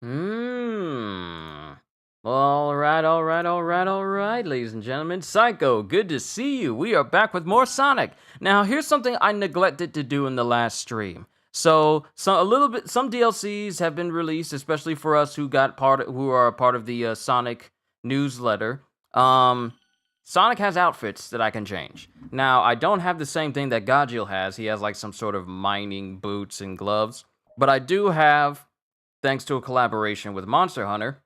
Hmm. All right, ladies and gentlemen. Psycho, good to see you. We are back with more Sonic. Now, here's something I neglected to do in the last stream. Some DLCs have been released, especially for us who are a part of the Sonic newsletter. Sonic has outfits that I can change. Now, I don't have the same thing that Gajil has. He has like some sort of mining boots and gloves, but I do have, thanks to a collaboration with Monster Hunter,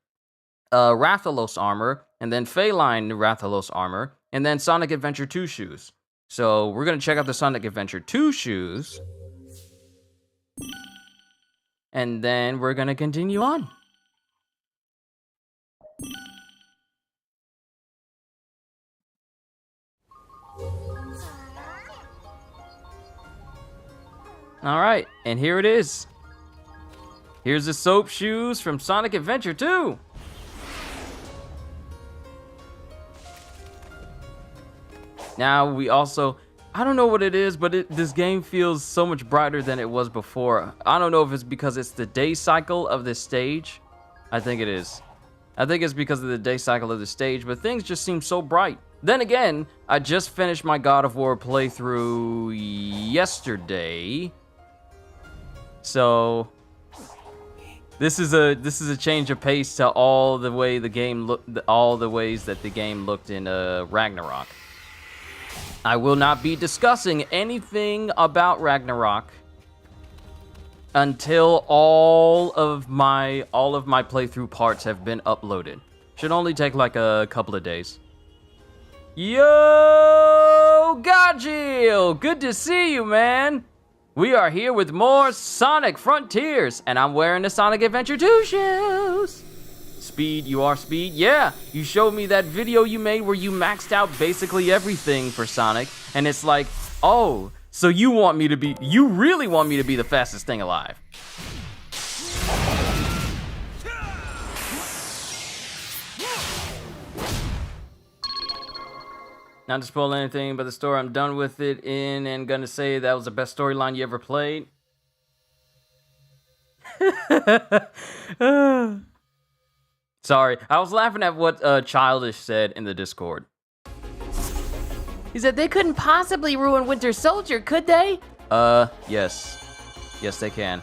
Rathalos armor, and then Phaline Rathalos armor, and then Sonic Adventure 2 shoes. So we're going to check out the Sonic Adventure 2 shoes, and then we're going to continue on. Alright, and here it is. Here's the soap shoes from Sonic Adventure 2. Now we also, I don't know what it is, but this game feels so much brighter than it was before. I don't know if it's because it's the day cycle of this stage. I think it is. I think it's because of the day cycle of the stage, but things just seem so bright. Then again, I just finished my God of War playthrough yesterday. So this is a change of pace to all the way the game all the ways that the game looked in Ragnarok. I will not be discussing anything about Ragnarok until all of my playthrough parts have been uploaded. Should only take like a couple of days. Yo, Gajil! Good to see you, man! We are here with more Sonic Frontiers, and I'm wearing the Sonic Adventure 2 shoes! Speed, you are Speed? Yeah, you showed me that video you made where you maxed out basically everything for Sonic, and it's like, oh, so you really want me to be the fastest thing alive. Not to spoil anything but the story, I'm done with it and gonna say that was the best storyline you ever played. Sorry, I was laughing at what Childish said in the Discord. He said they couldn't possibly ruin Winter Soldier, could they? Yes. Yes, they can.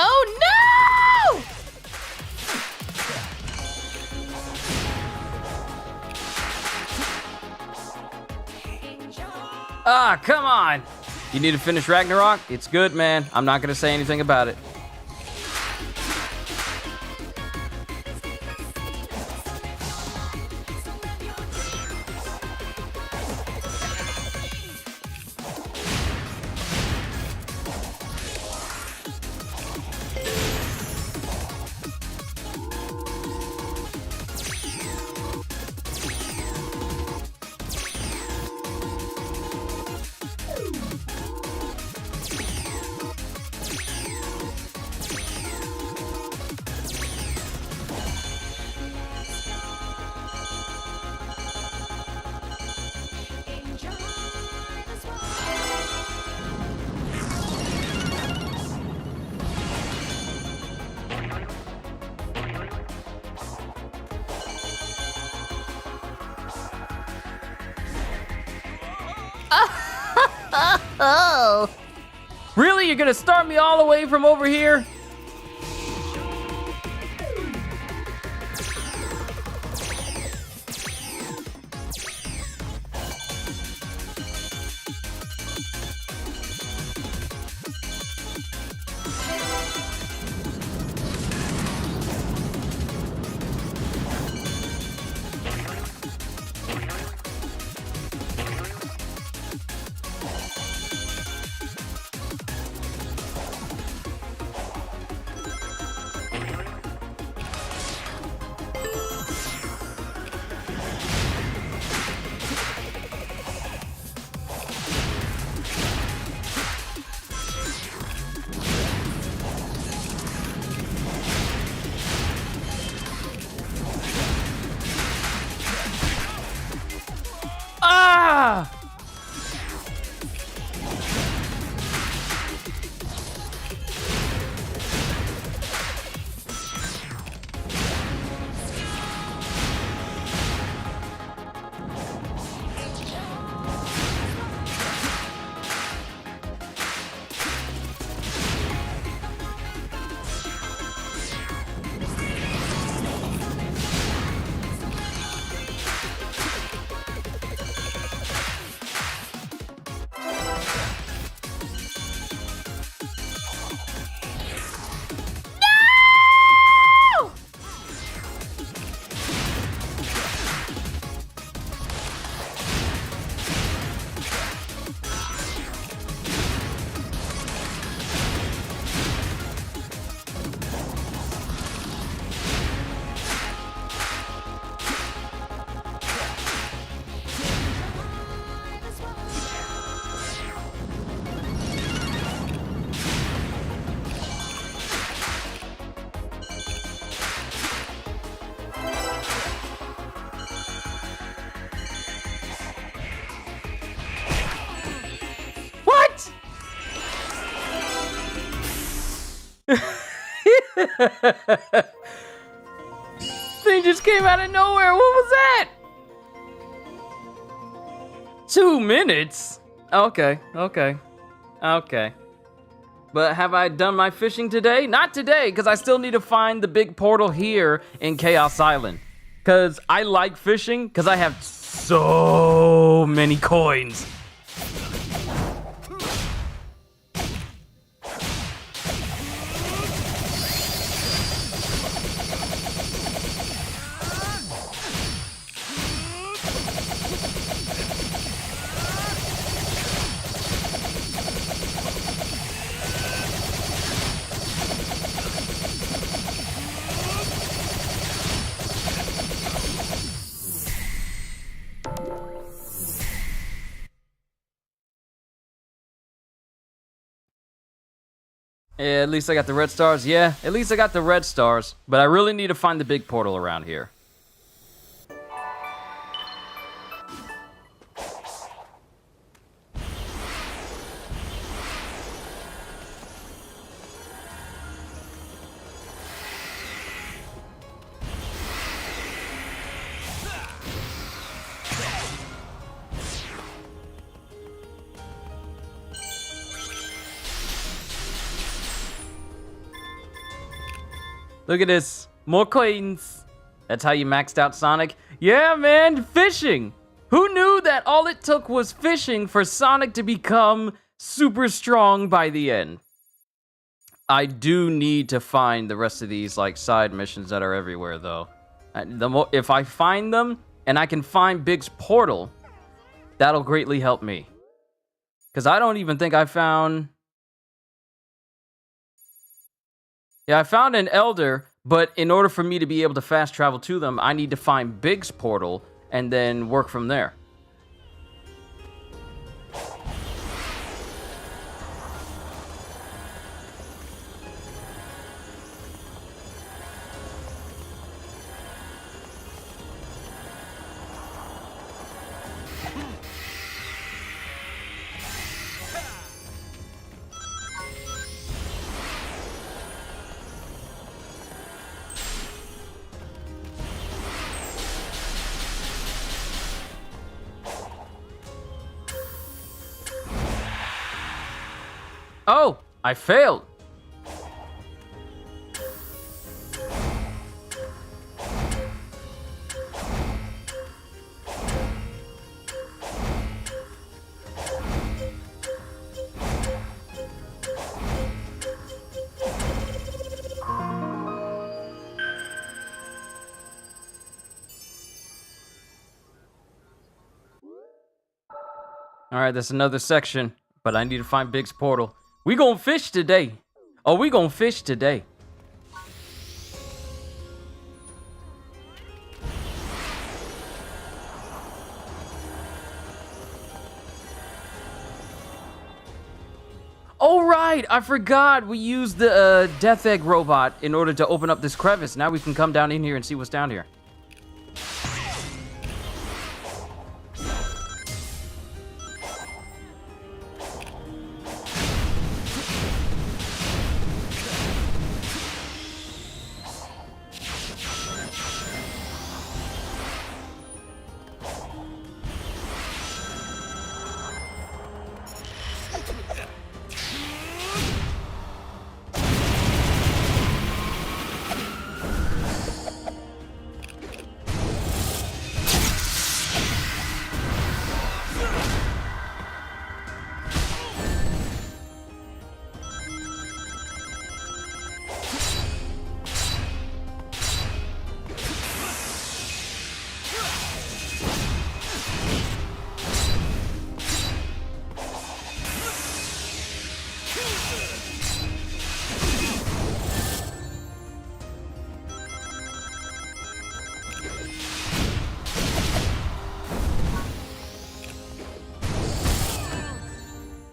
Oh no! Ah, come on! You need to finish Ragnarok? It's good, man. I'm not gonna say anything about it. Oh. Really? You're gonna start me all the way from over here? Ah! What? Thing just came out of nowhere. What was that? 2 minutes? Okay. But have I done my fishing today? Not today, because I still need to find the big portal here in Chaos Island. Because I like fishing, because I have so many coins. Yeah, at least I got the red stars. Yeah, at least I got the red stars. But I really need to find the big portal around here. Look at this. More coins. That's how you maxed out Sonic? Yeah, man, fishing. Who knew that all it took was fishing for Sonic to become super strong by the end? I do need to find the rest of these like side missions that are everywhere, though. If I find them and I can find Big's portal, that'll greatly help me. Because I don't even think I found... Yeah, I found an Elder, but in order for me to be able to fast travel to them, I need to find Big's portal and then work from there. Oh, I failed. All right, that's another section, but I need to find Big's portal. We gonna fish today. Oh, we gonna fish today. Oh, right, I forgot we used the Death Egg robot in order to open up this crevice. Now we can come down in here and see what's down here.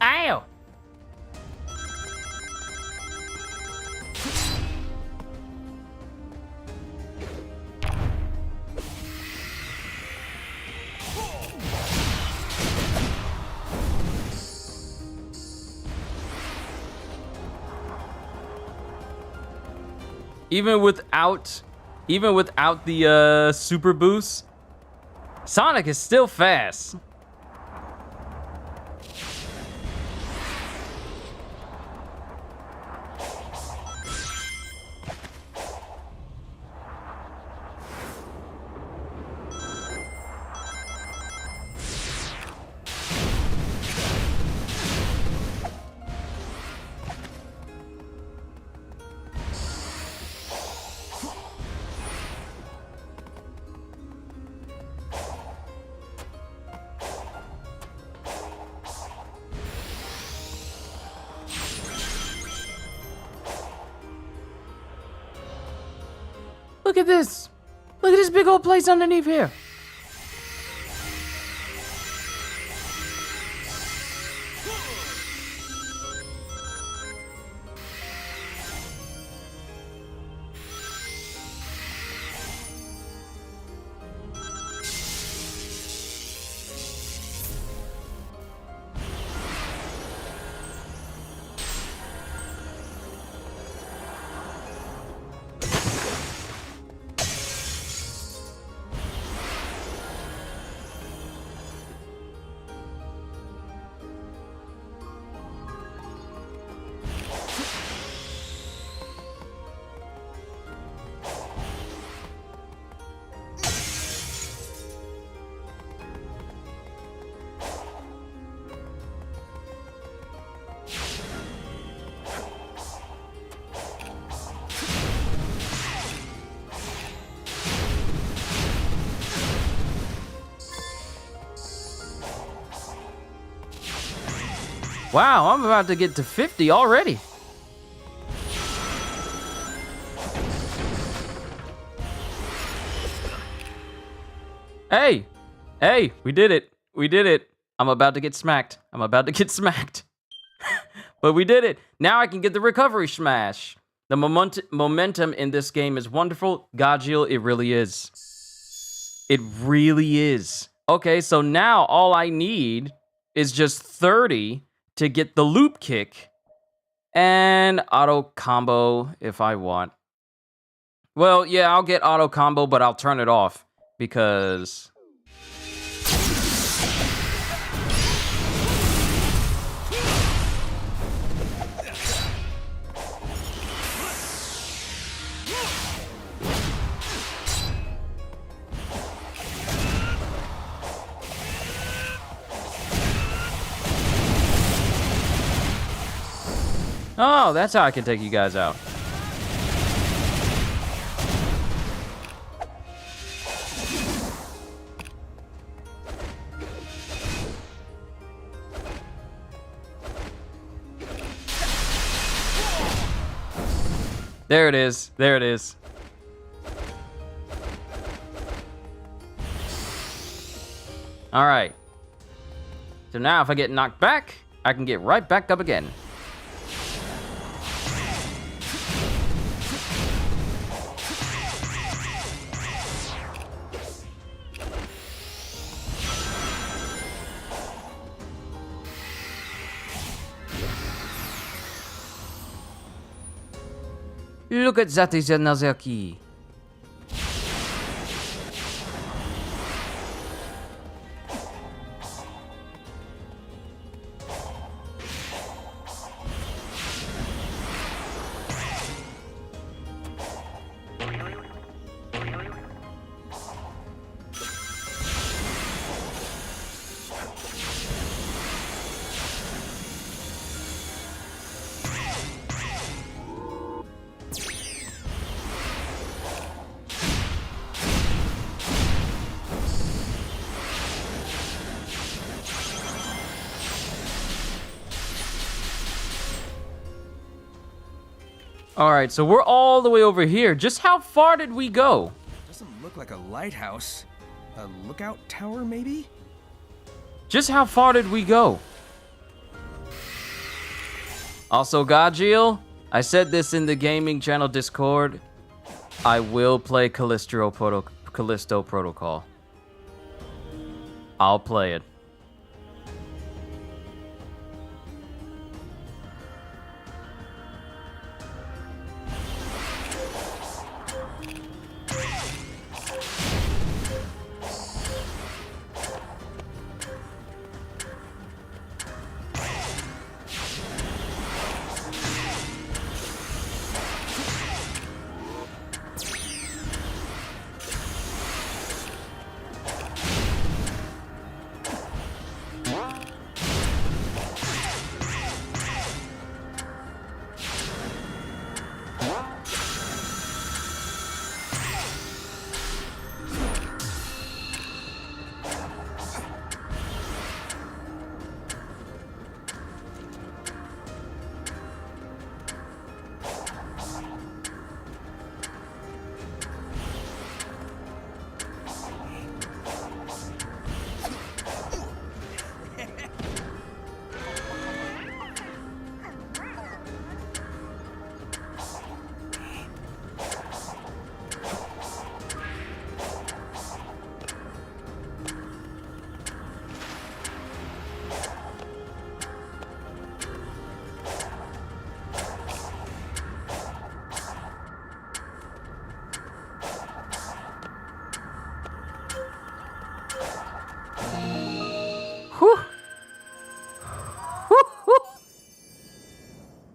Ow! Even without the super boost, Sonic is still fast. Look at this. Look at this big old place underneath here. Wow, I'm about to get to 50 already. Hey, we did it. We did it. I'm about to get smacked. I'm about to get smacked. But we did it. Now I can get the recovery smash. The momentum in this game is wonderful. Gajeel, it really is. It really is. Okay, so now all I need is just 30 to get the loop kick and auto combo if I want. Well, yeah, I'll get auto combo, but I'll turn it off because... Oh, that's how I can take you guys out. There it is. There it is. All right. So now if I get knocked back, I can get right back up again. Look at that, is another key. All right, so we're all the way over here. Just how far did we go? Doesn't look like a lighthouse. A lookout tower, maybe? Just how far did we go? Also, Gajiel, I said this in the gaming channel Discord. I will play Callisto Protocol. I'll play it.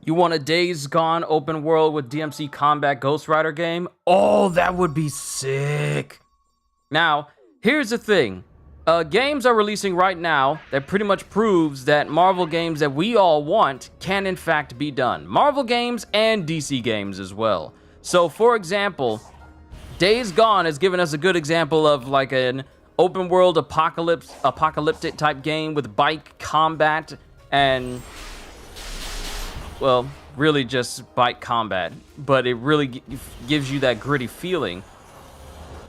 You want a Days Gone open world with DMC Combat Ghost Rider game? Oh, that would be sick. Now, here's the thing. Games are releasing right now that pretty much proves that Marvel games that we all want can in fact be done. Marvel games and DC games as well. So, for example, Days Gone has given us a good example of like an open world apocalyptic type game with bike combat and, well, really just bike combat, but it really gives you that gritty feeling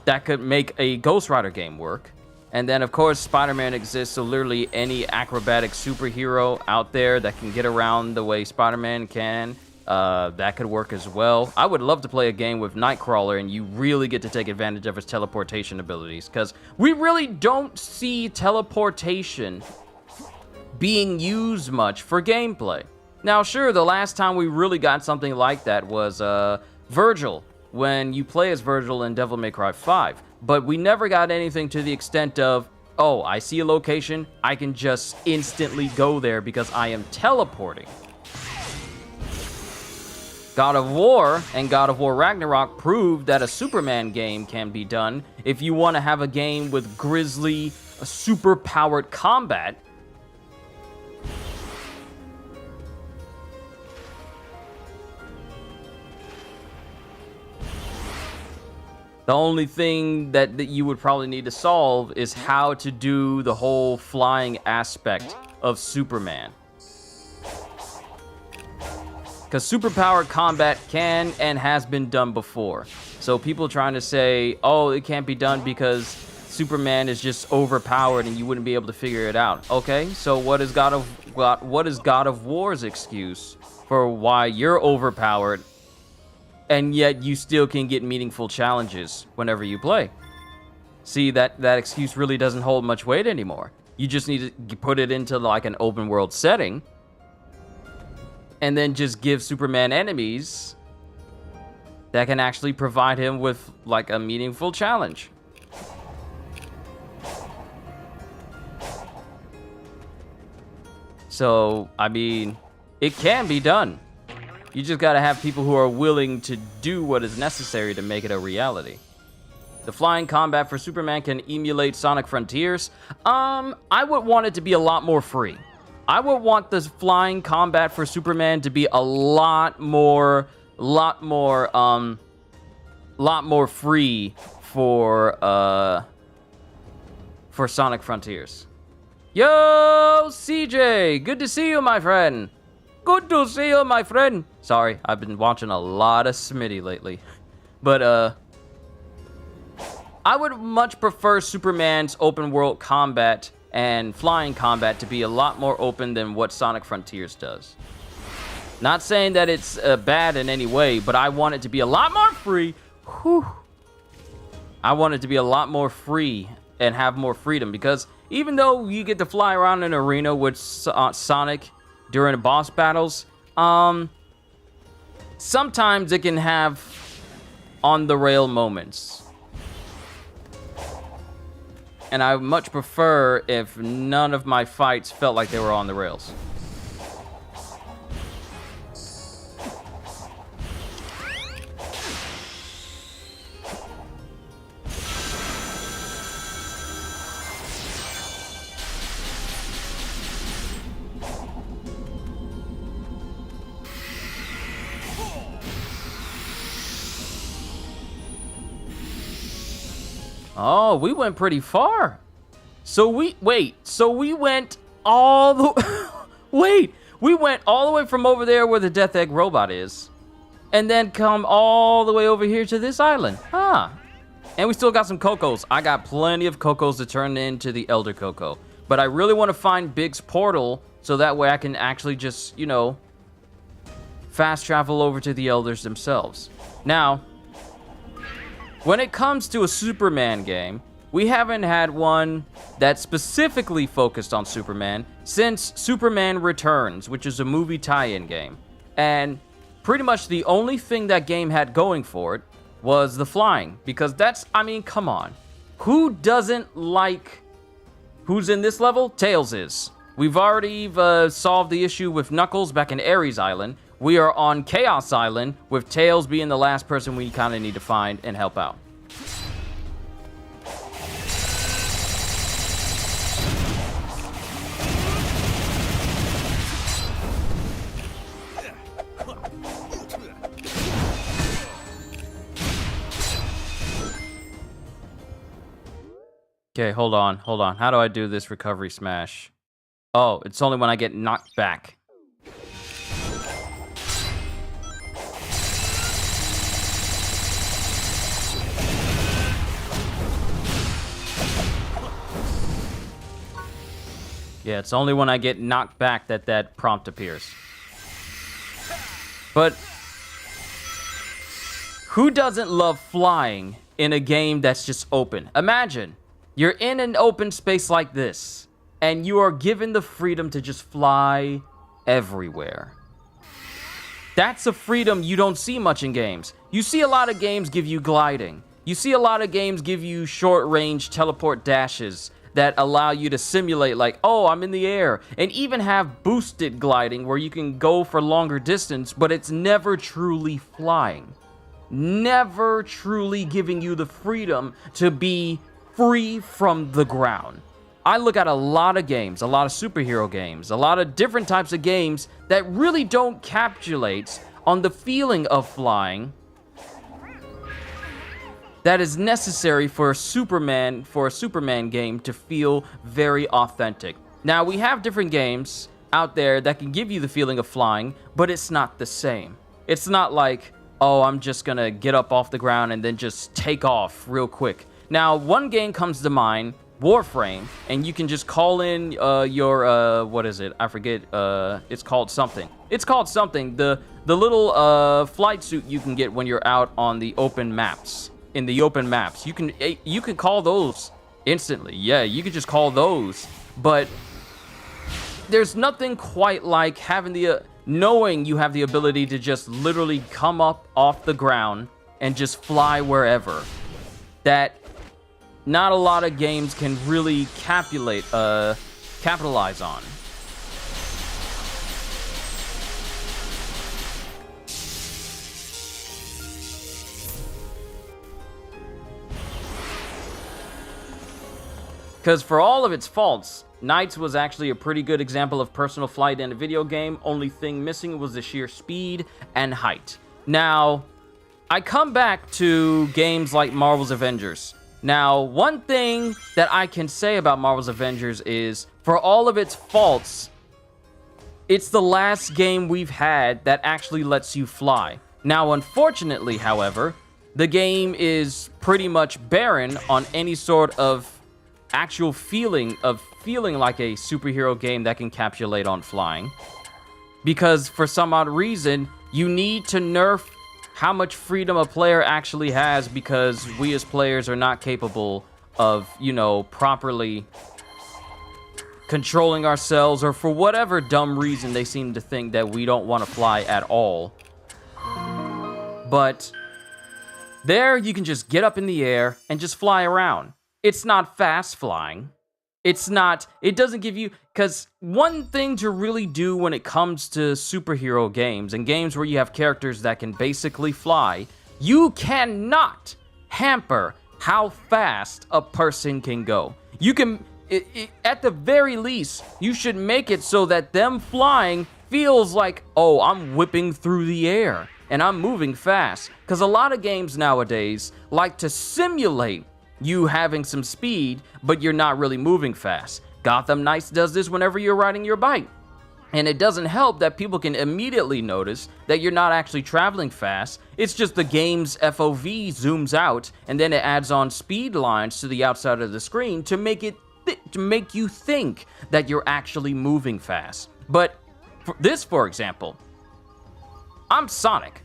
that could make a Ghost Rider game work. And then, of course, Spider-Man exists, so literally any acrobatic superhero out there that can get around the way Spider-Man can, that could work as well. I would love to play a game with Nightcrawler and you really get to take advantage of his teleportation abilities, because we really don't see teleportation being used much for gameplay. Now, sure, the last time we really got something like that was Virgil, when you play as Virgil in Devil May Cry 5. But we never got anything to the extent of, oh, I see a location, I can just instantly go there because I am teleporting. God of War and God of War Ragnarok proved that a Superman game can be done if you want to have a game with grisly, super-powered combat. The only thing that you would probably need to solve is how to do the whole flying aspect of Superman. Because superpowered combat can and has been done before. So people trying to say, oh, it can't be done because Superman is just overpowered and you wouldn't be able to figure it out. Okay, so what is God of War's excuse for why you're overpowered and yet you still can get meaningful challenges whenever you play? See, that excuse really doesn't hold much weight anymore. You just need to put it into like an open world setting and then just give Superman enemies that can actually provide him with like a meaningful challenge. So, I mean, it can be done. You just gotta have people who are willing to do what is necessary to make it a reality. The flying combat for Superman can emulate Sonic Frontiers. I would want it to be a lot more free. I would want the flying combat for Superman to be a lot more free for Sonic Frontiers. Yo, CJ, good to see you, my friend. Good to see you, my friend. Sorry, I've been watching a lot of Smitty lately. But, I would much prefer Superman's open world combat and flying combat to be a lot more open than what Sonic Frontiers does. Not saying that it's bad in any way, but I want it to be a lot more free. Whew. I want it to be a lot more free and have more freedom, because even though you get to fly around an arena with Sonic during the boss battles, sometimes it can have on-the-rail moments. And I much prefer if none of my fights felt like they were on the rails. Oh, we went pretty far. So we went all the we went all the way from over there where the Death Egg robot is, and then come all the way over here to this island. Huh. And we still got some Cocos. I got plenty of Cocos to turn into the Elder Coco. But I really want to find Big's portal so that way I can actually just, you know, fast travel over to the Elders themselves. Now, when it comes to a Superman game, we haven't had one that specifically focused on Superman since Superman Returns, which is a movie tie-in game. And pretty much the only thing that game had going for it was the flying. Because that's, I mean, come on. Who doesn't like who's in this level? Tails is. We've already solved the issue with Knuckles back in Ares Island. We are on Chaos Island, with Tails being the last person we kind of need to find and help out. Okay, hold on. How do I do this recovery smash? Oh, it's only when I get knocked back. Yeah, it's only when I get knocked back that prompt appears. But who doesn't love flying in a game that's just open? Imagine you're in an open space like this, and you are given the freedom to just fly everywhere. That's a freedom you don't see much in games. You see a lot of games give you gliding. You see a lot of games give you short-range teleport dashes that allow you to simulate like, oh, I'm in the air, and even have boosted gliding where you can go for longer distance, but it's never truly flying. Never truly giving you the freedom to be free from the ground. I look at a lot of games, a lot of superhero games, a lot of different types of games that really don't capitulate on the feeling of flying that is necessary for a Superman game to feel very authentic. Now, we have different games out there that can give you the feeling of flying, but it's not the same. It's not like, oh, I'm just gonna get up off the ground and then just take off real quick. Now, one game comes to mind, Warframe, and you can just call in your what is it? I forget. It's called something. The little flight suit you can get when you're out on the open maps. In the open maps, you can call those instantly. Yeah, you can just call those. But there's nothing quite like having knowing you have the ability to just literally come up off the ground and just fly wherever. That not a lot of games can really capitalize on. Because for all of its faults, Knights was actually a pretty good example of personal flight in a video game. Only thing missing was the sheer speed and height. Now, I come back to games like Marvel's Avengers. Now, one thing that I can say about Marvel's Avengers is, for all of its faults, it's the last game we've had that actually lets you fly. Now, unfortunately, however, the game is pretty much barren on any sort of actual feeling like a superhero game that can encapsulate on flying. Because for some odd reason, you need to nerf how much freedom a player actually has, because we as players are not capable of, properly controlling ourselves, or for whatever dumb reason they seem to think that we don't want to fly at all. But there you can just get up in the air and just fly around. It's not fast flying. It doesn't give you, because one thing to really do when it comes to superhero games and games where you have characters that can basically fly, you cannot hamper how fast a person can go. You can, at the very least, you should make it so that them flying feels like, oh, I'm whipping through the air and I'm moving fast. Because a lot of games nowadays like to simulate you having some speed, but you're not really moving fast. Gotham Knights does this whenever you're riding your bike. And it doesn't help that people can immediately notice that you're not actually traveling fast. It's just the game's FOV zooms out, and then it adds on speed lines to the outside of the screen to make you think that you're actually moving fast. But for example, I'm Sonic.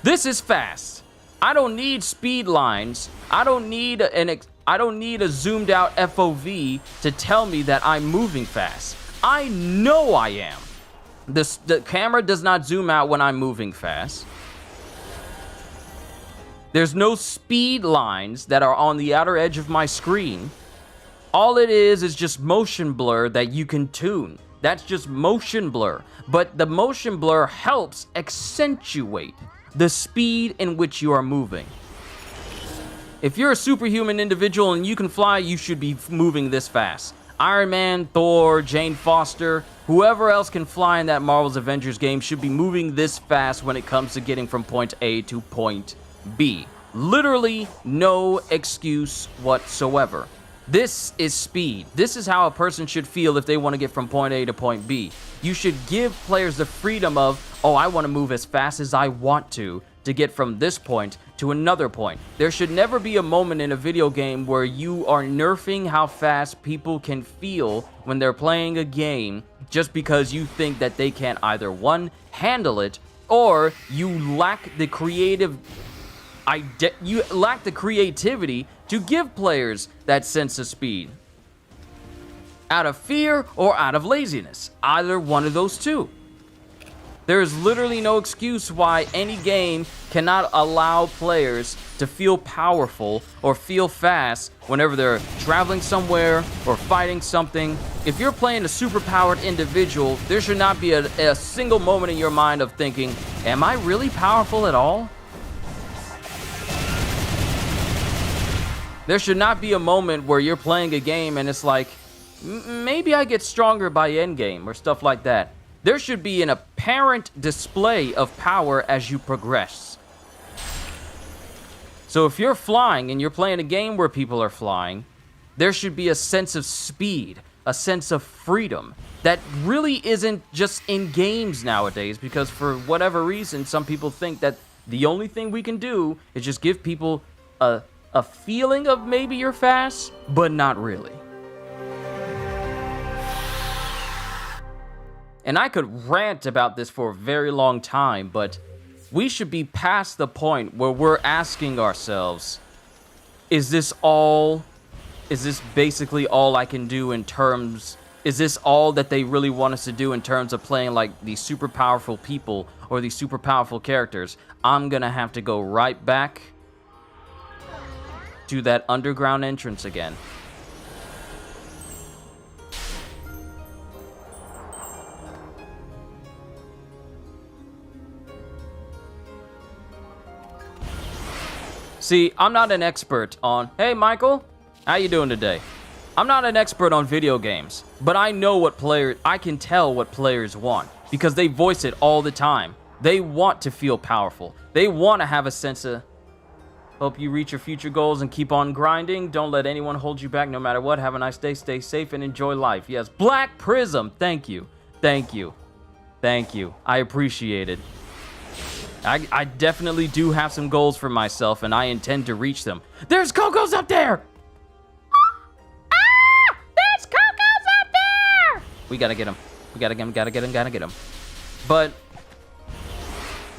This is fast. I don't need speed lines. I don't need a zoomed out FOV to tell me that I'm moving fast. I know I am. The camera does not zoom out when I'm moving fast. There's no speed lines that are on the outer edge of my screen. All it is just motion blur that you can tune. That's just motion blur. But the motion blur helps accentuate the speed in which you are moving. If you're a superhuman individual and you can fly, you should be moving this fast. Iron Man, Thor, Jane Foster, whoever else can fly in that Marvel's Avengers game should be moving this fast when it comes to getting from point A to point B. Literally no excuse whatsoever. This is speed. This is how a person should feel if they want to get from point A to point B. You should give players the freedom of, oh, I want to move as fast as I want to get from this point to another point. There should never be a moment in a video game where you are nerfing how fast people can feel when they're playing a game just because you think that they can't either, one, handle it, or you lack the creativity to give players that sense of speed. Out of fear or out of laziness. Either one of those two. There is literally no excuse why any game cannot allow players to feel powerful or feel fast whenever they're traveling somewhere or fighting something. If you're playing a superpowered individual, there should not be a single moment in your mind of thinking, am I really powerful at all? There should not be a moment where you're playing a game and it's like, maybe I get stronger by endgame or stuff like that. There should be an apparent display of power as you progress. So if you're flying and you're playing a game where people are flying, there should be a sense of speed, a sense of freedom that really isn't just in games nowadays, because for whatever reason, some people think that the only thing we can do is just give people a feeling of maybe you're fast, but not really. And I could rant about this for a very long time, but we should be past the point where we're asking ourselves, is this basically all I can do in terms, is this all that they really want us to do in terms of playing like these super powerful people or these super powerful characters? I'm gonna have to go right back to that underground entrance again. See, I'm not an expert on... Hey, Michael. How you doing today? I'm not an expert on video games, but I know what I can tell what players want, because they voice it all the time. They want to feel powerful. They want to have a sense of... Hope you reach your future goals and keep on grinding. Don't let anyone hold you back no matter what. Have a nice day, stay safe, and enjoy life. Yes, Black Prism. Thank you. Thank you. Thank you. I appreciate it. I definitely do have some goals for myself, and I intend to reach them. There's Coco's up there! Ah! There's Coco's up there! We gotta get him. We gotta get him. But,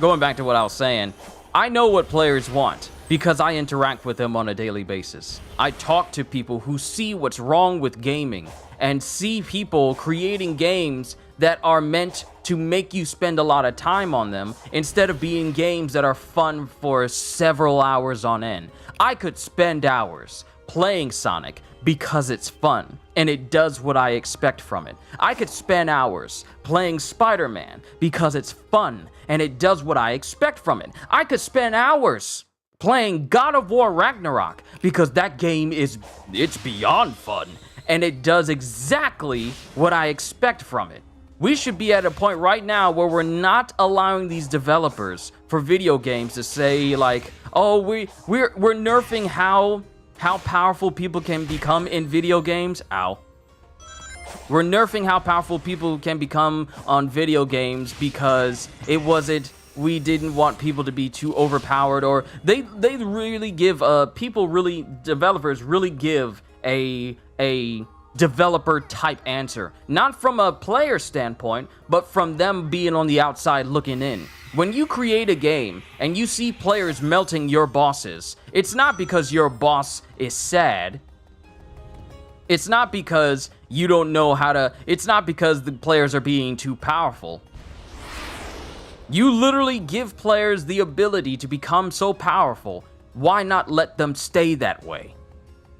going back to what I was saying, I know what players want, because I interact with them on a daily basis. I talk to people who see what's wrong with gaming, and see people creating games that are meant to make you spend a lot of time on them, instead of being games that are fun for several hours on end. I could spend hours playing Sonic because it's fun, and it does what I expect from it. I could spend hours playing Spider-Man because it's fun, and it does what I expect from it. I could spend hours playing God of War Ragnarok because that game it's beyond fun, and it does exactly what I expect from it. We should be at a point right now where we're not allowing these developers for video games to say like, oh, we're nerfing how powerful people can become in video games. Ow. We're nerfing how powerful people can become on video games because we didn't want people to be too overpowered, or they really give developers really give a developer type answer, not from a player standpoint, but from them being on the outside looking in. When you create a game and you see players melting your bosses, it's not because your boss is sad. It's not because you don't know how to, it's not because the players are being too powerful. You literally give players the ability to become so powerful. Why not let them stay that way?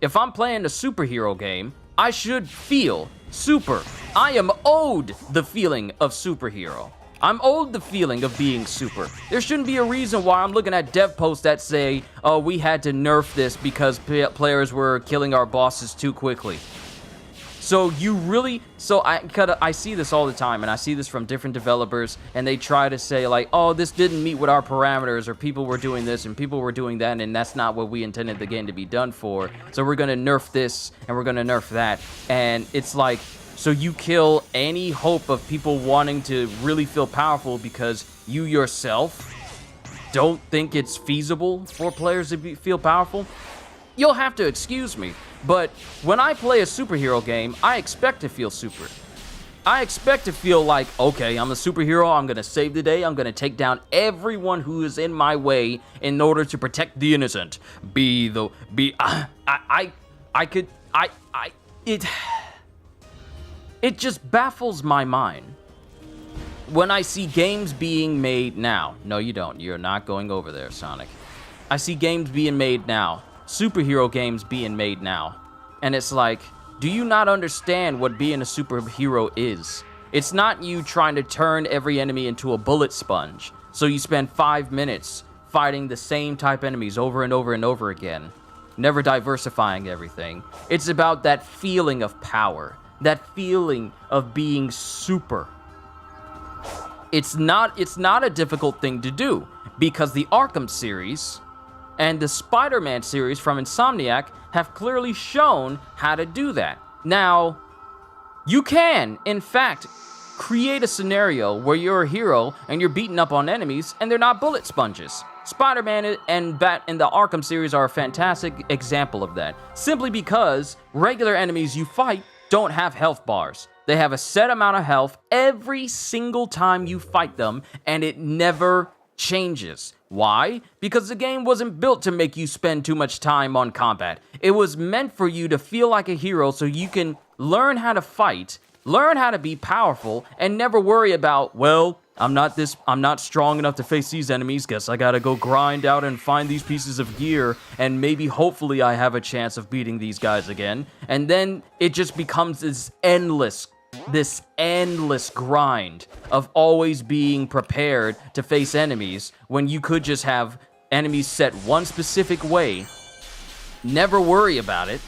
If I'm playing a superhero game, I should feel super. I am owed the feeling of superhero. I'm owed the feeling of being super. There shouldn't be a reason why I'm looking at dev posts that say, oh, we had to nerf this because players were killing our bosses too quickly. So I see this all the time, and I see this from different developers, and they try to say like, oh, this didn't meet with our parameters, or people were doing this and people were doing that, and that's not what we intended the game to be done for. So we're gonna nerf this and we're gonna nerf that. And it's like, so you kill any hope of people wanting to really feel powerful because you yourself don't think it's feasible for players to feel powerful? You'll have to excuse me, but when I play a superhero game, I expect to feel super. I expect to feel like, okay, I'm a superhero, I'm gonna save the day, I'm gonna take down everyone who is in my way in order to protect the innocent. It just baffles my mind when I see games being made now. No, you don't. You're not going over there, Sonic. I see games being made now. Superhero games being made now. And it's like, do you not understand what being a superhero is? It's not you trying to turn every enemy into a bullet sponge, so you spend 5 minutes fighting the same type enemies over and over and over again, never diversifying everything. It's about that feeling of power, that feeling of being super. It's not a difficult thing to do, because the Arkham series And the Spider-Man series from Insomniac have clearly shown how to do that. Now, you can, in fact, create a scenario where you're a hero and you're beating up on enemies and they're not bullet sponges. Spider-Man and the Arkham series are a fantastic example of that, simply because regular enemies you fight don't have health bars. They have a set amount of health every single time you fight them, and it never changes. Why? Because the game wasn't built to make you spend too much time on combat. It was meant for you to feel like a hero so you can learn how to fight, learn how to be powerful, and never worry about, well, I'm not strong enough to face these enemies, guess I gotta go grind out and find these pieces of gear, and maybe hopefully I have a chance of beating these guys again. And then it just becomes this endless grind of always being prepared to face enemies when you could just have enemies set one specific way, never worry about it,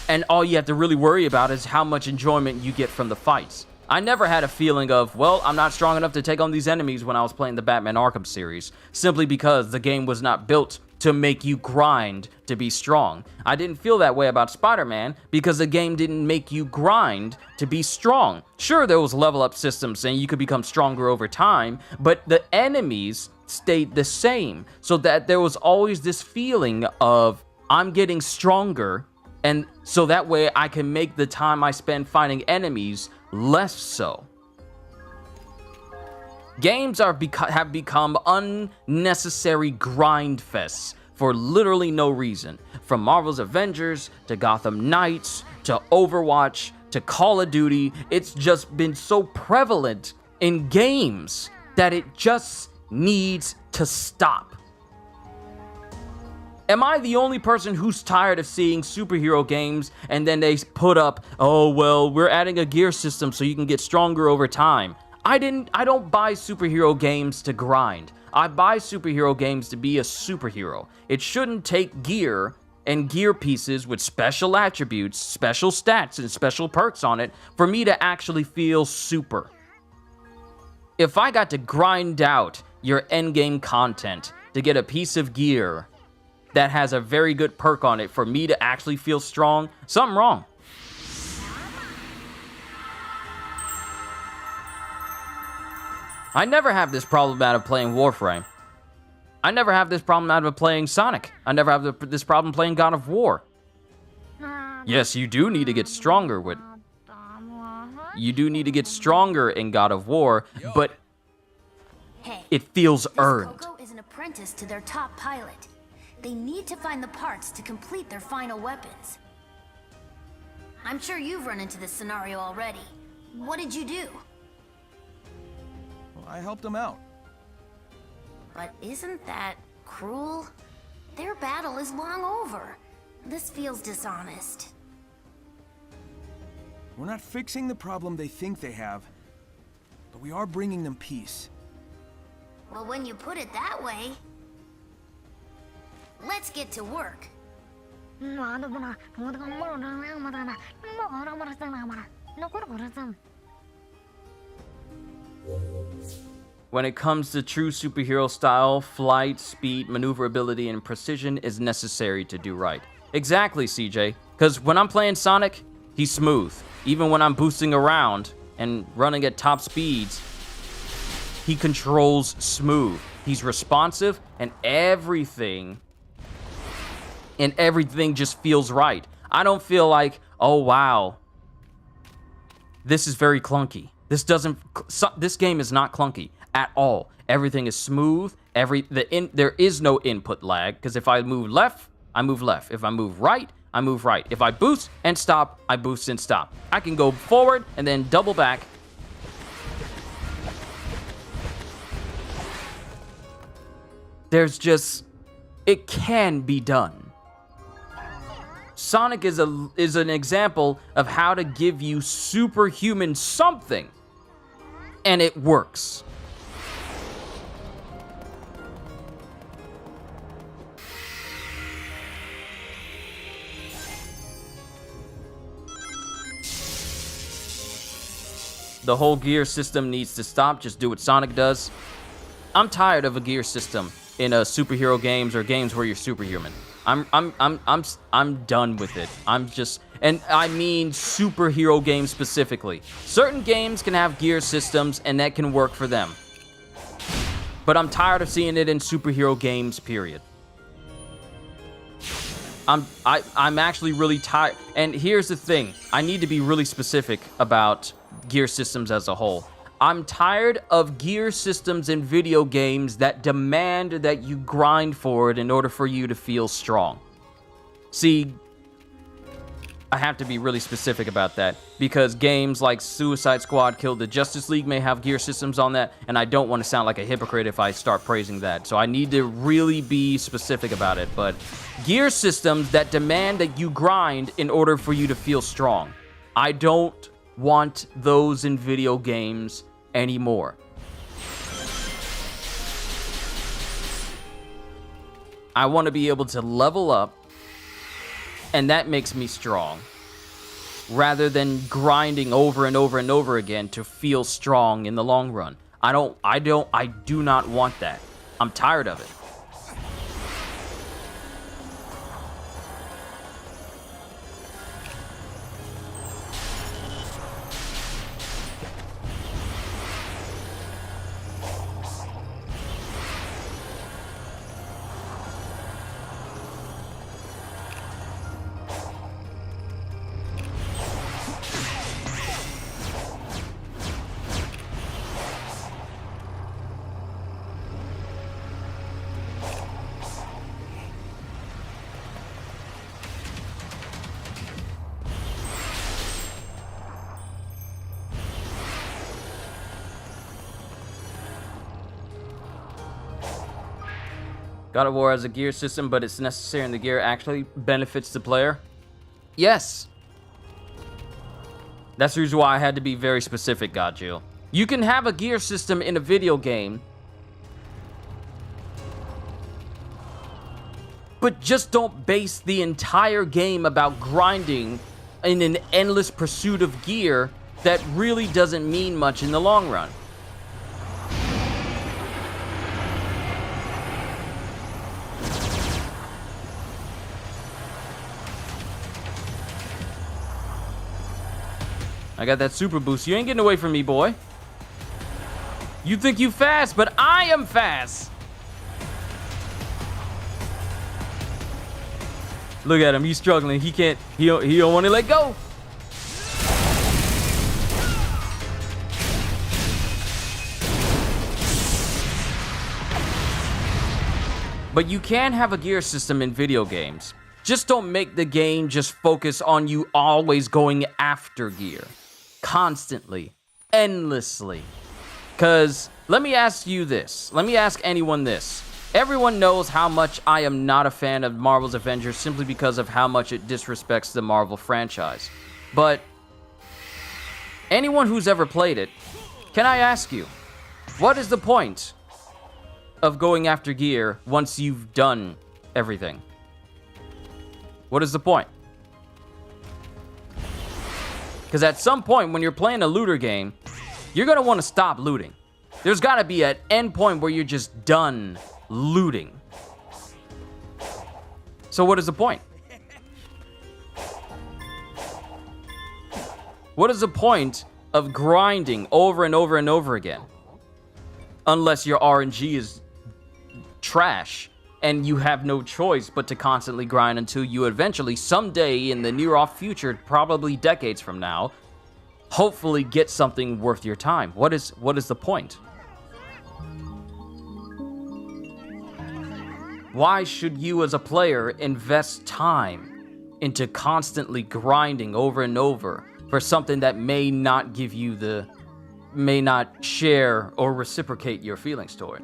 and all you have to really worry about is how much enjoyment you get from the fights. I never had a feeling of, well, I'm not strong enough to take on these enemies when I was playing the Batman Arkham series, simply because the game was not built to make you grind to be strong. I didn't feel that way about Spider-Man because the game didn't make you grind to be strong. Sure, there was level up systems and you could become stronger over time, but the enemies stayed the same, so that there was always this feeling of, I'm getting stronger, and so that way I can make the time I spend fighting enemies less so. Games have become unnecessary grind fests for literally no reason. From Marvel's Avengers to Gotham Knights to Overwatch to Call of Duty, it's just been so prevalent in games that it just needs to stop. Am I the only person who's tired of seeing superhero games and then they put up, oh, well, we're adding a gear system so you can get stronger over time? I don't buy superhero games to grind. I buy superhero games to be a superhero. It shouldn't take gear and gear pieces with special attributes, special stats, and special perks on it for me to actually feel super. If I got to grind out your endgame content to get a piece of gear that has a very good perk on it for me to actually feel strong, something wrong. I never have this problem out of playing Warframe. I never have this problem out of playing Sonic. I never have this problem playing God of War. Yes, you do need to get stronger with... You do need to get stronger in God of War, but it feels earned. Coco is an apprentice to their top pilot. They need to find the parts to complete their final weapons. I'm sure you've run into this scenario already. What did you do? Well, I helped them out. But isn't that cruel? Their battle is long over. This feels dishonest. We're not fixing the problem they think they have, but we are bringing them peace. Well, when you put it that way, let's get to work. When it comes to true superhero style, flight, speed, maneuverability, and precision is necessary to do right. Exactly, CJ. Because when I'm playing Sonic, he's smooth. Even when I'm boosting around and running at top speeds, he controls smooth. He's responsive, and everything just feels right. I don't feel like, oh wow, this is very clunky. This game is not clunky at all. Everything is smooth. There is no input lag, because if I move left, I move left. If I move right, I move right. If I boost and stop, I boost and stop. I can go forward and then double back. There's just, it can be done. Sonic is an example of how to give you superhuman something, and it works. The whole gear system needs to stop. Just do what Sonic does. I'm tired of a gear system superhero games or games where you're superhuman. I'm done with it. And I mean superhero games specifically. Certain games can have gear systems and that can work for them. But I'm tired of seeing it in superhero games, period. I'm actually really tired. And here's the thing. I need to be really specific about gear systems as a whole. I'm tired of gear systems in video games that demand that you grind for it in order for you to feel strong. See, I have to be really specific about that because games like Suicide Squad Kill the Justice League may have gear systems on that, and I don't want to sound like a hypocrite if I start praising that. So I need to really be specific about it. But gear systems that demand that you grind in order for you to feel strong. I don't want those in video games anymore. I want to be able to level up, and that makes me strong, rather than grinding over and over and over again to feel strong in the long run. I do not want that. I'm tired of it. God of War has a gear system, but it's necessary and the gear actually benefits the player? Yes. That's the reason why I had to be very specific, Godjill. You can have a gear system in a video game, but just don't base the entire game about grinding in an endless pursuit of gear that really doesn't mean much in the long run. I got that super boost. You ain't getting away from me, boy. You think you fast, but I am fast. Look at him. He's struggling. He can't. He don't want to let go. But you can have a gear system in video games. Just don't make the game just focus on you always going after gear. Constantly. Endlessly. Because, let me ask you this. Let me ask anyone this. Everyone knows how much I am not a fan of Marvel's Avengers simply because of how much it disrespects the Marvel franchise. But, anyone who's ever played it, can I ask you, what is the point of going after gear once you've done everything? What is the point? Because at some point when you're playing a looter game, you're going to want to stop looting. There's got to be an end point where you're just done looting. So what is the point? What is the point of grinding over and over and over again? Unless your RNG is trash and you have no choice but to constantly grind until you eventually, someday in the near-off future, probably decades from now, hopefully get something worth your time. What is the point? Why should you as a player invest time into constantly grinding over and over for something that may not give you may not share or reciprocate your feelings toward?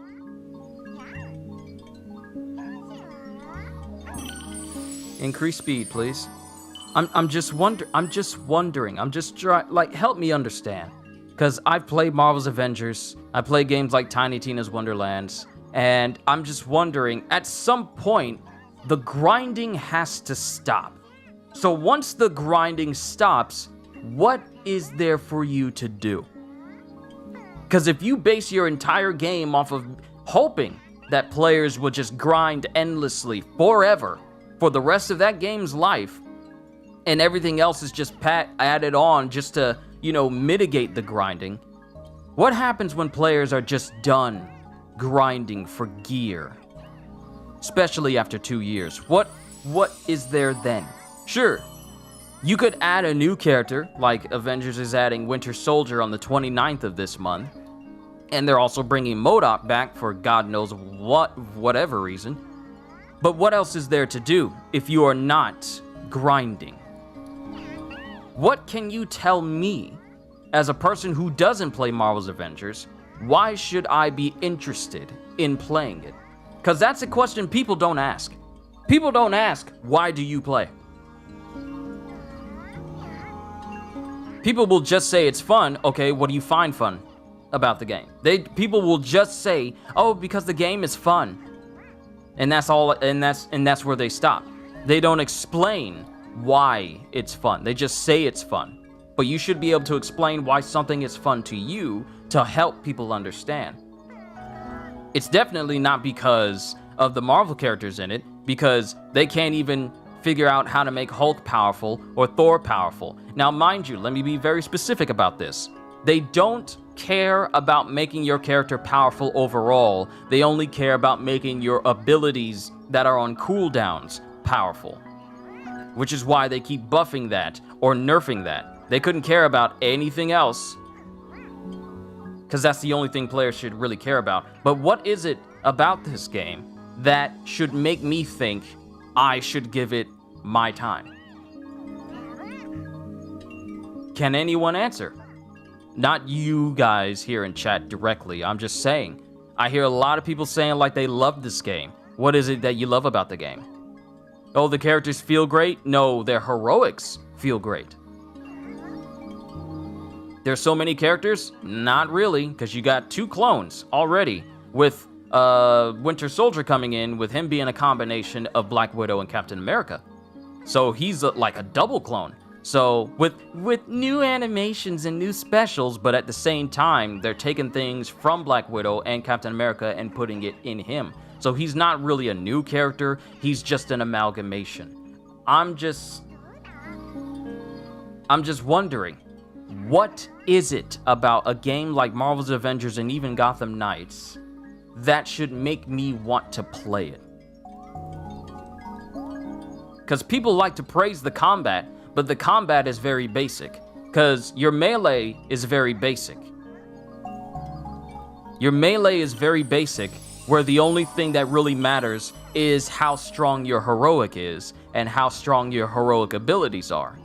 Increase speed, please. I'm just wondering. Help me understand. Because I've played Marvel's Avengers. I play games like Tiny Tina's Wonderlands. And I'm just wondering, at some point, the grinding has to stop. So once the grinding stops, what is there for you to do? Because if you base your entire game off of hoping that players will just grind endlessly forever for the rest of that game's life, and everything else is just added on just to, mitigate the grinding. What happens when players are just done grinding for gear? Especially after 2 years. What is there then? Sure, you could add a new character, like Avengers is adding Winter Soldier on the 29th of this month, and they're also bringing MODOK back for God knows whatever reason. But what else is there to do if you are not grinding? What can you tell me, as a person who doesn't play Marvel's Avengers, why should I be interested in playing it? Because that's a question people don't ask. People don't ask, why do you play? People will just say it's fun. Okay, what do you find fun about the game? People will just say, oh, because the game is fun. And that's all, and that's where they stop. They don't explain why it's fun. They just say it's fun. But you should be able to explain why something is fun to you to help people understand. It's definitely not because of the Marvel characters in it, because they can't even figure out how to make Hulk powerful or Thor powerful. Now, mind you, let me be very specific about this. They don't care about making your character powerful overall. They only care about making your abilities that are on cooldowns powerful, which is why they keep buffing that or nerfing that. They couldn't care about anything else, because that's the only thing players should really care about. But what is it about this game that should make me think I should give it my time? Can anyone answer? Not you guys here in chat directly. I'm just saying. I hear a lot of people saying like they love this game. What is it that you love about the game? Oh, the characters feel great? No, their heroics feel great. There's so many characters? Not really, because you got 2 clones already, with Winter Soldier coming in, with him being a combination of Black Widow and Captain America. So he's like a double clone. So with new animations and new specials, but at the same time, they're taking things from Black Widow and Captain America and putting it in him. So he's not really a new character, he's just an amalgamation. I'm just wondering, what is it about a game like Marvel's Avengers and even Gotham Knights that should make me want to play it? Because people like to praise the combat, but the combat is very basic. Because your melee is very basic. Your melee is very basic, where the only thing that really matters is how strong your heroic is and how strong your heroic abilities are.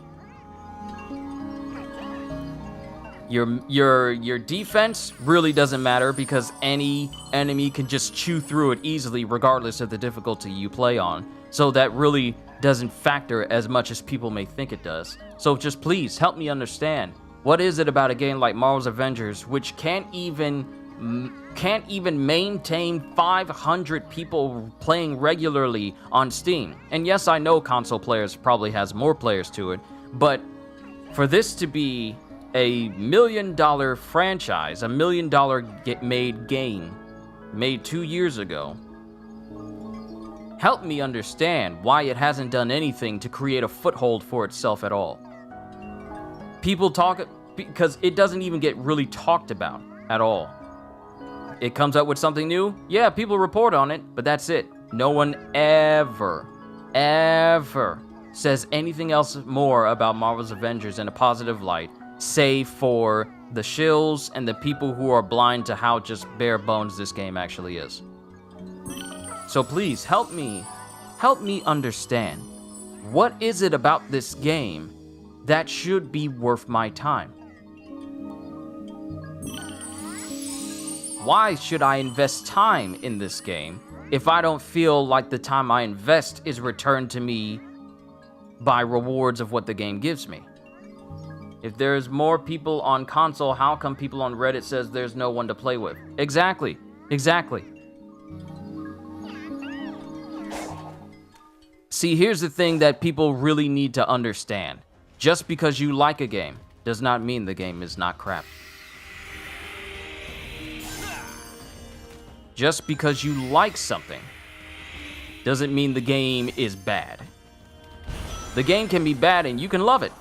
Your defense really doesn't matter because any enemy can just chew through it easily regardless of the difficulty you play on. So that really doesn't factor as much as people may think it does. So just please help me understand, what is it about a game like Marvel's Avengers which can't even maintain 500 people playing regularly on Steam? And yes, I know console players probably has more players to it, but for this to be a $1 million franchise, a $1 million made game, made 2 years ago, help me understand why it hasn't done anything to create a foothold for itself at all. People talk, because it doesn't even get really talked about at all. It comes up with something new, yeah, people report on it, but that's it. No one ever says anything else more about Marvel's Avengers in a positive light, save for the shills and the people who are blind to how just bare bones this game actually is. So please help me understand, what is it about this game that should be worth my time? Why should I invest time in this game if I don't feel like the time I invest is returned to me by rewards of what the game gives me? If there's more people on console, how come people on Reddit says there's no one to play with? Exactly. See, here's the thing that people really need to understand. Just because you like a game does not mean the game is not crap. Just because you like something doesn't mean the game is bad. The game can be bad and you can love it.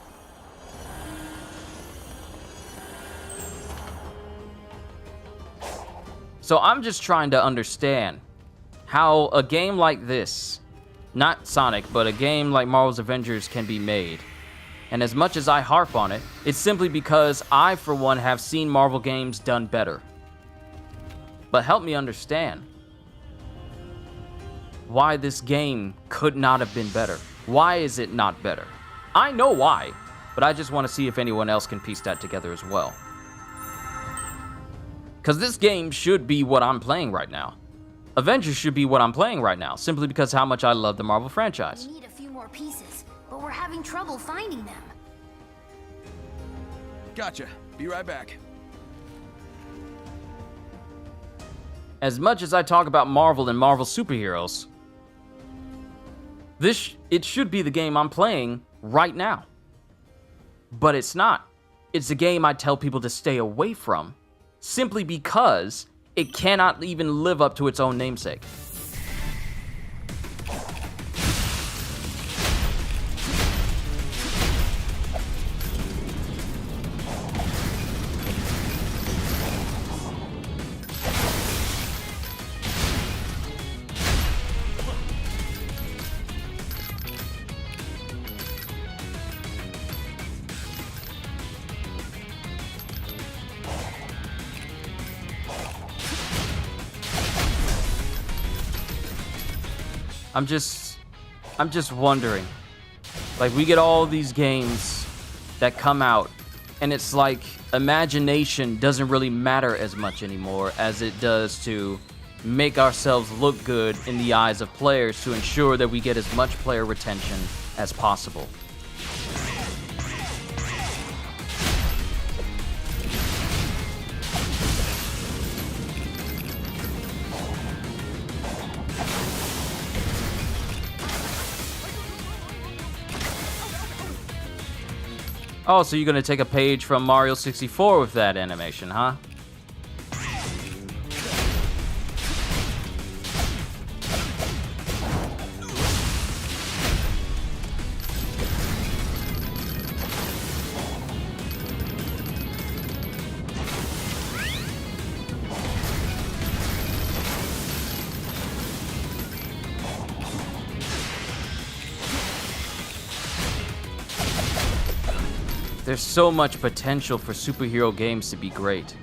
So I'm just trying to understand how a game like this, not Sonic, but a game like Marvel's Avengers can be made. And as much as I harp on it, it's simply because I, for one, have seen Marvel games done better. But help me understand why this game could not have been better. Why is it not better? I know why, but I just want to see if anyone else can piece that together as well. Because this game should be what I'm playing right now. Avengers should be what I'm playing right now, simply because how much I love the Marvel franchise. We need a few more pieces, but we're having trouble finding them. Gotcha. Be right back. As much as I talk about Marvel and Marvel superheroes, it should be the game I'm playing right now. But it's not. It's a game I tell people to stay away from, simply because it cannot even live up to its own namesake. I'm just wondering. Like, we get all these games that come out, and it's like imagination doesn't really matter as much anymore as it does to make ourselves look good in the eyes of players to ensure that we get as much player retention as possible. Oh, so you're gonna take a page from Mario 64 with that animation, huh? There's so much potential for superhero games to be great.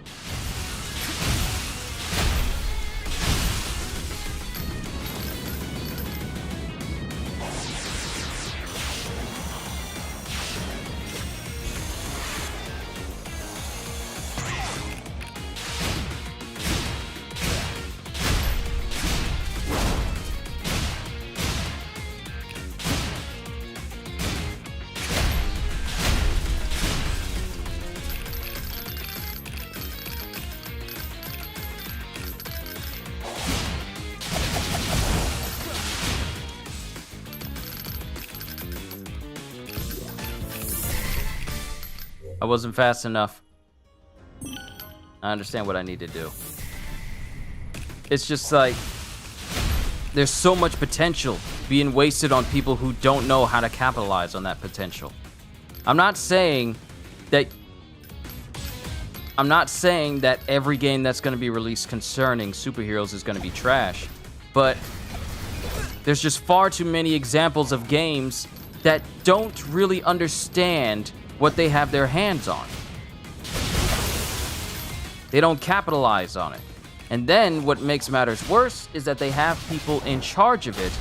I wasn't fast enough. I understand what I need to do. It's just like, there's so much potential being wasted on people who don't know how to capitalize on that potential. I'm not saying that every game that's going to be released concerning superheroes is going to be trash, but there's just far too many examples of games that don't really understand what they have their hands on. They don't capitalize on it. And then what makes matters worse is that they have people in charge of it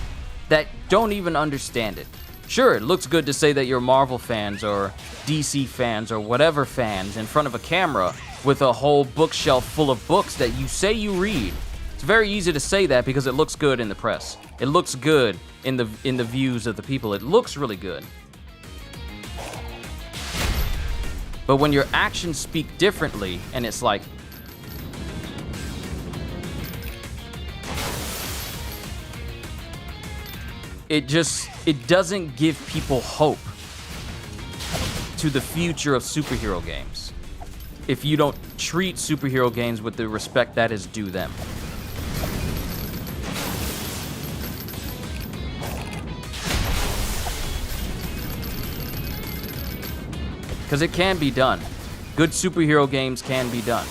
that don't even understand it. Sure, it looks good to say that you're Marvel fans or DC fans or whatever fans in front of a camera with a whole bookshelf full of books that you say you read. It's very easy to say that because it looks good in the press. It looks good in the views of the people. It looks really good. But when your actions speak differently, and it's like, it doesn't give people hope to the future of superhero games if you don't treat superhero games with the respect that is due them. Because it can be done. Good superhero games can be done.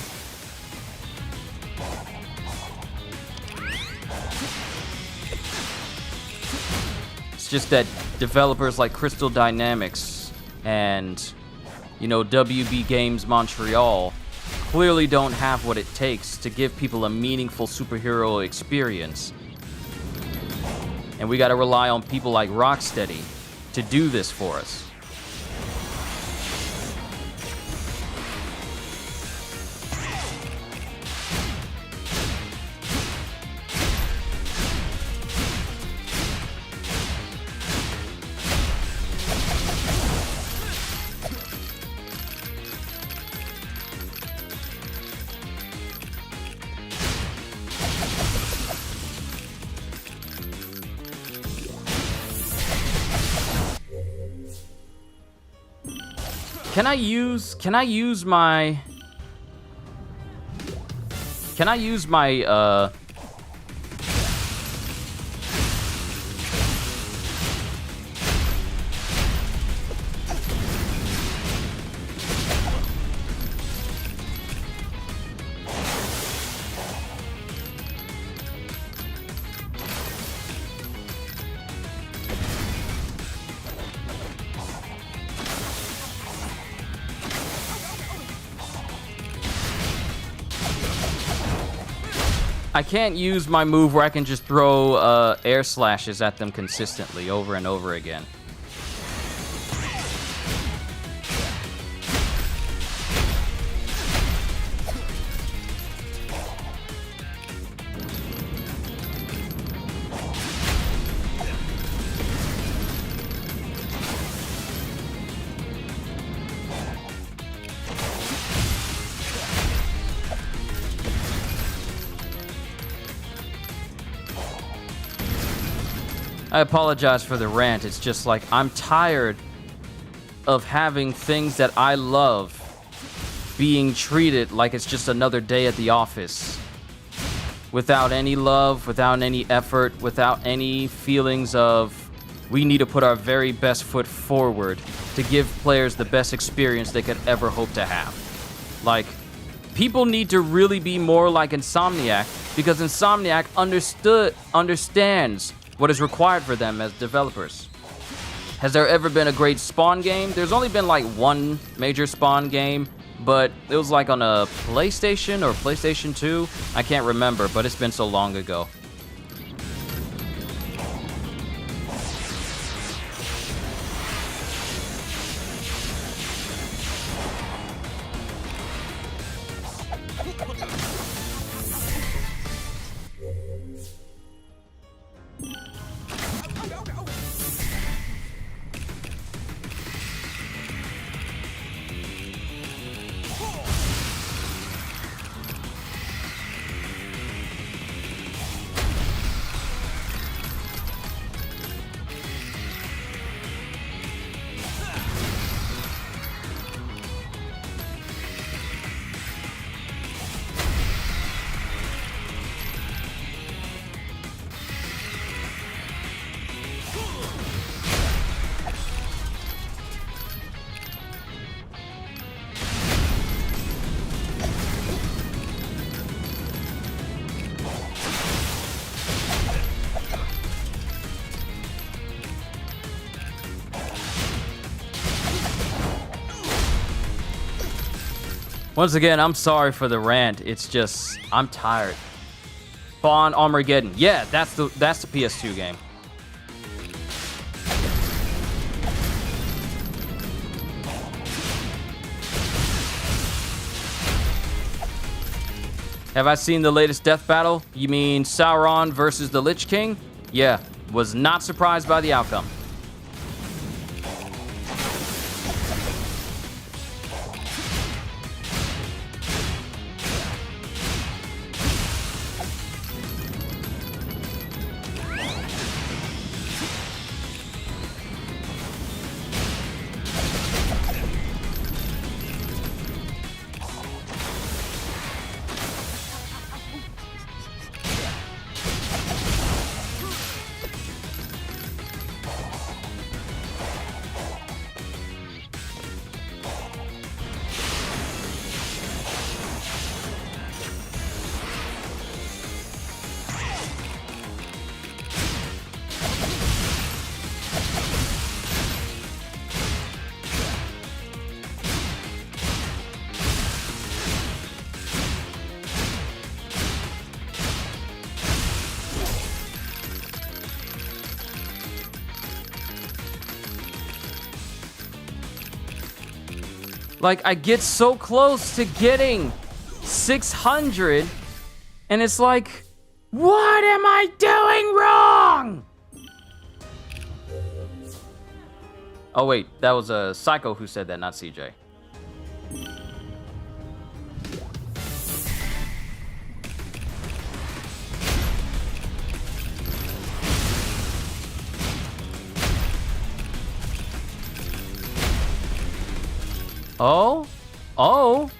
It's just that developers like Crystal Dynamics and, you know, WB Games Montreal clearly don't have what it takes to give people a meaningful superhero experience. And we gotta rely on people like Rocksteady to do this for us. Can I use my I can't use my move where I can just throw air slashes at them consistently over and over again. I apologize for the rant. It's just like I'm tired of having things that I love being treated like it's just another day at the office. Without any love, without any effort, without any feelings of we need to put our very best foot forward to give players the best experience they could ever hope to have. Like, people need to really be more like Insomniac, because Insomniac understands what is required for them as developers. Has there ever been a great Spawn game? There's only been like one major Spawn game, but it was like on a PlayStation or PlayStation 2. I can't remember, but it's been so long ago. Once again, I'm sorry for the rant. It's just, I'm tired. Spawn Armageddon. Yeah, that's the PS2 game. Have I seen the latest death battle? You mean Sauron versus the Lich King? Yeah, was not surprised by the outcome. Like, I get so close to getting 600, and it's like, what am I doing wrong? Oh wait, that was a Psycho who said that, not CJ. Oh? Oh?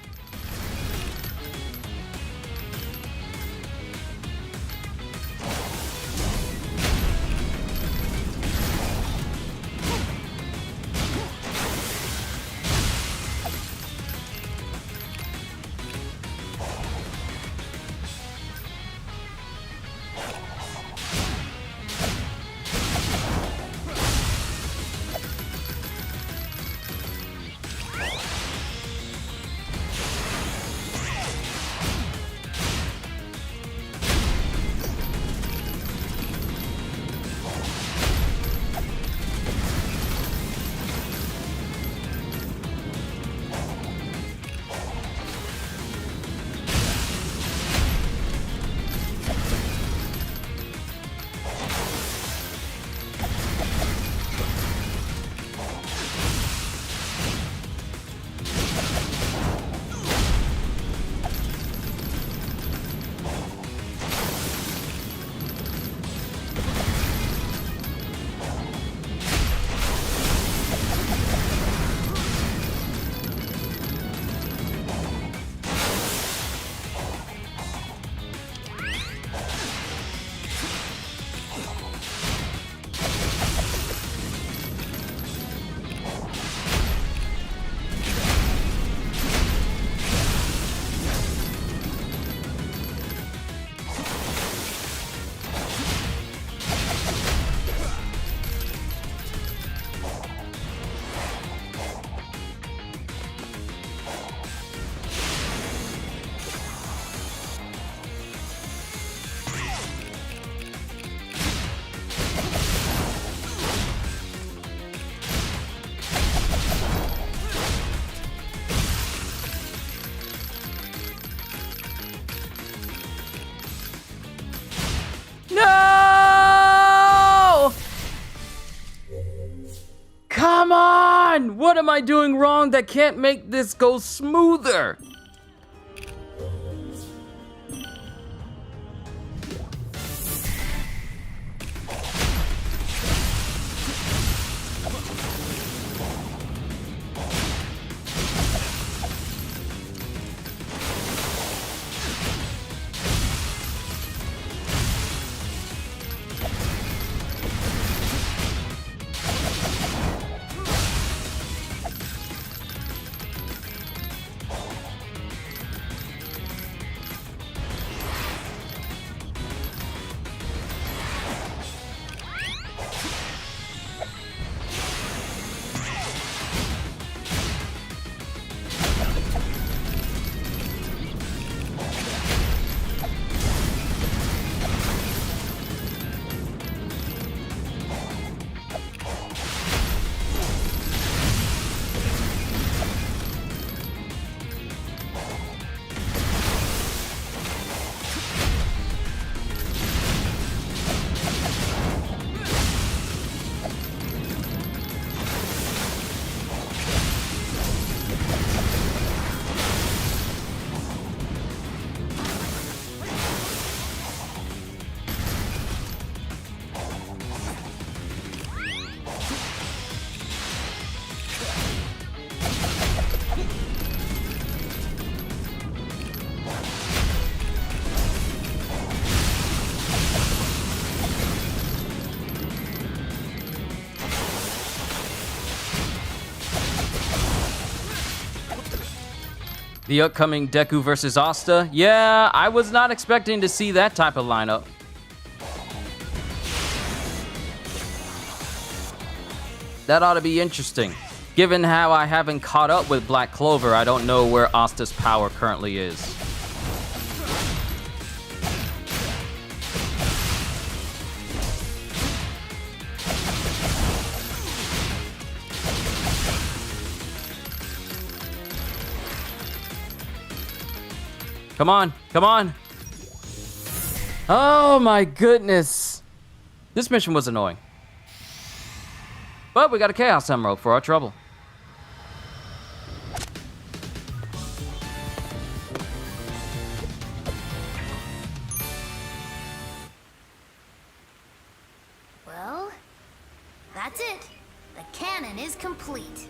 No! Come on! What am I doing wrong that can't make this go smoother? The upcoming Deku versus Asta? Yeah, I was not expecting to see that type of lineup. That ought to be interesting. Given how I haven't caught up with Black Clover, I don't know where Asta's power currently is. Come on, come on. Oh my goodness. This mission was annoying. But we got a Chaos Emerald for our trouble. Well, that's it. The cannon is complete.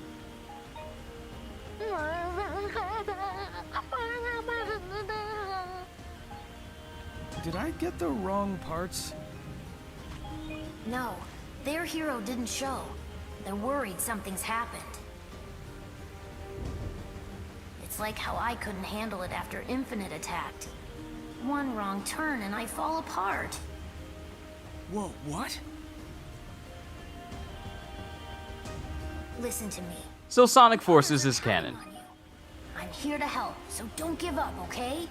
Did I get the wrong parts? No, their hero didn't show. They're worried something's happened. It's like how I couldn't handle it after Infinite attacked. One wrong turn and I fall apart. Whoa, what? Listen to me. So Sonic Forces is canon. On you. I'm here to help, so don't give up, okay?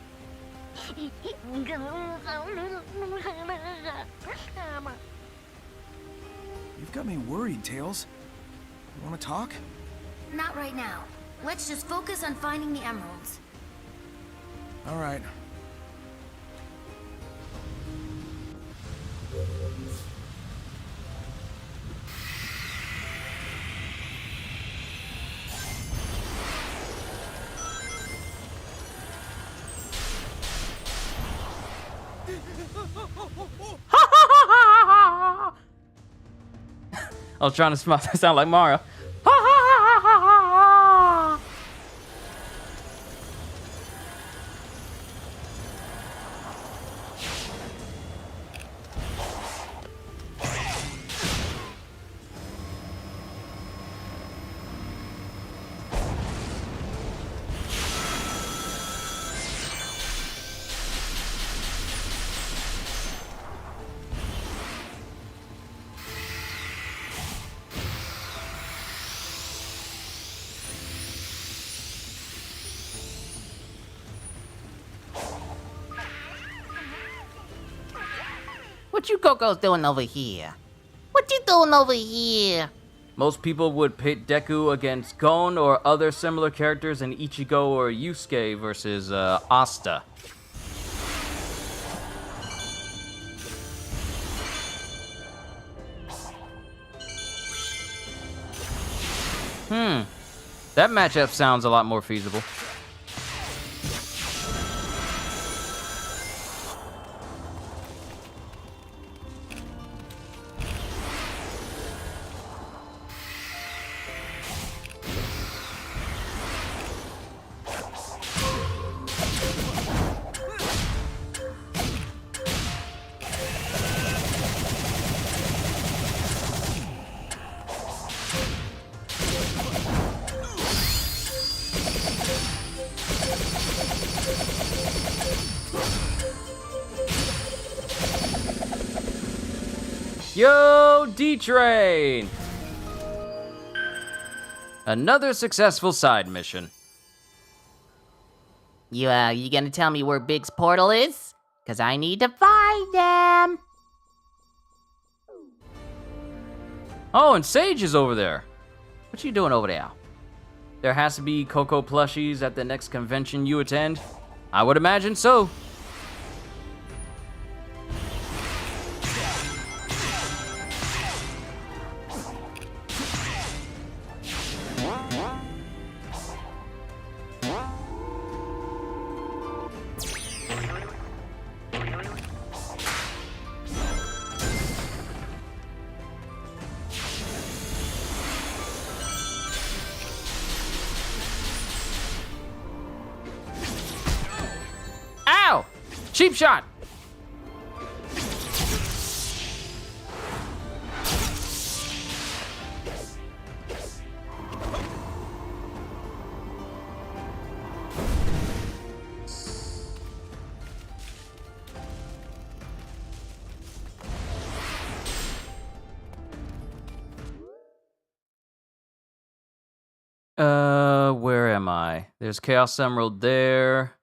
You've got me worried, Tails. You want to talk? Not right now. Let's just focus on finding the emeralds. All right. I was trying to sound like Mario. What you Coco's doing over here? What you doing over here? Most people would pit Deku against Gon or other similar characters, and Ichigo or Yusuke versus Asta. That matchup sounds a lot more feasible. Yo, D-Train! Another successful side mission. You gonna tell me where Big's portal is? Cause I need to find them. Oh, and Sage is over there. What you doing over there? There has to be Coco plushies at the next convention you attend? I would imagine so. Ow! Cheap shot! Where am I? There's Chaos Emerald there.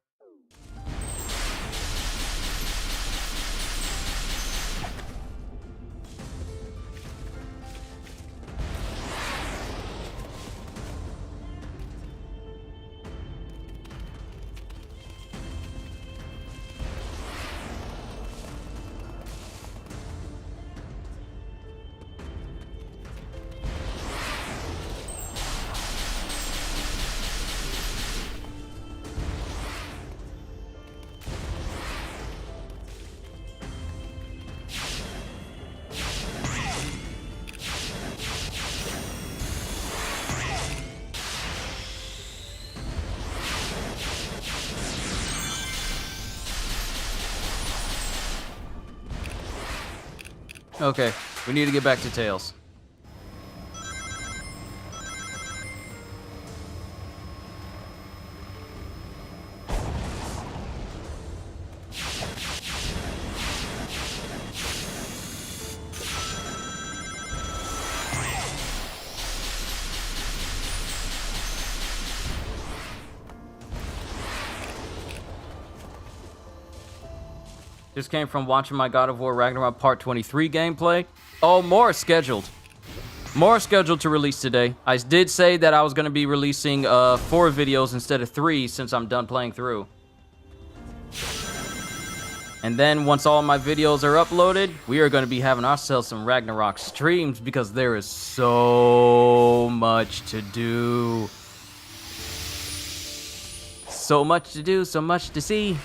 Okay, we need to get back to Tails. This came from watching my God of War Ragnarok Part 23 gameplay. Oh, more is scheduled. More is scheduled to release today. I did say that I was going to be releasing 4 videos instead of 3 since I'm done playing through. And then once all my videos are uploaded, we are going to be having ourselves some Ragnarok streams because there is so much to do. So much to do, so much to see.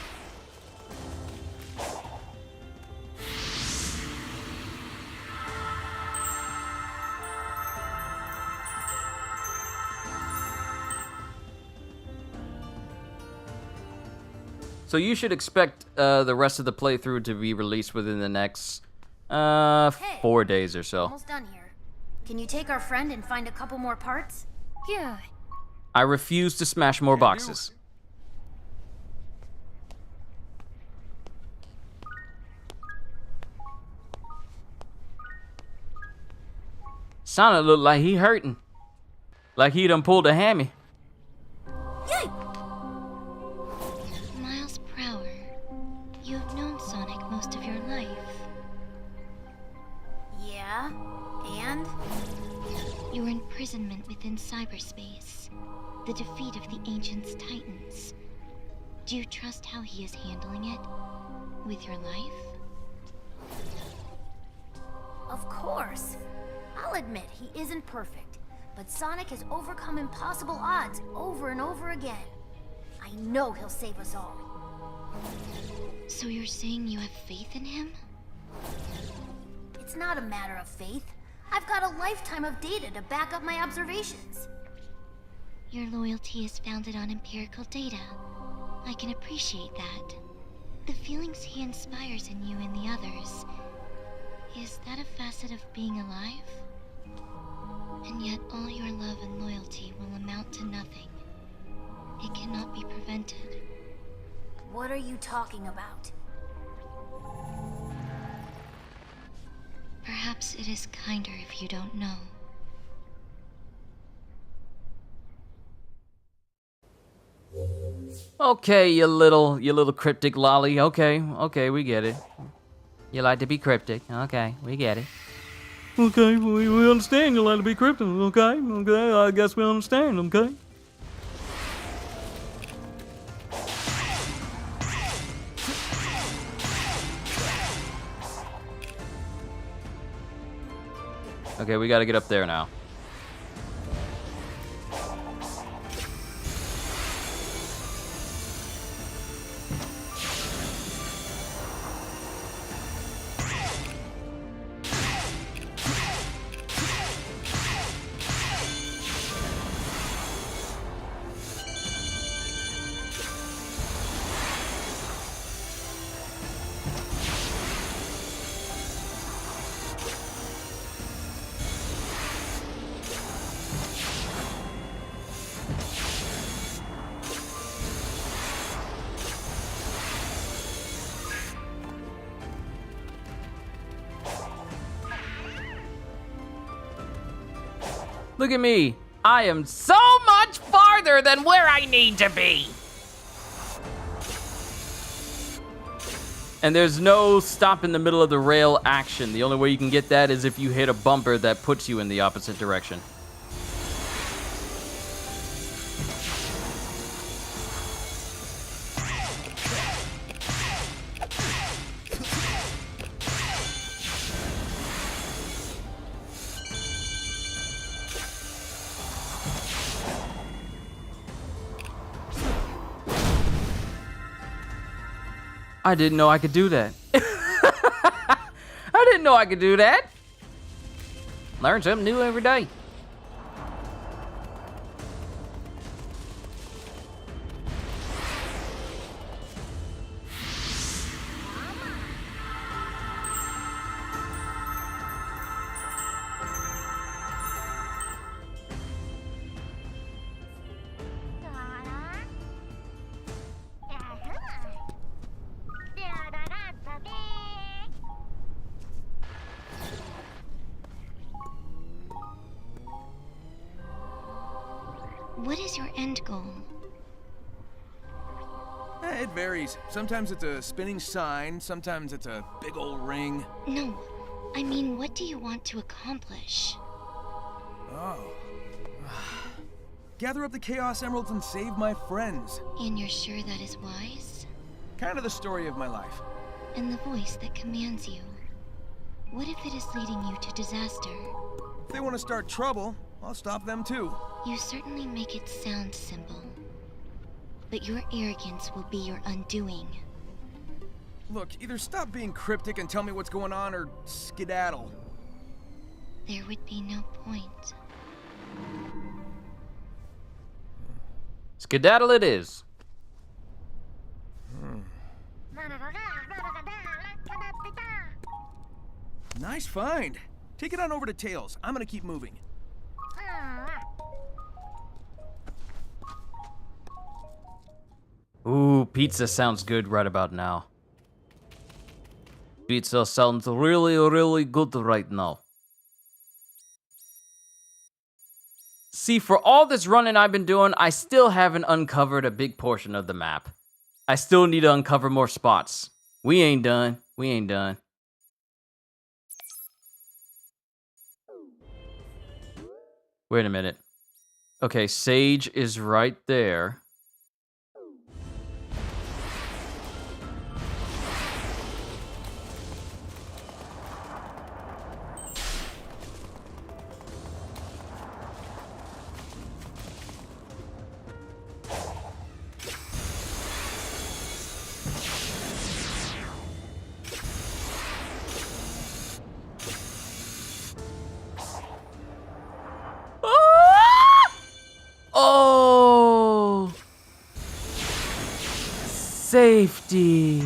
So you should expect the rest of the playthrough to be released within the next 4 days or so. Almost done here. Can you take our friend and find a couple more parts? Yeah. I refuse to smash more boxes. Sonic look like he hurting. Like he done pulled a hammy. Yay! Miles Prower, you have known Sonic most of your life. Yeah, and? Your imprisonment within cyberspace, the defeat of the Ancients' Titans. Do you trust how he is handling it? With your life? Of course. I'll admit he isn't perfect, but Sonic has overcome impossible odds over and over again. I know he'll save us all. So you're saying you have faith in him? It's not a matter of faith. I've got a lifetime of data to back up my observations. Your loyalty is founded on empirical data. I can appreciate that. The feelings he inspires in you and the others, is that a facet of being alive? And yet all your love and loyalty will amount to nothing. It cannot be prevented. What are you talking about? Perhaps it is kinder if you don't know. Okay, you little cryptic lolly. Okay, we get it. You like to be cryptic. Okay, we get it. Okay, we understand you like to be cryptic. Okay, I guess we understand, okay? Okay, we gotta get up there now. Look at me. I am so much farther than where I need to be. And there's no stop in the middle of the rail action. The only way you can get that is if you hit a bumper that puts you in the opposite direction. I didn't know I could do that. I didn't know I could do that. Learn something new every day. What is your end goal? It varies. Sometimes it's a spinning sign, sometimes it's a big old ring. No, I mean, what do you want to accomplish? Oh. Gather up the Chaos Emeralds and save my friends. And you're sure that is wise? Kind of the story of my life. And the voice that commands you? What if it is leading you to disaster? If they want to start trouble, I'll stop them too. You certainly make it sound simple. But your arrogance will be your undoing. Look, either stop being cryptic and tell me what's going on, or skedaddle. There would be no point. Skedaddle it is. Nice find. Take it on over to Tails. I'm gonna keep moving. Ooh, pizza sounds good right about now. Pizza sounds really, really good right now. See, for all this running I've been doing, I still haven't uncovered a big portion of the map. I still need to uncover more spots. We ain't done. We ain't done. Wait a minute. Okay, Sage is right there. Oh! Safety.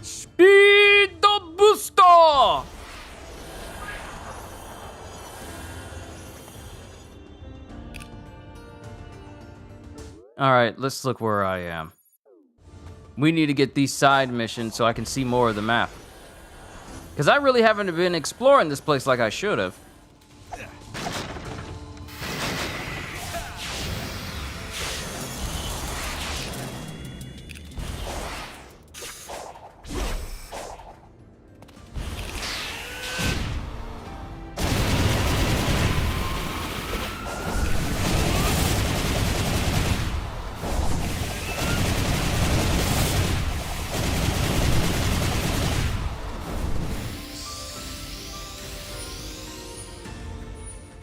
Speed the booster! Alright, let's look where I am. We need to get these side missions so I can see more of the map. Because I really haven't been exploring this place like I should have.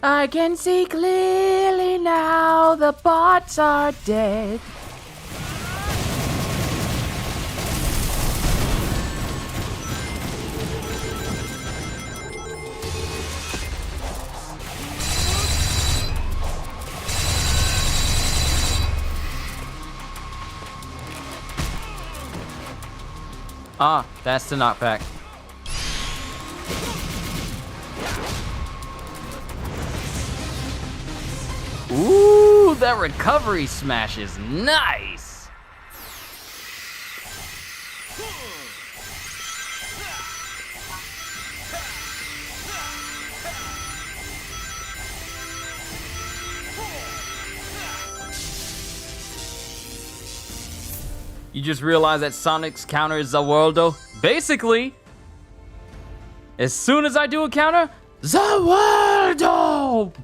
I can see clearly now, the bots are dead. Ah, that's the knockback. Ooh, that recovery smash is nice. You just realize that Sonic's counter is Zawaldo? Basically, as soon as I do a counter, Zawaldo!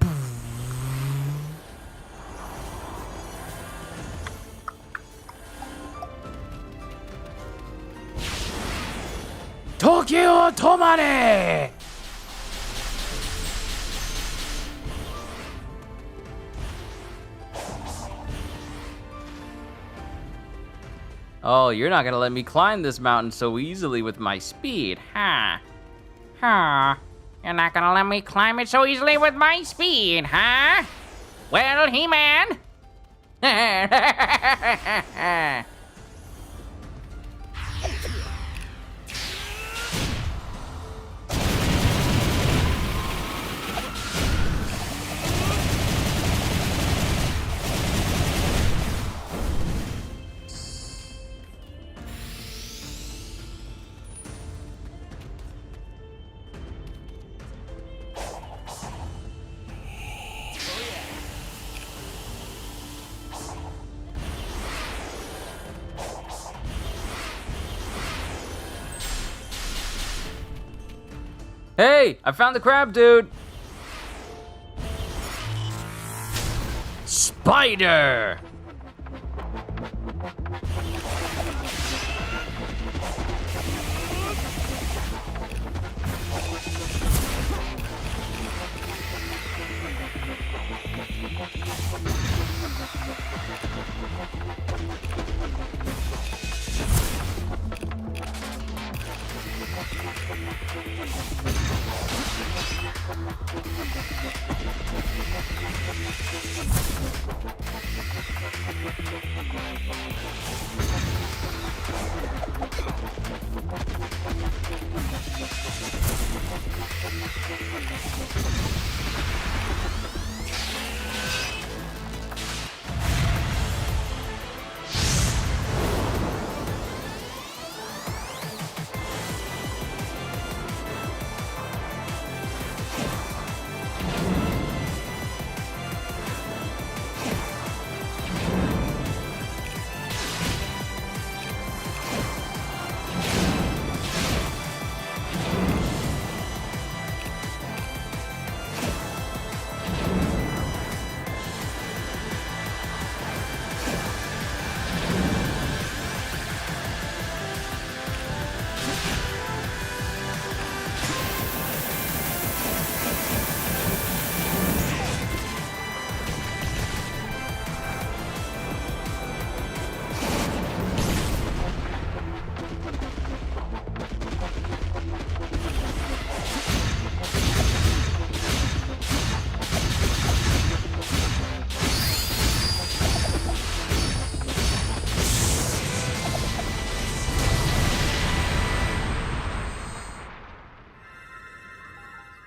Tokyo Tomare! Oh, you're not gonna let me climb this mountain so easily with my speed, huh? Huh? You're not gonna let me climb it so easily with my speed, huh? Well, He-Man. Hey, I found the crab dude. Spider.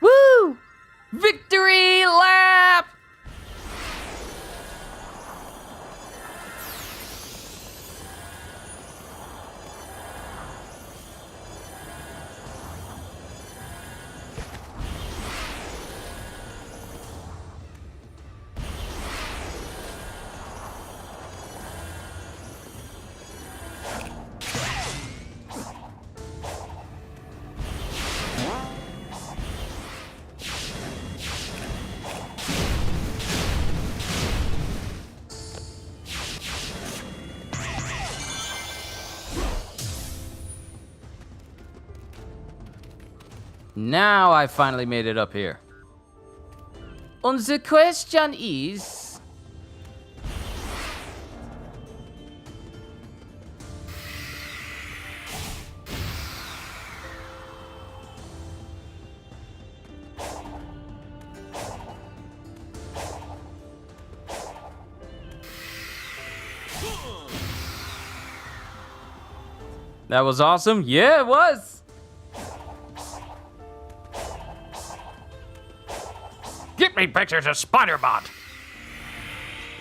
Woo! Victory lap! Now I finally made it up here. And the question is... That was awesome. Yeah, it was. Get me pictures of Spider-Bot.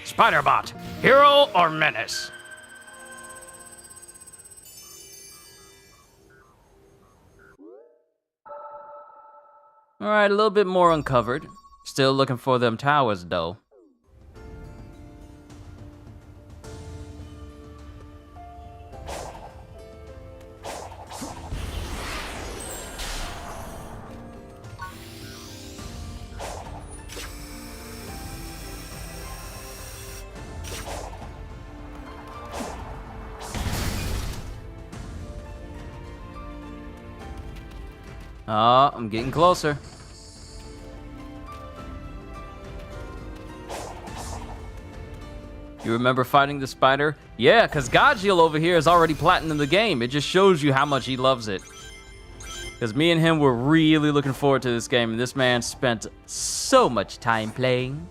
Spider-Bot, hero or menace? All right, a little bit more uncovered. Still looking for them towers, though. Oh, I'm getting closer. You remember fighting the spider? Yeah, because Godjiel over here is already platinum the game. It just shows you how much he loves it. Because me and him were really looking forward to this game, and this man spent so much time playing.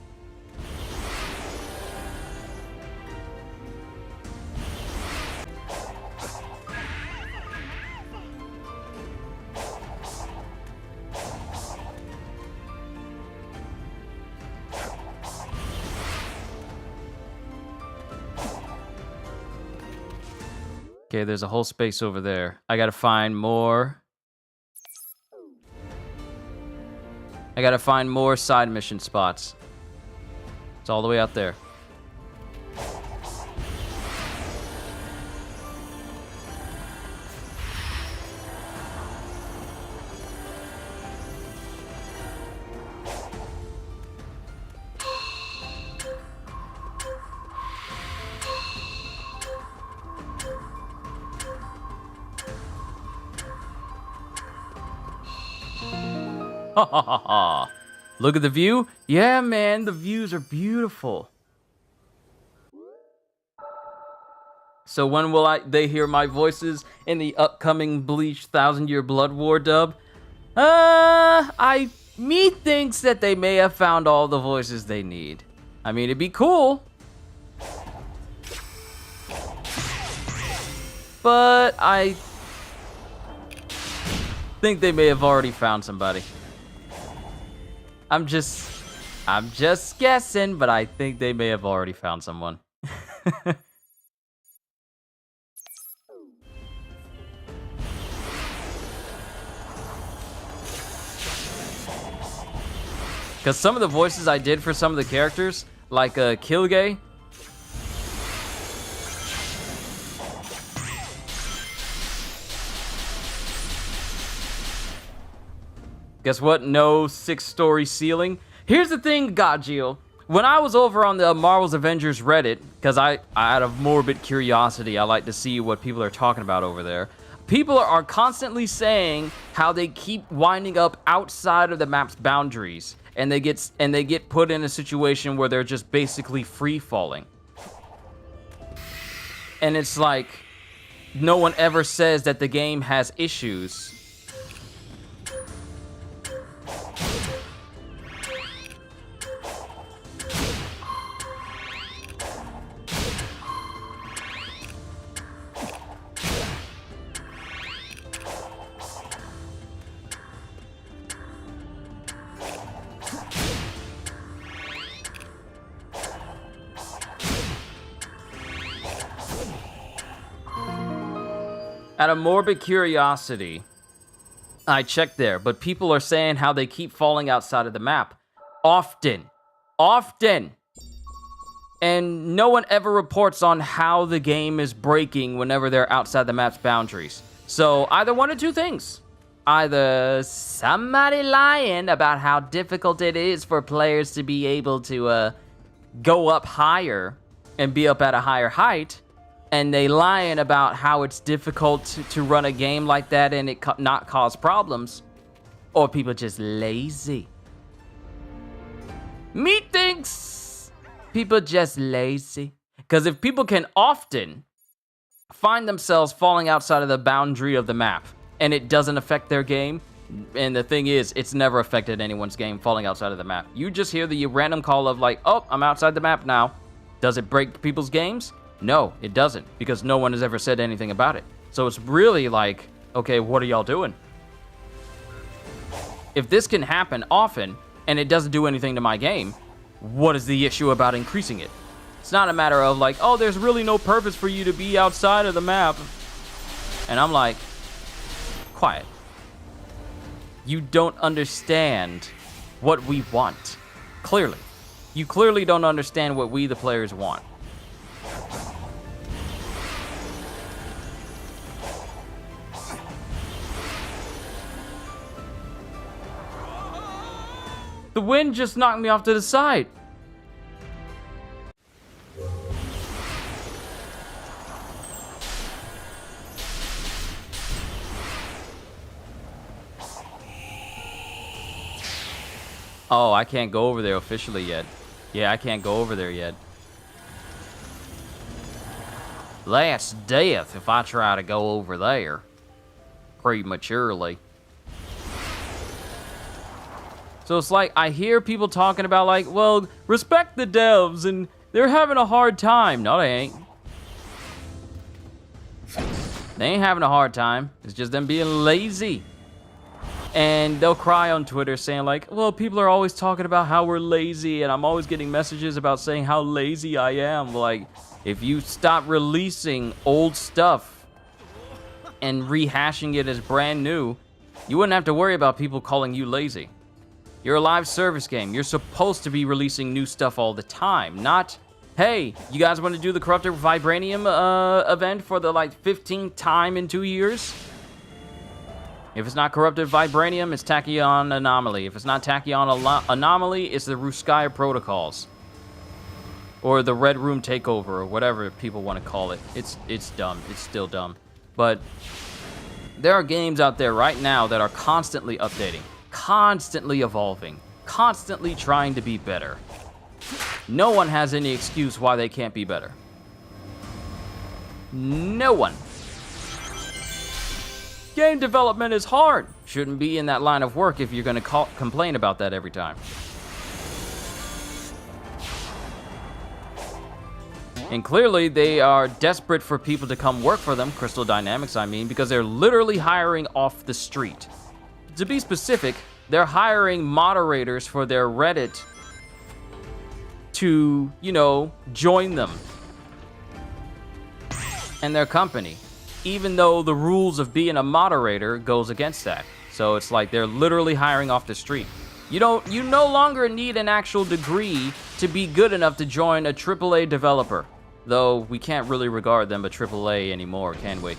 Okay, there's a whole space over there. I gotta find more. I gotta find more side mission spots. It's all the way out there. Ha ha ha ha. Look at the view. Yeah, man, the views are beautiful. So when will they hear my voices in the upcoming Bleach 1000-Year Blood War dub? Me thinks that they may have found all the voices they need. I mean, it'd be cool. But I think they may have already found somebody. I'm just guessing, but I think they may have already found someone. Because some of the voices I did for some of the characters, like Kilgay, guess what? No 6-story ceiling. Here's the thing, Gajeel. When I was over on the Marvel's Avengers Reddit, because I out of morbid curiosity, I like to see what people are talking about over there. People are constantly saying how they keep winding up outside of the map's boundaries, and they get put in a situation where they're just basically free falling. And it's like no one ever says that the game has issues. Out of morbid curiosity, I checked there, but people are saying how they keep falling outside of the map. Often. And no one ever reports on how the game is breaking whenever they're outside the map's boundaries. So either one of two things. Either somebody lying about how difficult it is for players to be able to go up higher and be up at a higher height, and they lying about how it's difficult to run a game like that and it not cause problems, or people just lazy. Me thinks people just lazy. Because if people can often find themselves falling outside of the boundary of the map and it doesn't affect their game, and the thing is, it's never affected anyone's game falling outside of the map. You just hear the random call of like, oh, I'm outside the map now. Does it break people's games? No, it doesn't, because no one has ever said anything about it. So it's really like, okay, what are y'all doing? If this can happen often, and it doesn't do anything to my game, what is the issue about increasing it? It's not a matter of like, oh, there's really no purpose for you to be outside of the map. And I'm like, quiet. You don't understand what we want. Clearly. You clearly don't understand what we, the players, want. The wind just knocked me off to the side. Oh, I can't go over there officially yet. Yeah, I can't go over there yet. That's death if I try to go over there prematurely. So it's like, I hear people talking about like, well, respect the devs and they're having a hard time. No, they ain't. They ain't having a hard time. It's just them being lazy. And they'll cry on Twitter saying like, well, people are always talking about how we're lazy, and I'm always getting messages about saying how lazy I am. Like, if you stop releasing old stuff and rehashing it as brand new, you wouldn't have to worry about people calling you lazy. You're a live service game. You're supposed to be releasing new stuff all the time, not, hey, you guys want to do the Corrupted Vibranium event for the like 15th time in 2 years? If it's not Corrupted Vibranium, it's Tachyon Anomaly. If it's not Tachyon Anomaly, it's the Ruskaya Protocols. Or the Red Room Takeover, or whatever people want to call it. It's dumb. It's still dumb. But there are games out there right now that are constantly updating, constantly evolving, constantly trying to be better. No one has any excuse why they can't be better. No one. Game development is hard. Shouldn't be in that line of work if you're going to complain about that every time. And clearly, they are desperate for people to come work for them, Crystal Dynamics, I mean, because they're literally hiring off the street. To be specific, they're hiring moderators for their Reddit to, you know, join them and their company, even though the rules of being a moderator goes against that. So it's like they're literally hiring off the street. You no longer need an actual degree to be good enough to join a AAA developer. Though we can't really regard them a AAA anymore, can we?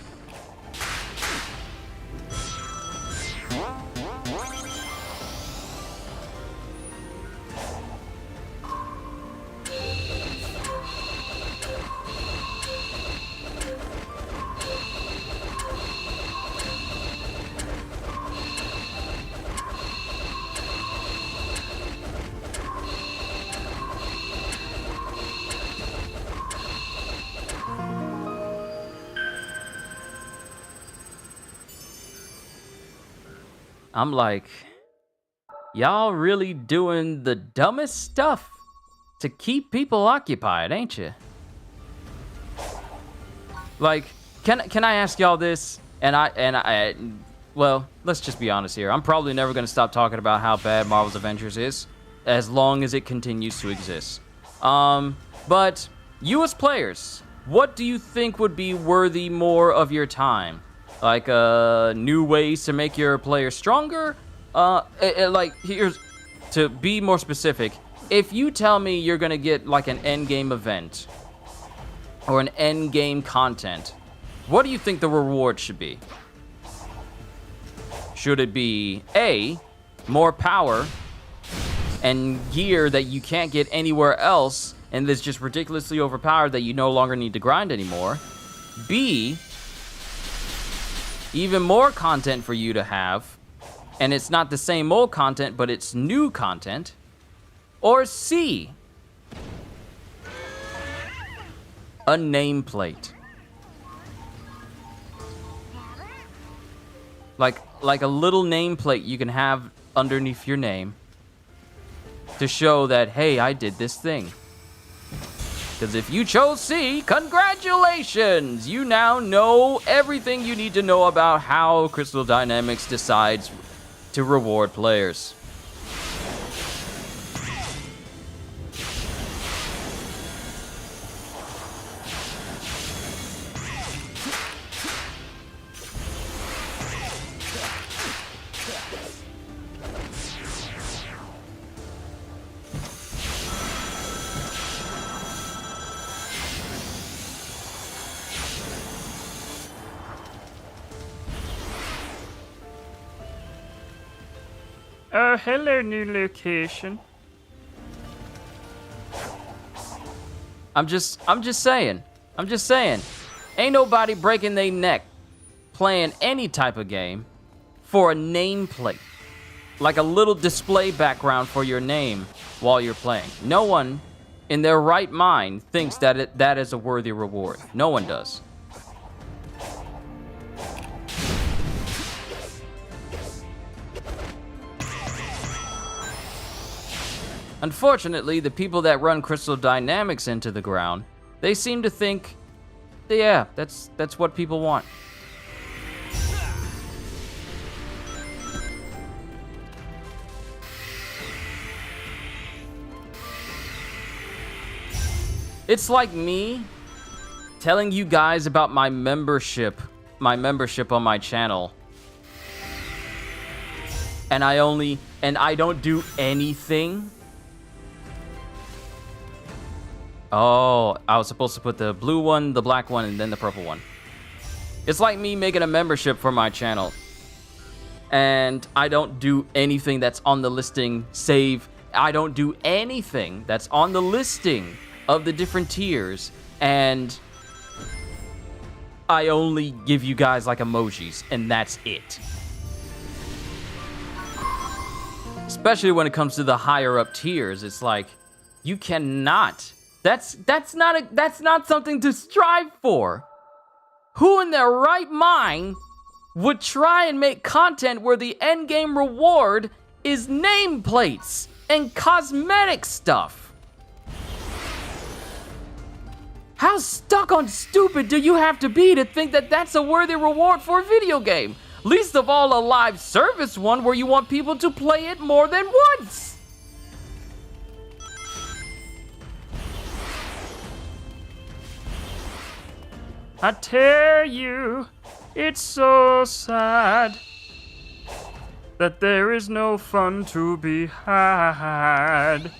I'm like, y'all really doing the dumbest stuff to keep people occupied, ain't you? Like, can I ask y'all this? Well, let's just be honest here. I'm probably never gonna stop talking about how bad Marvel's Avengers is, as long as it continues to exist. But you as players, what do you think would be worthy more of your time? Like, new ways to make your players stronger? Like, here's, to be more specific, if you tell me you're gonna get, like, an endgame event, or an endgame content, what do you think the reward should be? Should it be, A, more power, and gear that you can't get anywhere else, and that's just ridiculously overpowered that you no longer need to grind anymore? B, even more content for you to have, and it's not the same old content, but it's new content? Or C, a nameplate. Like a little nameplate you can have underneath your name to show that, hey, I did this thing. Because if you chose C, congratulations! You now know everything you need to know about how Crystal Dynamics decides to reward players. Hello, new location. I'm just saying. Ain't nobody breaking their neck playing any type of game for a nameplate. Like a little display background for your name while you're playing. No one in their right mind thinks that that is a worthy reward. No one does. Unfortunately, the people that run Crystal Dynamics into the ground, they seem to think, yeah, that's what people want. It's like me telling you guys about my membership on my channel. And I don't do anything. Oh, I was supposed to put the blue one, the black one, and then the purple one. It's like me making a membership for my channel. And I don't do anything that's on the listing, save. I don't do anything that's on the listing of the different tiers, and I only give you guys like emojis, and that's it. Especially when it comes to the higher up tiers, it's like you cannot. That's not something to strive for. Who in their right mind would try and make content where the end game reward is nameplates and cosmetic stuff? How stuck on stupid do you have to be to think that that's a worthy reward for a video game? Least of all a live service one where you want people to play it more than once. I tell you, it's so sad that there is no fun to be had.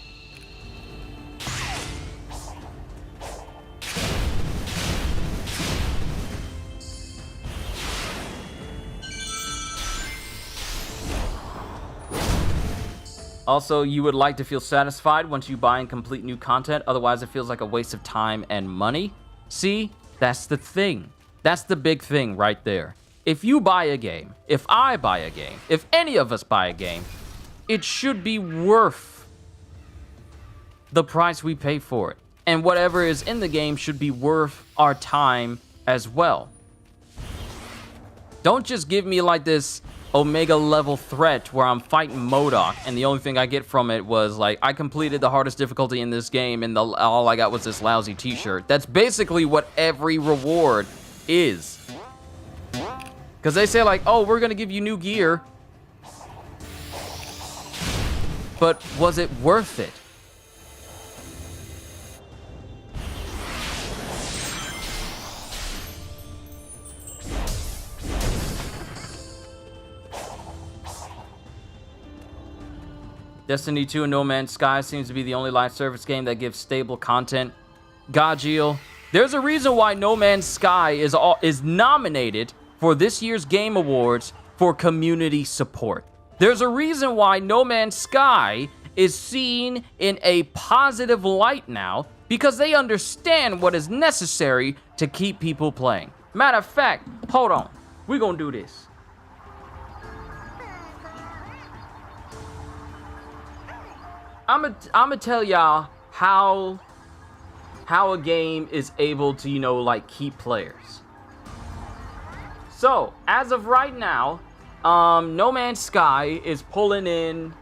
Also, you would like to feel satisfied once you buy and complete new content, otherwise it feels like a waste of time and money. See, that's the thing. That's the big thing right there. If you buy a game, if I buy a game, if any of us buy a game, it should be worth the price we pay for it. And whatever is in the game should be worth our time as well. Don't just give me like this Omega level threat where I'm fighting MODOK and the only thing I get from it was like I completed the hardest difficulty in this game and all I got was this lousy t-shirt. That's basically what every reward is. Because they say like, oh, we're gonna give you new gear, but was it worth it? Destiny 2 and No Man's Sky seems to be the only live service game that gives stable content. Gajeel, there's a reason why No Man's Sky is nominated for this year's Game Awards for community support. There's a reason why No Man's Sky is seen in a positive light now, because they understand what is necessary to keep people playing. Matter of fact, hold on, we're gonna do this. I'm gonna tell y'all how a game is able to, you know, like keep players. So, as of right now, No Man's Sky is pulling in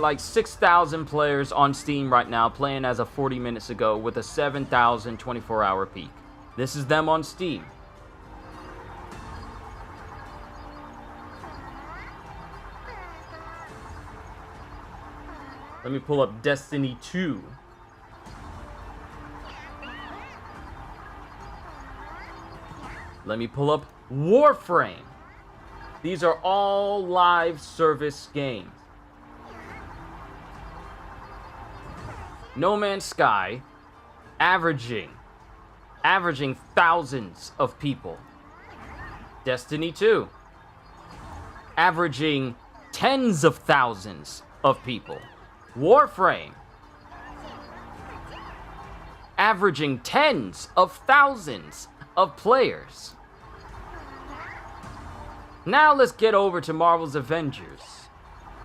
like 6,000 players on Steam right now, playing as of 40 minutes ago with a 7,000 24-hour peak. This is them on Steam. Let me pull up Destiny 2. Let me pull up Warframe. These are all live service games. No Man's Sky, averaging thousands of people. Destiny 2, averaging tens of thousands of people. Warframe, averaging tens of thousands of players. Now let's get over to Marvel's Avengers,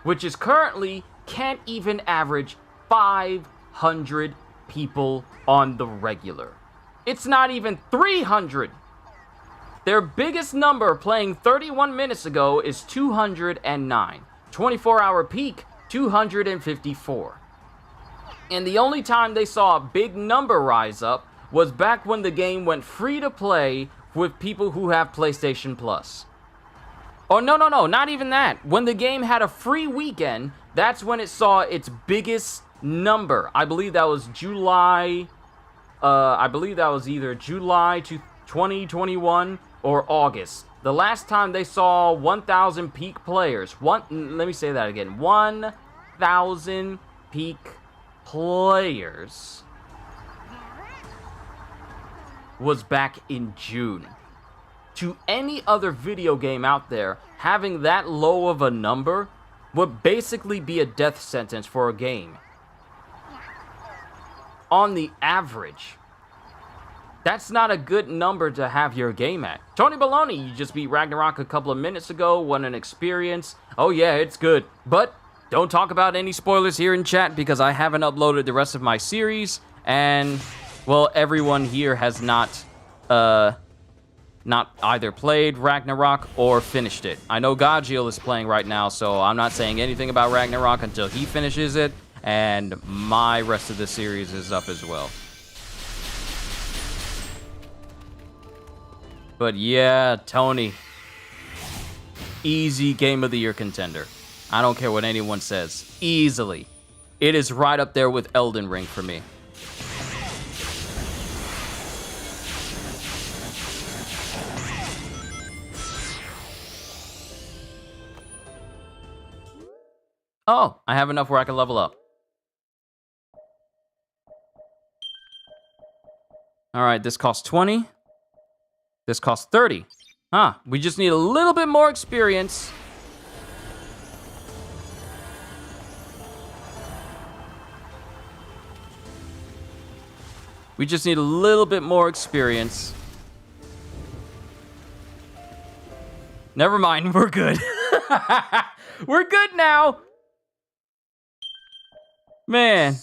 which is currently can't even average 500 people on the regular. It's not even 300. Their biggest number playing 31 minutes ago is 209. 24-hour peak, 254. And the only time they saw a big number rise up was back when the game went free to play with people who have PlayStation Plus. Oh, no, not even that. When the game had a free weekend, that's when it saw its biggest number. I believe that was July, I believe that was either July 2021 or August. The last time they saw 1,000 peak players, let me say that again, 1,000 peak players was back in June. To any other video game out there, having that low of a number would basically be a death sentence for a game. On the average, that's not a good number to have your game at. Tony Baloney, you just beat Ragnarok a couple of minutes ago, what an experience. Oh yeah, it's good. But don't talk about any spoilers here in chat because I haven't uploaded the rest of my series, and, well, everyone here has not either played Ragnarok or finished it. I know Gajiel is playing right now, so I'm not saying anything about Ragnarok until he finishes it, and my rest of the series is up as well. But yeah, Tony, easy Game of the Year contender. I don't care what anyone says. Easily. It is right up there with Elden Ring for me. Oh, I have enough where I can level up. Alright, this costs 20. This costs 30. Huh, we just need a little bit more experience. We just need a little bit more experience. Never mind, we're good. We're good now. Man,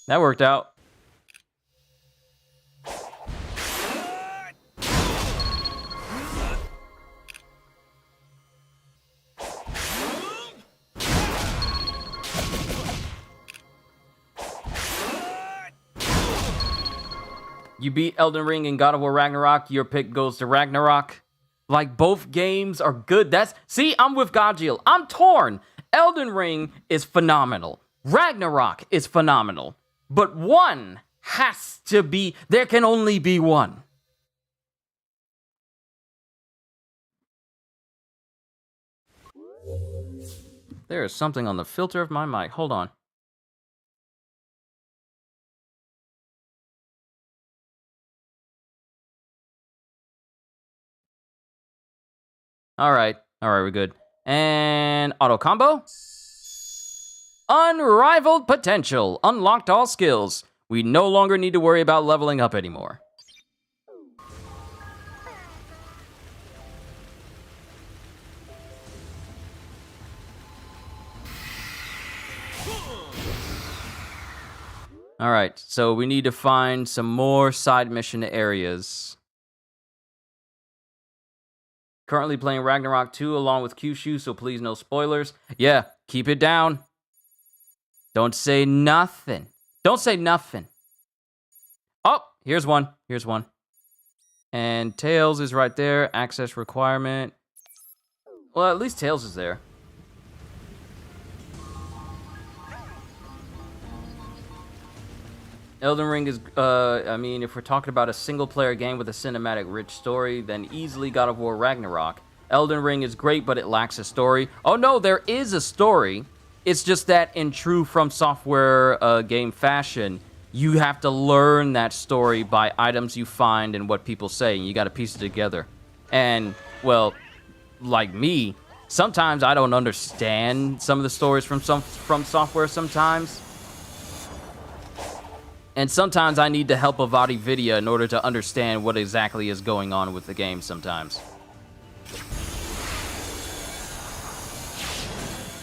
that worked out. You beat Elden Ring and God of War Ragnarok, your pick goes to Ragnarok. Like, both games are good. See, I'm with Gajiel. I'm torn. Elden Ring is phenomenal. Ragnarok is phenomenal. But one has to be, there can only be one. There is something on the filter of my mic. Hold on. All right, we're good. And auto combo. Unrivaled potential. Unlocked all skills. We no longer need to worry about leveling up anymore. All right, so we need to find some more side mission areas. Currently playing Ragnarok 2 along with Kyushu, so please no spoilers. Yeah, keep it down. Don't say nothing. Don't say nothing. Oh, here's one. Here's one. And Tails is right there. Access requirement. Well, at least Tails is there. Elden Ring is, I mean, if we're talking about a single-player game with a cinematic-rich story, then easily God of War Ragnarok. Elden Ring is great, but it lacks a story. Oh no, there is a story. It's just that in true From Software game fashion, you have to learn that story by items you find and what people say, and you gotta piece it together. And, well, like me, sometimes I don't understand some of the stories from Software sometimes. And sometimes I need the help of VaatiVidya in order to understand what exactly is going on with the game sometimes.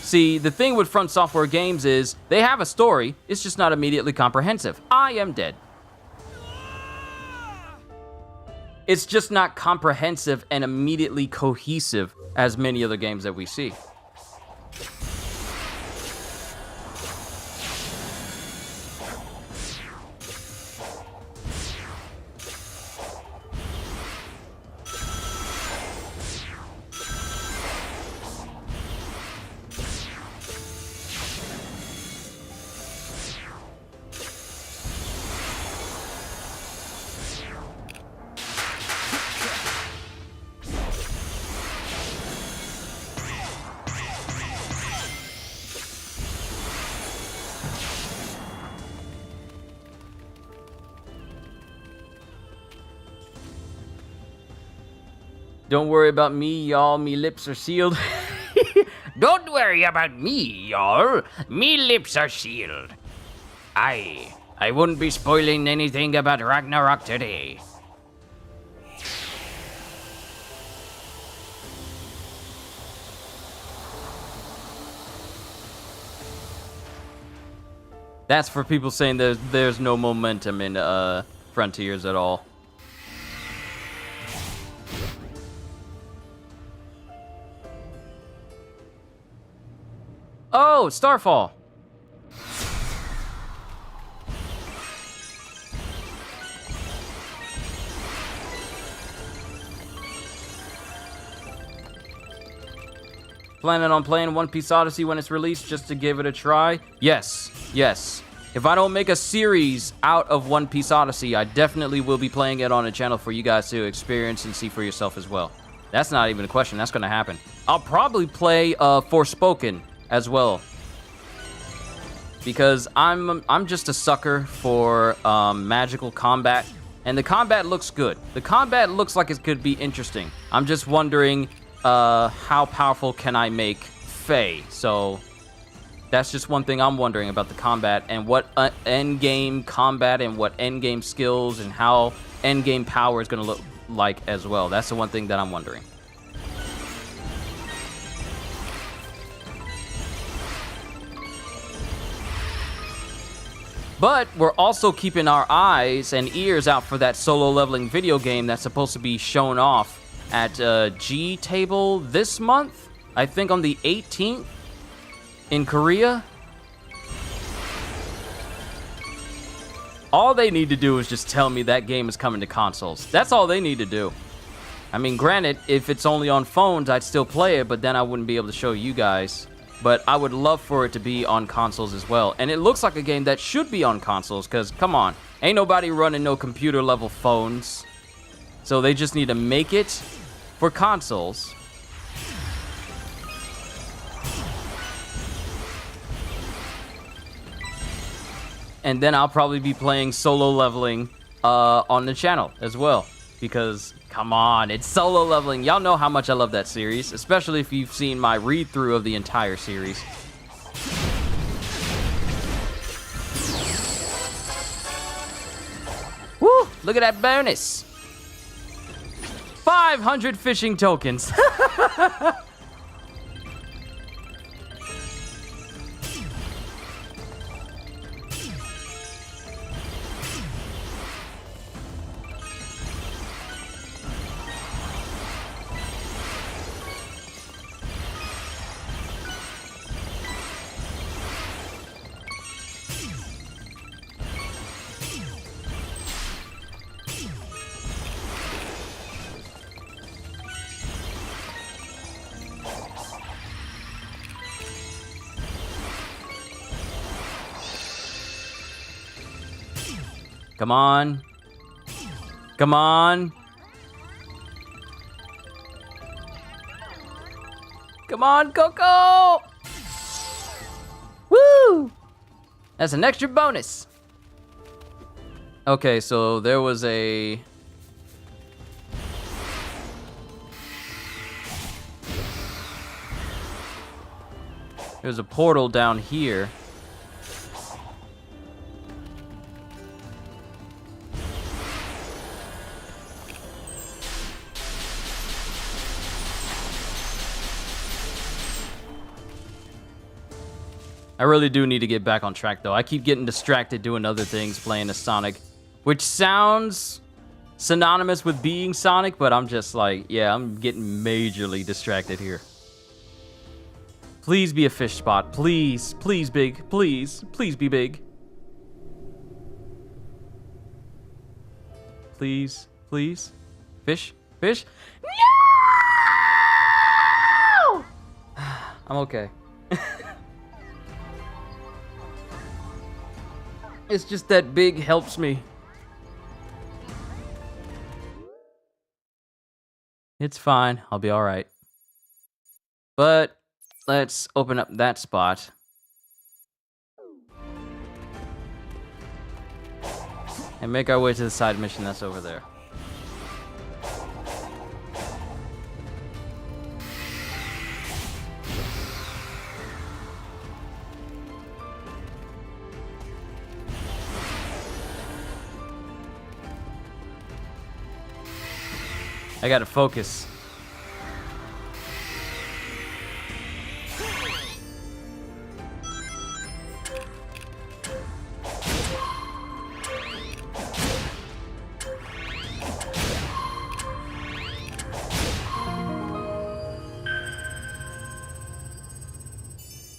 See, the thing with From Software games is, they have a story, it's just not immediately comprehensive. I am dead. It's just not comprehensive and immediately cohesive as many other games that we see. Don't worry about me, y'all. Me lips are sealed. Don't worry about me, y'all. Me lips are sealed. I wouldn't be spoiling anything about Ragnarok today. That's for people saying there's no momentum in Frontiers at all. Oh, Starfall. Planning on playing One Piece Odyssey when it's released just to give it a try? Yes, yes. If I don't make a series out of One Piece Odyssey, I definitely will be playing it on a channel for you guys to experience and see for yourself as well. That's not even a question, that's gonna happen. I'll probably play Forspoken as well. Because I'm just a sucker for magical combat, and the combat looks good. The combat looks like it could be interesting. I'm just wondering how powerful can I make Faye? So that's just one thing I'm wondering about the combat, and what endgame combat and what endgame skills and how endgame power is going to look like as well. That's the one thing that I'm wondering. But we're also keeping our eyes and ears out for that solo leveling video game that's supposed to be shown off at G-Table this month. I think on the 18th in Korea. All they need to do is just tell me that game is coming to consoles. That's all they need to do. I mean, granted, if it's only on phones, I'd still play it, but then I wouldn't be able to show you guys. But I would love for it to be on consoles as well. And it looks like a game that should be on consoles, because, come on, ain't nobody running no computer-level phones. So they just need to make it for consoles. And then I'll probably be playing solo leveling on the channel as well. Because, come on, it's solo leveling. Y'all know how much I love that series, especially if you've seen my read-through of the entire series. Woo! Look at that bonus! 500 fishing tokens. Come on. Come on. Come on, Coco! Woo! That's an extra bonus. Okay, so there was a... There's a portal down here. I really do need to get back on track, though. I keep getting distracted doing other things, playing as Sonic, which sounds synonymous with being Sonic, but I'm just like, yeah, I'm getting majorly distracted here. Please be a fish spot. Please. Please, big. Please. Please be big. Please. Please. Fish. Fish. No! I'm okay. It's just that big helps me. It's fine. I'll be alright. But let's open up that spot. And make our way to the side mission that's over there. I gotta focus.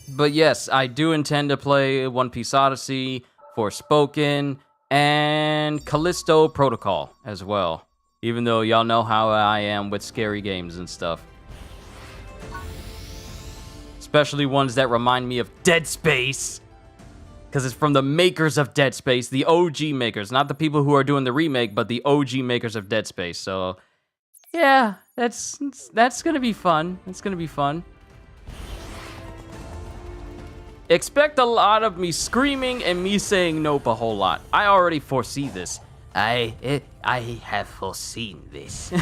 But yes, I do intend to play One Piece Odyssey, Forspoken, and Callisto Protocol as well. Even though y'all know how I am with scary games and stuff. Especially ones that remind me of Dead Space. Because it's from the makers of Dead Space, the OG makers. Not the people who are doing the remake, but the OG makers of Dead Space. So, yeah, that's gonna be fun. It's gonna be fun. Expect a lot of me screaming and me saying nope a whole lot. I already foresee this. I have foreseen this.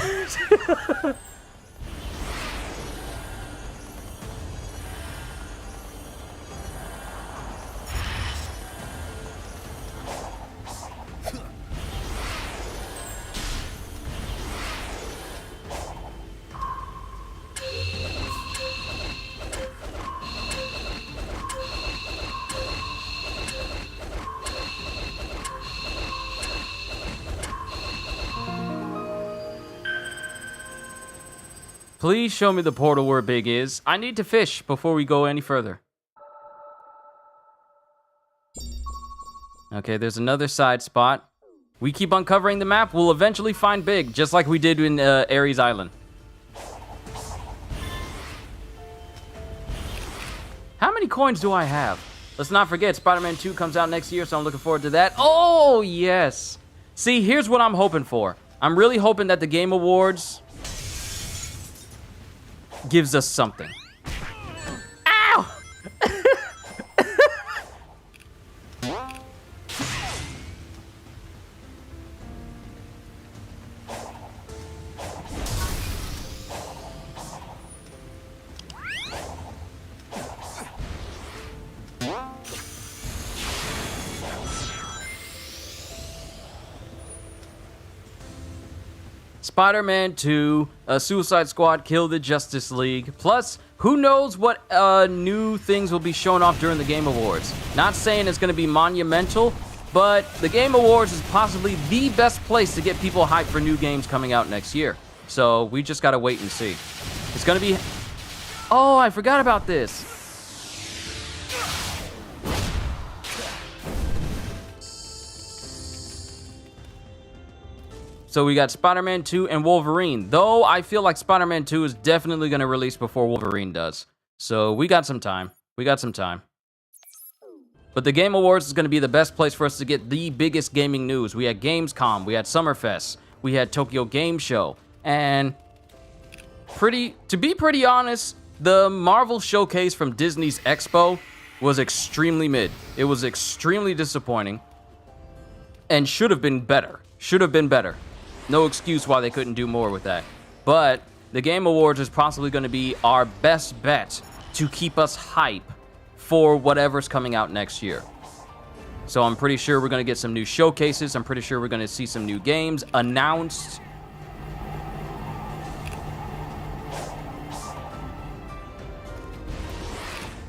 Please show me the portal where Big is. I need to fish before we go any further. Okay, there's another side spot. We keep uncovering the map, we'll eventually find Big, just like we did in Ares Island. How many coins do I have? Let's not forget, Spider-Man 2 comes out next year, so I'm looking forward to that. Oh, yes! See, here's what I'm hoping for. I'm really hoping that the Game Awards gives us something. Ow! Spider-Man 2, Suicide Squad, Kill the Justice League. Plus, who knows what new things will be shown off during the Game Awards. Not saying it's going to be monumental, but the Game Awards is possibly the best place to get people hyped for new games coming out next year. So we just got to wait and see. It's going to be... Oh, I forgot about this. So we got Spider-Man 2 and Wolverine. Though I feel like Spider-Man 2 is definitely going to release before Wolverine does. So we got some time. We got some time. But the Game Awards is going to be the best place for us to get the biggest gaming news. We had Gamescom, we had Summerfest, we had Tokyo Game Show. And to be pretty honest, the Marvel showcase from Disney's Expo was extremely mid. It was extremely disappointing. And should have been better. Should have been better. No excuse why they couldn't do more with that. But the Game Awards is possibly going to be our best bet to keep us hype for whatever's coming out next year. So I'm pretty sure we're going to get some new showcases. I'm pretty sure we're going to see some new games announced.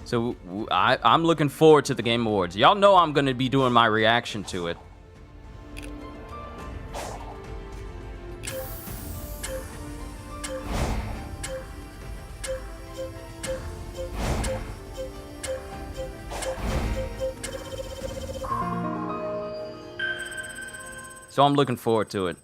So I'm looking forward to the Game Awards. Y'all know I'm going to be doing my reaction to it. So I'm looking forward to it.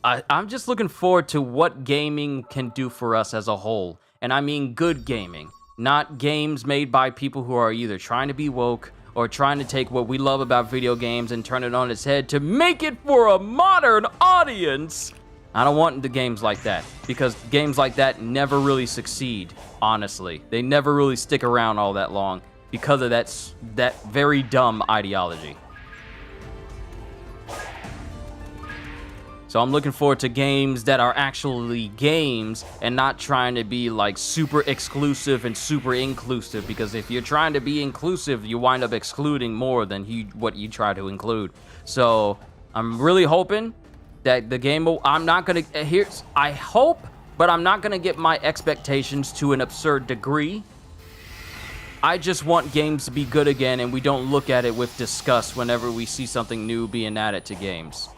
I'm just looking forward to what gaming can do for us as a whole. And I mean good gaming. Not games made by people who are either trying to be woke or trying to take what we love about video games and turn it on its head to make it for a modern audience. I don't want the games like that, because games like that never really succeed, honestly. They never really stick around all that long because of that very dumb ideology. So I'm looking forward to games that are actually games and not trying to be like super exclusive and super inclusive, because if you're trying to be inclusive, you wind up excluding more than what you try to include. So I'm really hoping That the game will, I'm not gonna, here's, I hope, but I'm not gonna get my expectations to an absurd degree. I just want games to be good again, and we don't look at it with disgust whenever we see something new being added to games.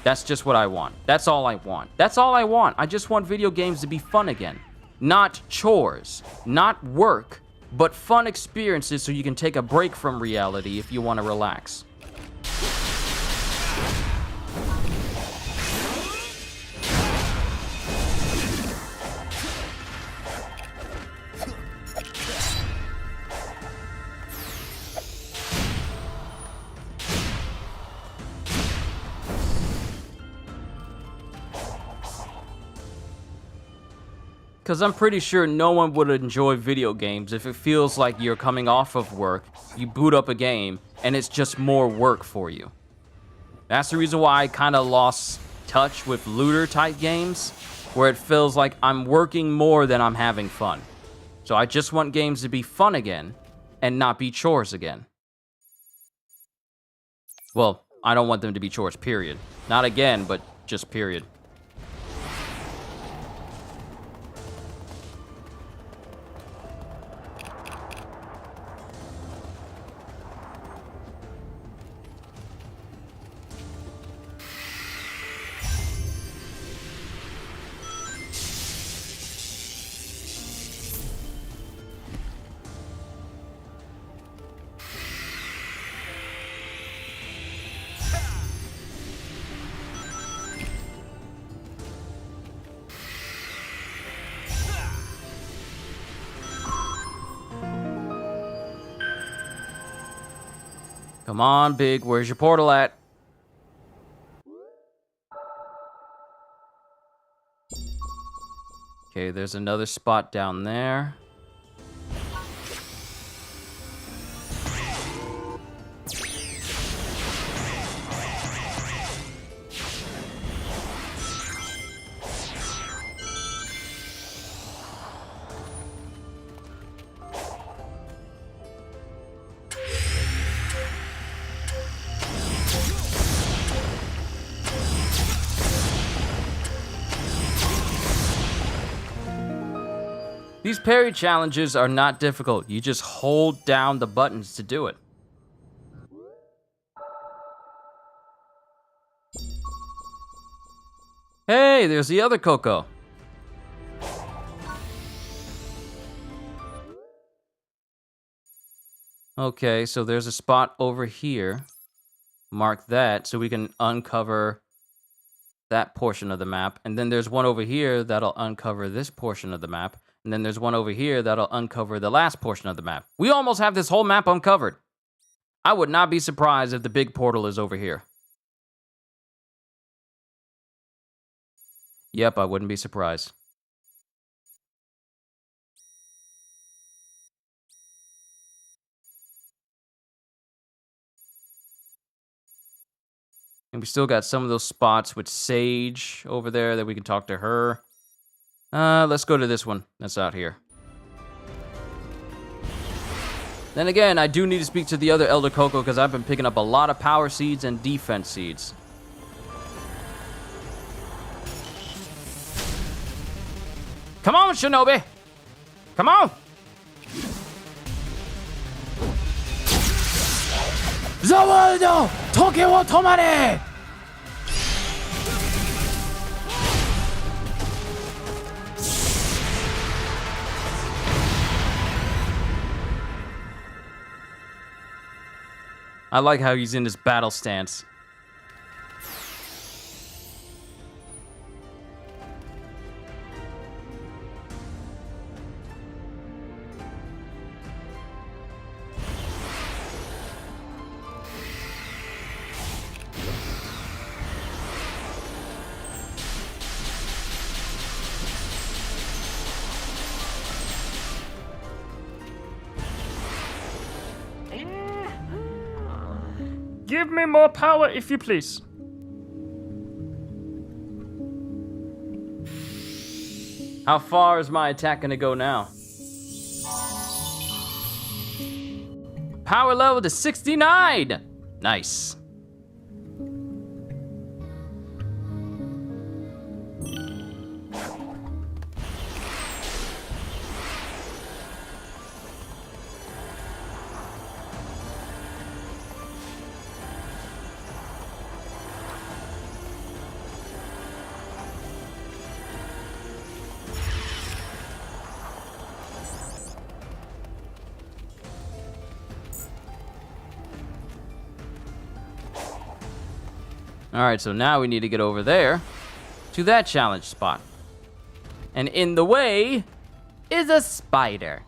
That's just what I want. That's all I want. That's all I want. I just want video games to be fun again. Not chores, not work, but fun experiences so you can take a break from reality if you want to relax. Because I'm pretty sure no one would enjoy video games if it feels like you're coming off of work, you boot up a game, and it's just more work for you. That's the reason why I kind of lost touch with looter-type games, where it feels like I'm working more than I'm having fun. So I just want games to be fun again, and not be chores again. Well, I don't want them to be chores, period. Not again, but just period. Come on, Big, where's your portal at? Okay, there's another spot down there. These parry challenges are not difficult. You just hold down the buttons to do it. Hey, there's the other Coco. Okay, so there's a spot over here. Mark that so we can uncover that portion of the map. And then there's one over here that'll uncover this portion of the map. And then there's one over here that'll uncover the last portion of the map. We almost have this whole map uncovered. I would not be surprised if the big portal is over here. Yep, I wouldn't be surprised. And we still got some of those spots with Sage over there that we can talk to her. Let's go to this one that's out here. Then again, I do need to speak to the other Elder Coco because I've been picking up a lot of power seeds and defense seeds. Come on, Shinobi! Come on! The world! Toki wo tomare! I like how he's in his battle stance. Give me more power, if you please. How far is my attack gonna go now? Power level to 69! Nice. Alright, so now we need to get over there to that challenge spot. And in the way is a spider.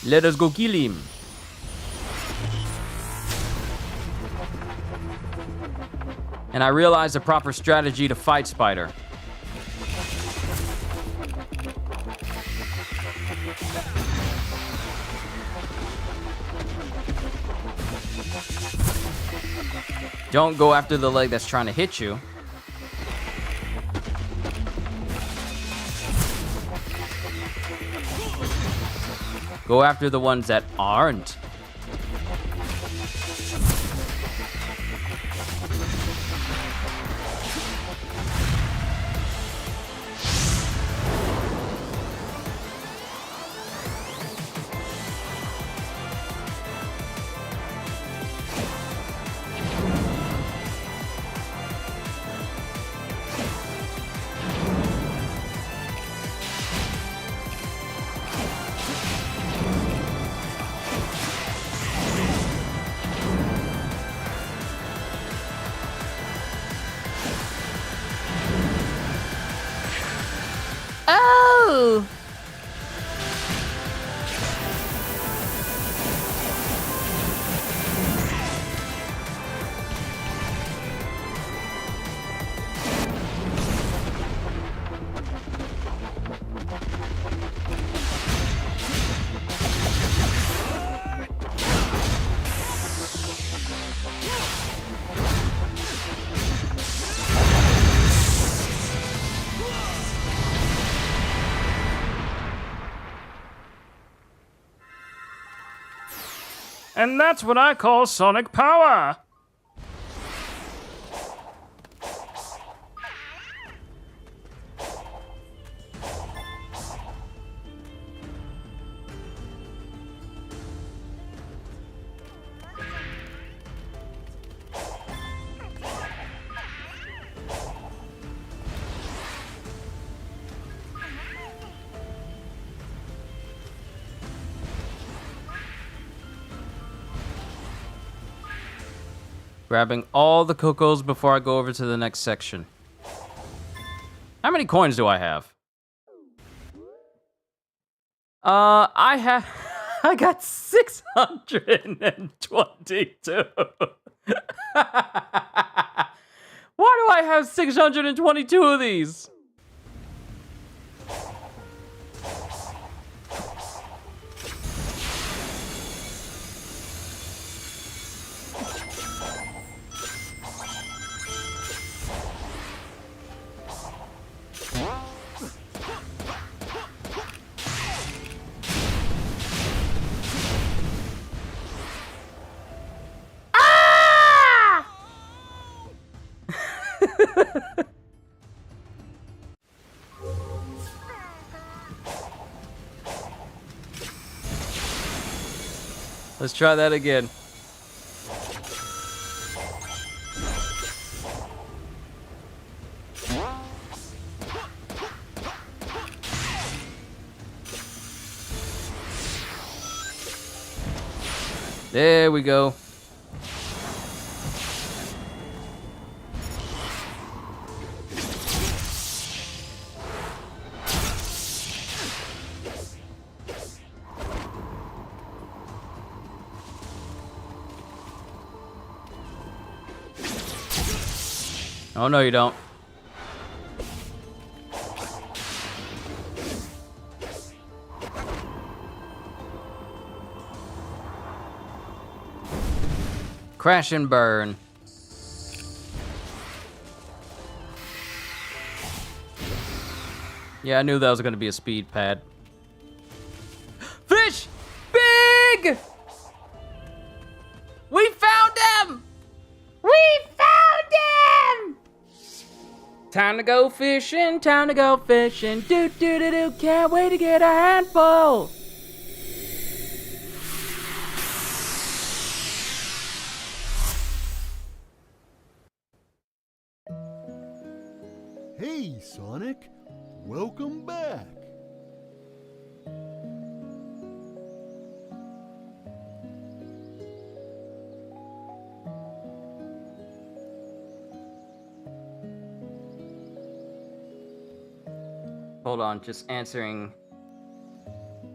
Let us go kill him. And I realized the proper strategy to fight Spider. Don't go after the leg that's trying to hit you. Go after the ones that aren't. Oh! And that's what I call Sonic Power! Grabbing all the cocos before I go over to the next section. How many coins do I have? I got 622. Why do I have 622 of these? Let's try that again. There we go. Oh, no, you don't. Crash and burn. Yeah, I knew that was going to be a speed pad. Fish! Big! We found him! We found him! Time to go fishing, time to go fishing. Do do do do, can't wait to get a handful. Hey, Sonic. Welcome back. Hold on, just answering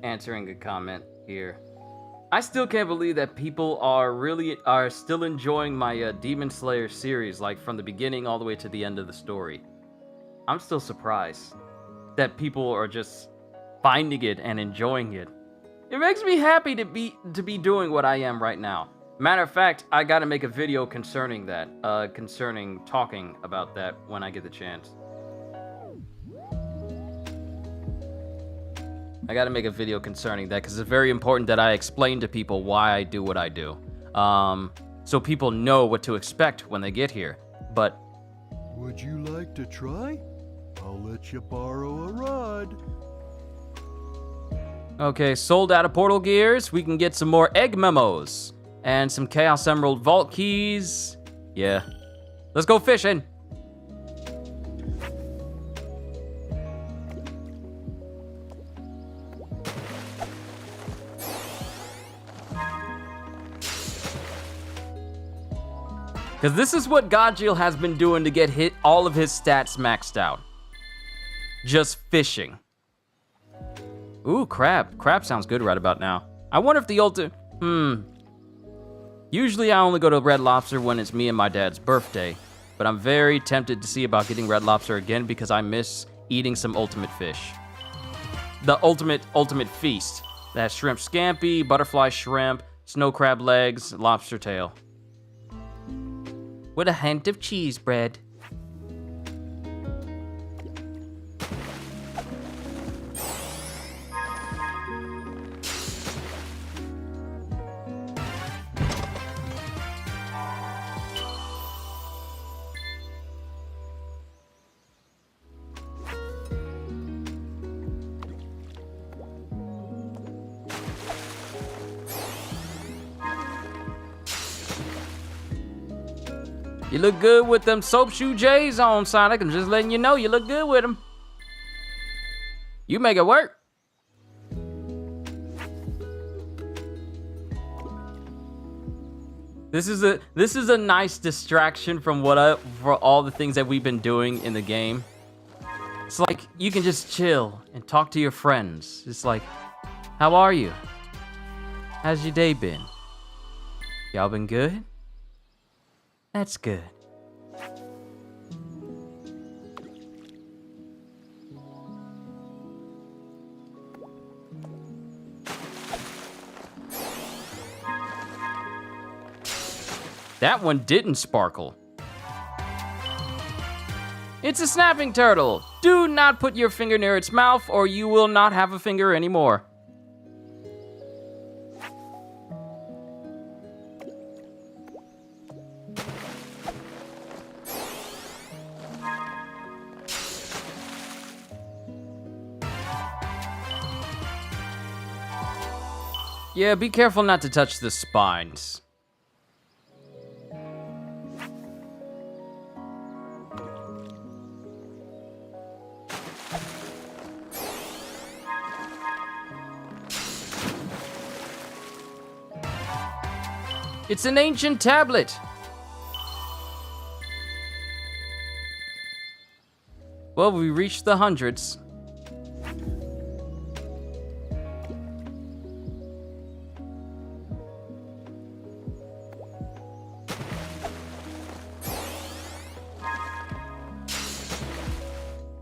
a comment here. I still can't believe that people are still enjoying my Demon Slayer series, like from the beginning all the way to the end of the story. I'm still surprised that people are just finding it and enjoying it. It makes me happy to be doing what I am right now. Matter of fact, I gotta make a video concerning that, talking about that when I get the chance. I gotta make a video concerning that because it's very important that I explain to people why I do what I do. So people know what to expect when they get here. But Would you like to try? I'll let you borrow a rod. okay, sold out of portal gears. We can get some more egg memos and some Chaos Emerald vault keys. Yeah, let's go fishing. Because this is what Godjiel has been doing to get all of his stats maxed out. Just fishing. Ooh, crab. Crab sounds good right about now. I wonder if the Usually I only go to Red Lobster when it's me and my dad's birthday. But I'm very tempted to see about getting Red Lobster again because I miss eating some ultimate fish. The ultimate feast. That shrimp scampi, butterfly shrimp, snow crab legs, lobster tail. With a hint of cheese bread. You look good with them soap shoe J's on, Sonic. I'm just letting you know you look good with them. You make it work. This is a nice distraction from for all the things that we've been doing in the game. It's like you can just chill and talk to your friends. It's like, how are you? How's your day been? Y'all been good? That's good. That one didn't sparkle. It's a snapping turtle. Do not put your finger near its mouth or you will not have a finger anymore. Yeah, be careful not to touch the spines. It's an ancient tablet. Well, we reached the hundreds.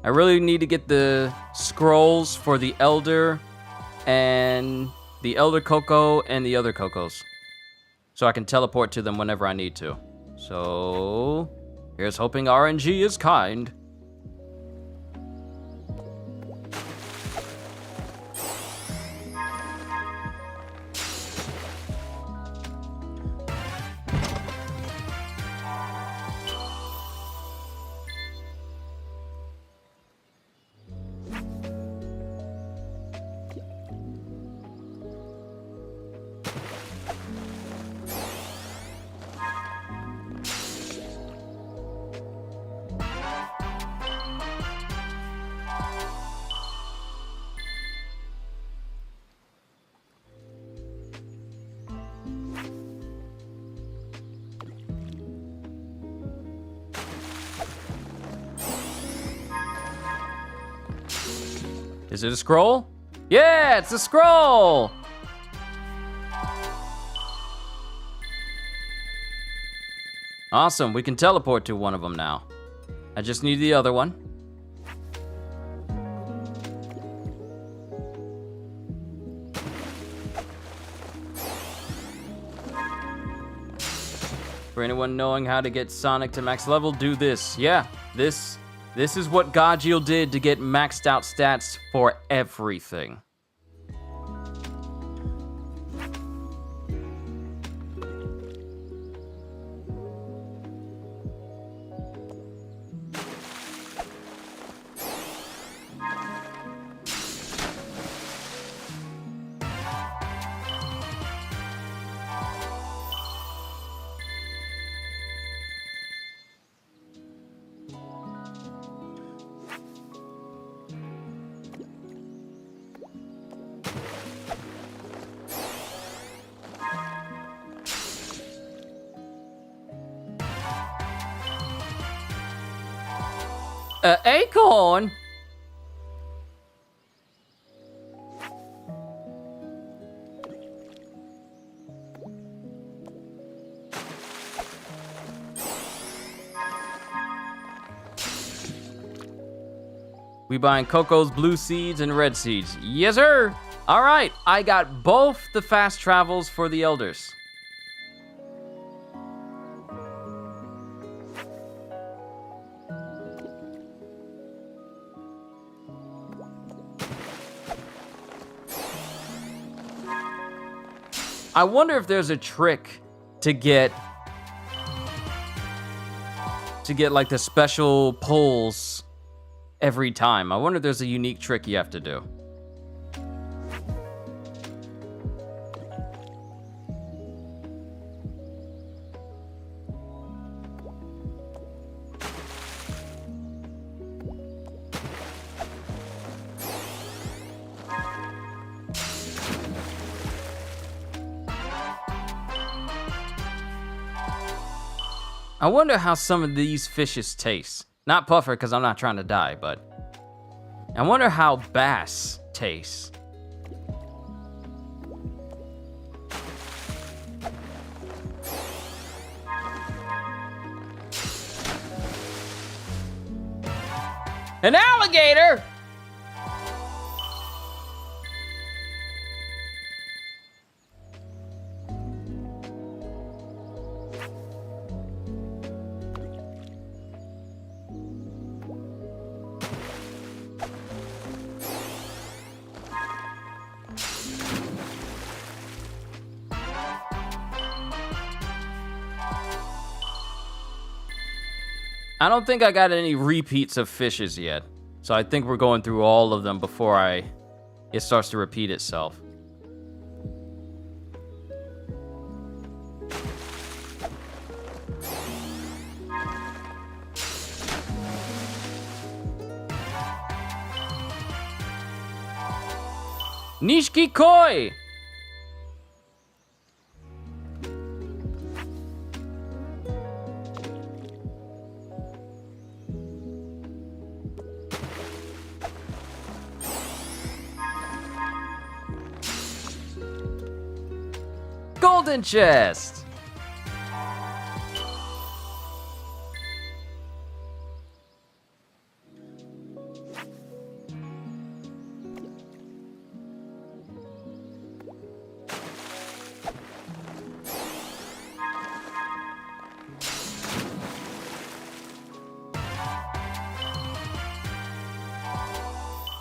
I really need to get the scrolls for the Elder and the Elder Coco and the other Cocos, so I can teleport to them whenever I need to. So, here's hoping RNG is kind. Is it a scroll? Yeah, it's a scroll! Awesome, we can teleport to one of them now. I just need the other one. For anyone knowing how to get Sonic to max level, do this. Yeah, this is what Godjiel did to get maxed out stats for everything. Acorn? We buying Coco's blue seeds and red seeds. Yes, sir. All right, I got both the fast travels for the elders. I wonder if there's a trick to get like the special pulls every time. I wonder if there's a unique trick you have to do. I wonder how some of these fishes taste. Not Puffer, because I'm not trying to die, but I wonder how bass tastes. An alligator! I don't think I got any repeats of fishes yet, so I think we're going through all of them before it starts to repeat itself. Nishiki Koi! Golden chest!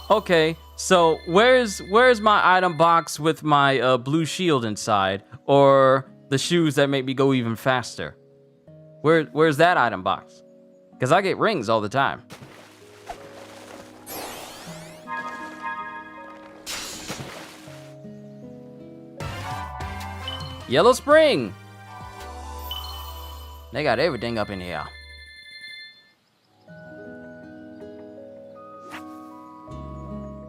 Okay, so where's my item box with my blue shield inside, or the shoes that make me go even faster? Where's that item box? Because I get rings all the time. Yellow Spring! They got everything up in here.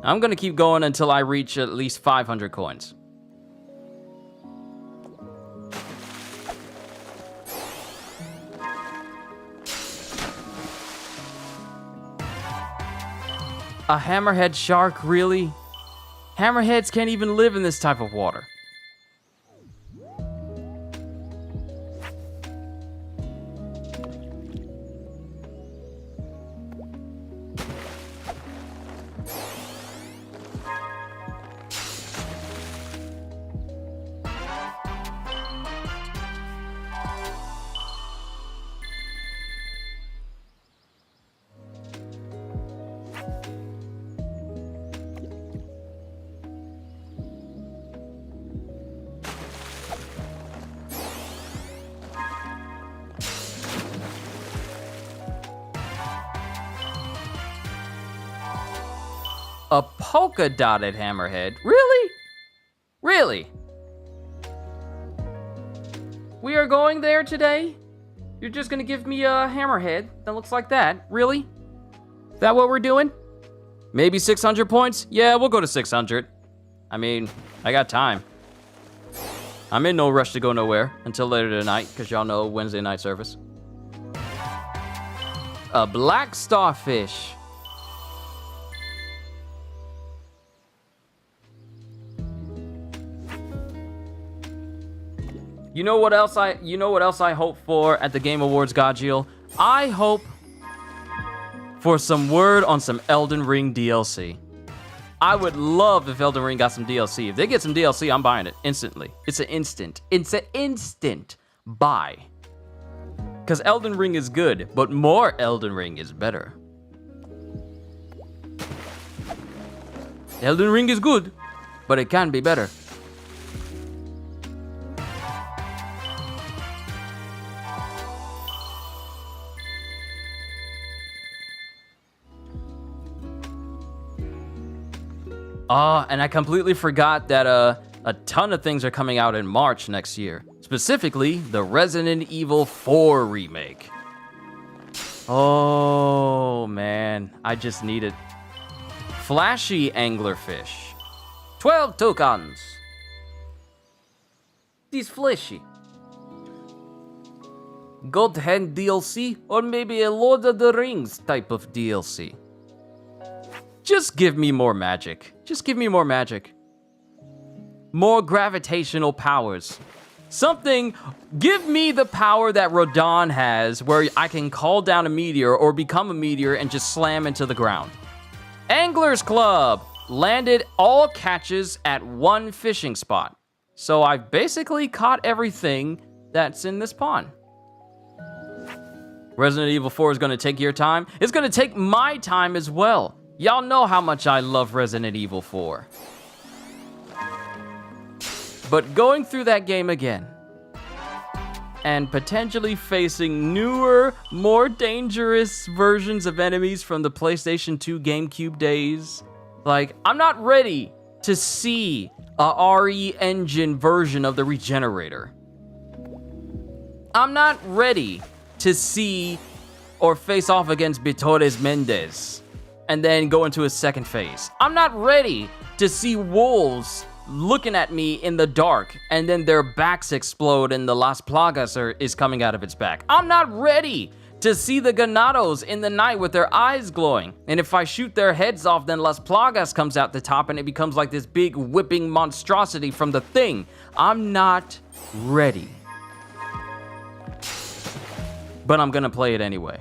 I'm gonna keep going until I reach at least 500 coins. A hammerhead shark, really? Hammerheads can't even live in this type of water. A polka dotted hammerhead? Really? Really? We are going there today? You're just gonna give me a hammerhead that looks like that? Really? Is that what we're doing? Maybe 600 points? Yeah, we'll go to 600. I mean, I got time. I'm in no rush to go nowhere until later tonight, because y'all know Wednesday night service. A black starfish. You know what else I hope for at the Game Awards, Godjiel? I hope for some word on some Elden Ring DLC. I would love if Elden Ring got some DLC. If they get some DLC, I'm buying it instantly. It's an instant buy. Because Elden Ring is good, but more Elden Ring is better. Elden Ring is good, but it can be better. And I completely forgot that a ton of things are coming out in March next year. Specifically, the Resident Evil 4 remake. Oh, man. I just need it. Flashy anglerfish. 12 tokens. These fleshy. God Hand DLC, or maybe a Lord of the Rings type of DLC. Just give me more magic. Just give me more magic. More gravitational powers. Something, give me the power that Rodon has where I can call down a meteor or become a meteor and just slam into the ground. Anglers Club landed all catches at one fishing spot. So I've basically caught everything that's in this pond. Resident Evil 4 is going to take your time. It's going to take my time as well. Y'all know how much I love Resident Evil 4. But going through that game again, and potentially facing newer, more dangerous versions of enemies from the PlayStation 2 GameCube days, like, I'm not ready to see a RE Engine version of the Regenerator. I'm not ready to see or face off against Vitores Mendez and then go into a second phase. I'm not ready to see wolves looking at me in the dark and then their backs explode and the Las Plagas is coming out of its back. I'm not ready to see the Ganados in the night with their eyes glowing. And if I shoot their heads off, then Las Plagas comes out the top and it becomes like this big whipping monstrosity from the thing. I'm not ready. But I'm gonna play it anyway.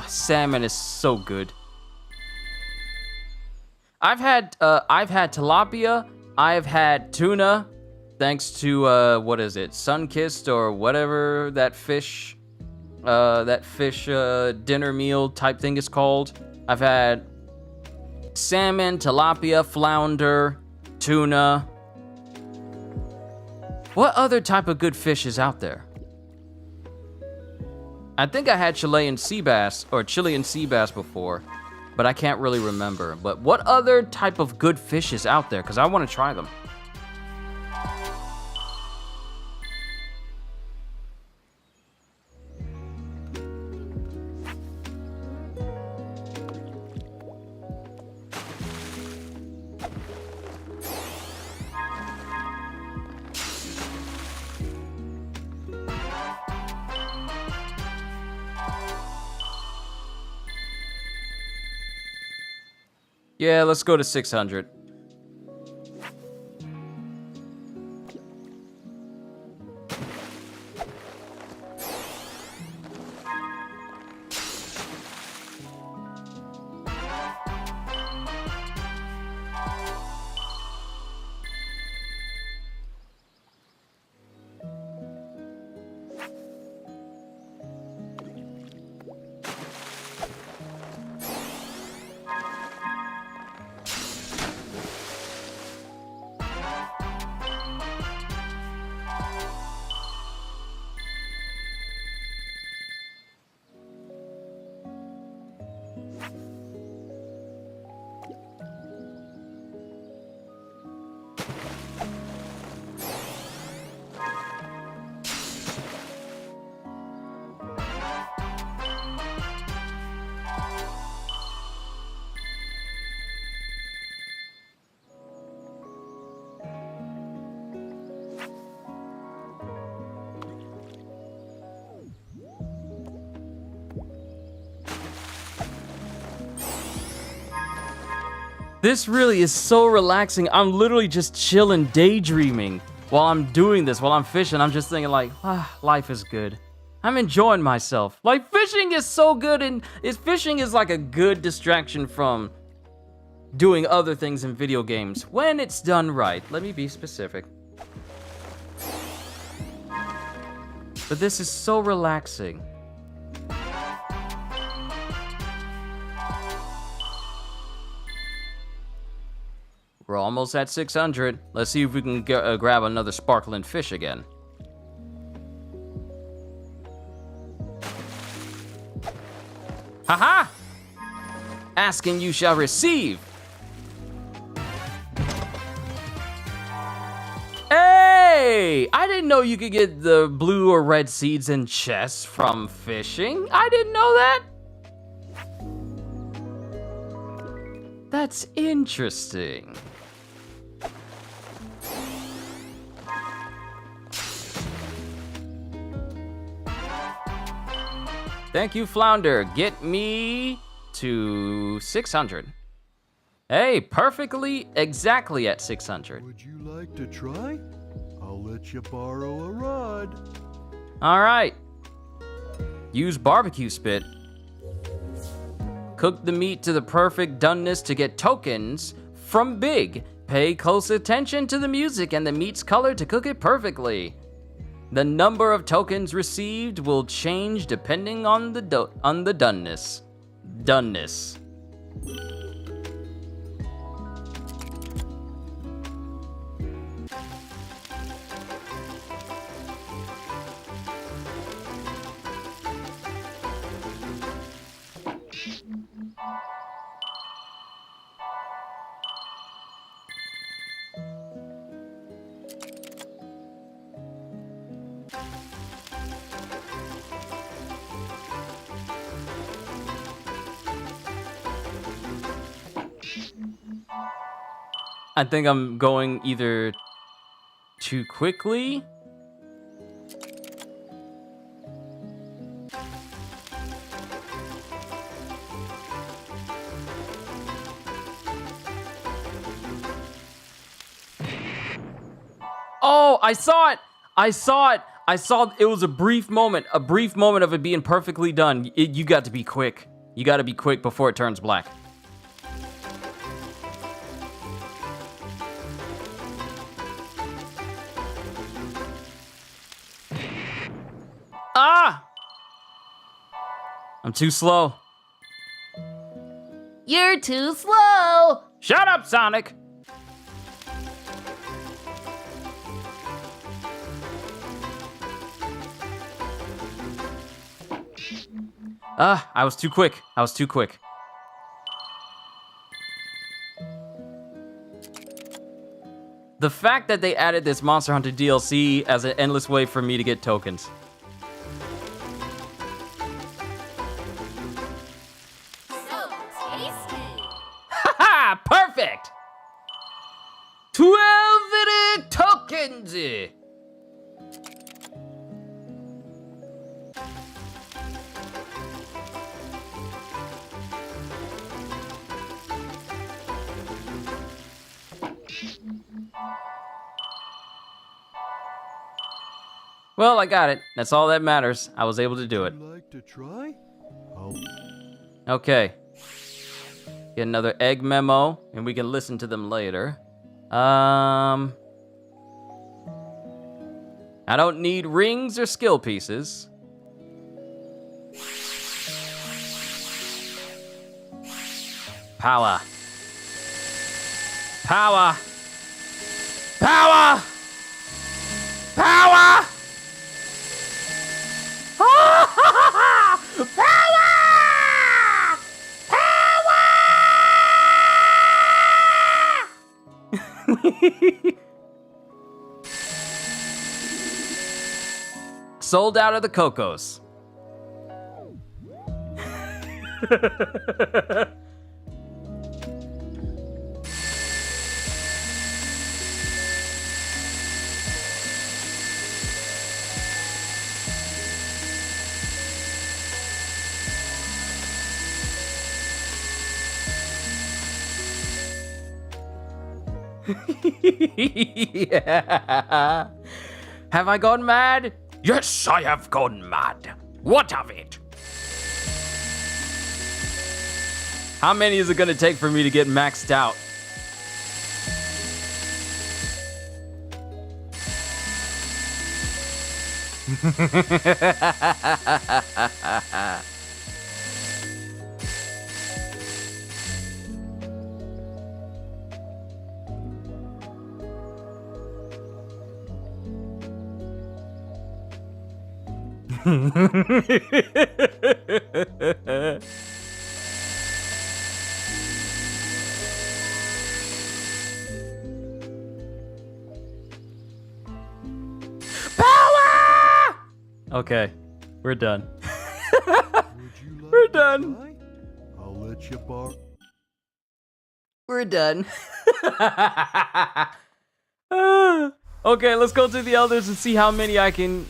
Salmon is so good. I've had tilapia, I've had tuna, thanks to what is it, Sunkissed or whatever that fish dinner meal type thing is called. I've had salmon, tilapia, flounder, tuna. What other type of good fish is out there? I think I had Chilean sea bass before, but I can't really remember. But what other type of good fish is out there? Because I want to try them. Yeah, let's go to 600. This really is so relaxing. I'm literally just chilling, daydreaming while I'm doing this, while I'm fishing. I'm just thinking like, life is good. I'm enjoying myself. Like, fishing is so good, and fishing is like a good distraction from doing other things in video games when it's done right. Let me be specific. But this is so relaxing. We're almost at 600. Let's see if we can grab another sparkling fish again. Haha! Ask and you shall receive. Hey! I didn't know you could get the blue or red seeds in chests from fishing. I didn't know that. That's interesting. Thank you, Flounder. Get me to 600. Hey, perfectly, exactly at 600. Would you like to try? I'll let you borrow a rod. All right. Use barbecue spit. Cook the meat to the perfect doneness to get tokens from Big. Pay close attention to the music and the meat's color to cook it perfectly. The number of tokens received will change depending on the doneness. Doneness. I think I'm going either too quickly. Oh, I saw it. I saw it was a brief moment of it being perfectly done. You got to be quick. You got to be quick before it turns black. Ah! I'm too slow. You're too slow! Shut up, Sonic! I was too quick. The fact that they added this Monster Hunter DLC as an endless way for me to get tokens. Haha! Perfect! 12 tokens! Well, I got it. That's all that matters. I was able to do it. Would you like to try? I'll Okay. Get another egg memo, and we can listen to them later. I don't need rings or skill pieces. Power. Power. Power! Power! Sold out of the Cocos. Yeah. Have I gone mad? Yes, I have gone mad. What of it? How many is it gonna take for me to get maxed out? Power! Okay, we're done. Would you like We're to done. try? I'll let you borrow. We're done. Okay, let's go to the elders and see how many I can.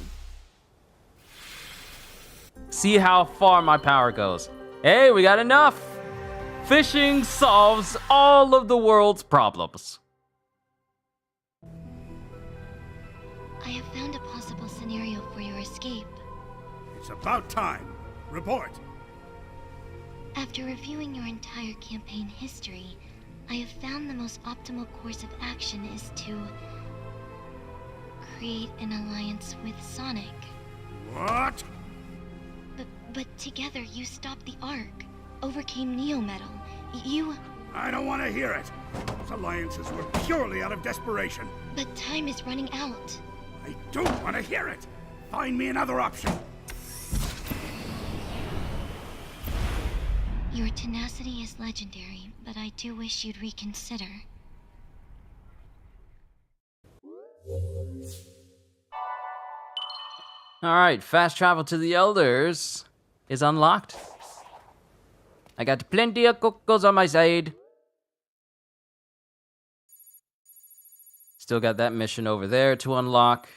See how far my power goes. Hey, we got enough. Fishing solves all of the world's problems. I have found a possible scenario for your escape. It's about time. Report. After reviewing your entire campaign history, I have found the most optimal course of action is to create an alliance with Sonic. What? But together you stopped the Ark, overcame Neo Metal. You... I don't want to hear it. Those alliances were purely out of desperation. But time is running out. I don't want to hear it. Find me another option. Your tenacity is legendary, but I do wish you'd reconsider. Alright, fast travel to the elders is unlocked. I got plenty of cocos on my side. Still got that mission over there to unlock,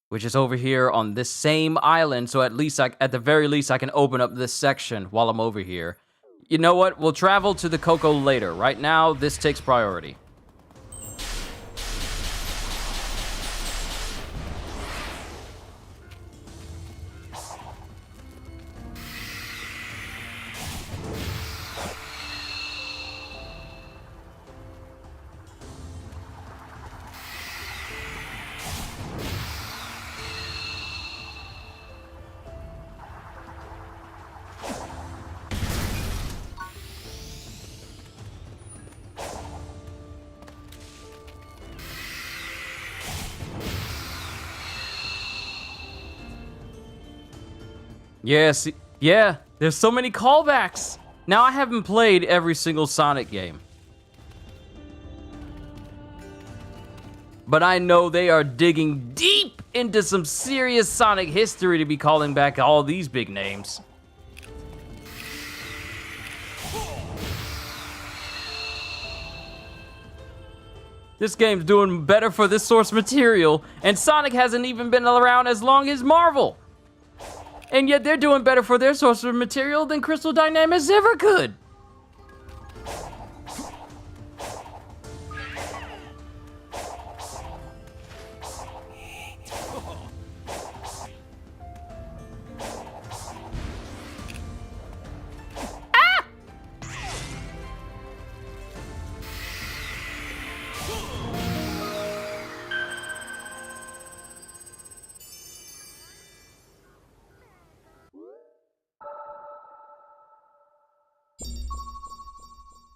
which is over here on this same island. So at the very least, I can open up this section while I'm over here. You know what? We'll travel to the Coco later. Right now, this takes priority. Yes, yeah, there's so many callbacks. Now I haven't played every single Sonic game, but I know they are digging deep into some serious Sonic history to be calling back all these big names. This game's doing better for this source material, and Sonic hasn't even been around as long as Marvel. And yet they're doing better for their source of material than Crystal Dynamics ever could.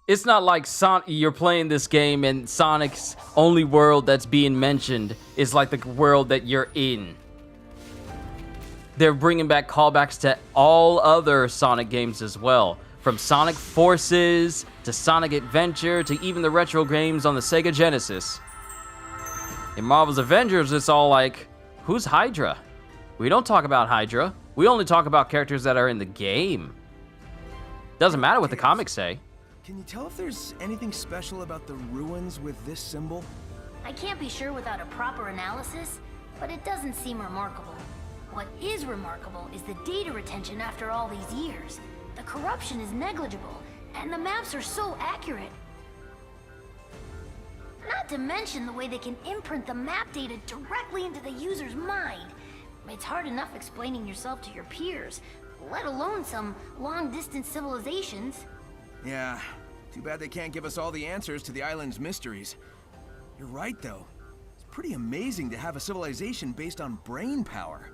It's not like you're playing this game and Sonic's only world that's being mentioned is like the world that you're in. They're bringing back callbacks to all other Sonic games as well. From Sonic Forces, to Sonic Adventure, to even the retro games on the Sega Genesis. In Marvel's Avengers, it's all like, who's Hydra? We don't talk about Hydra. We only talk about characters that are in the game. Doesn't matter what the comics say. Can you tell if there's anything special about the ruins with this symbol? I can't be sure without a proper analysis, but it doesn't seem remarkable. What is remarkable is the data retention after all these years. The corruption is negligible, and the maps are so accurate. Not to mention the way they can imprint the map data directly into the user's mind. It's hard enough explaining yourself to your peers, let alone some long-distance civilizations. Yeah, too bad they can't give us all the answers to the island's mysteries. You're right, though. It's pretty amazing to have a civilization based on brain power.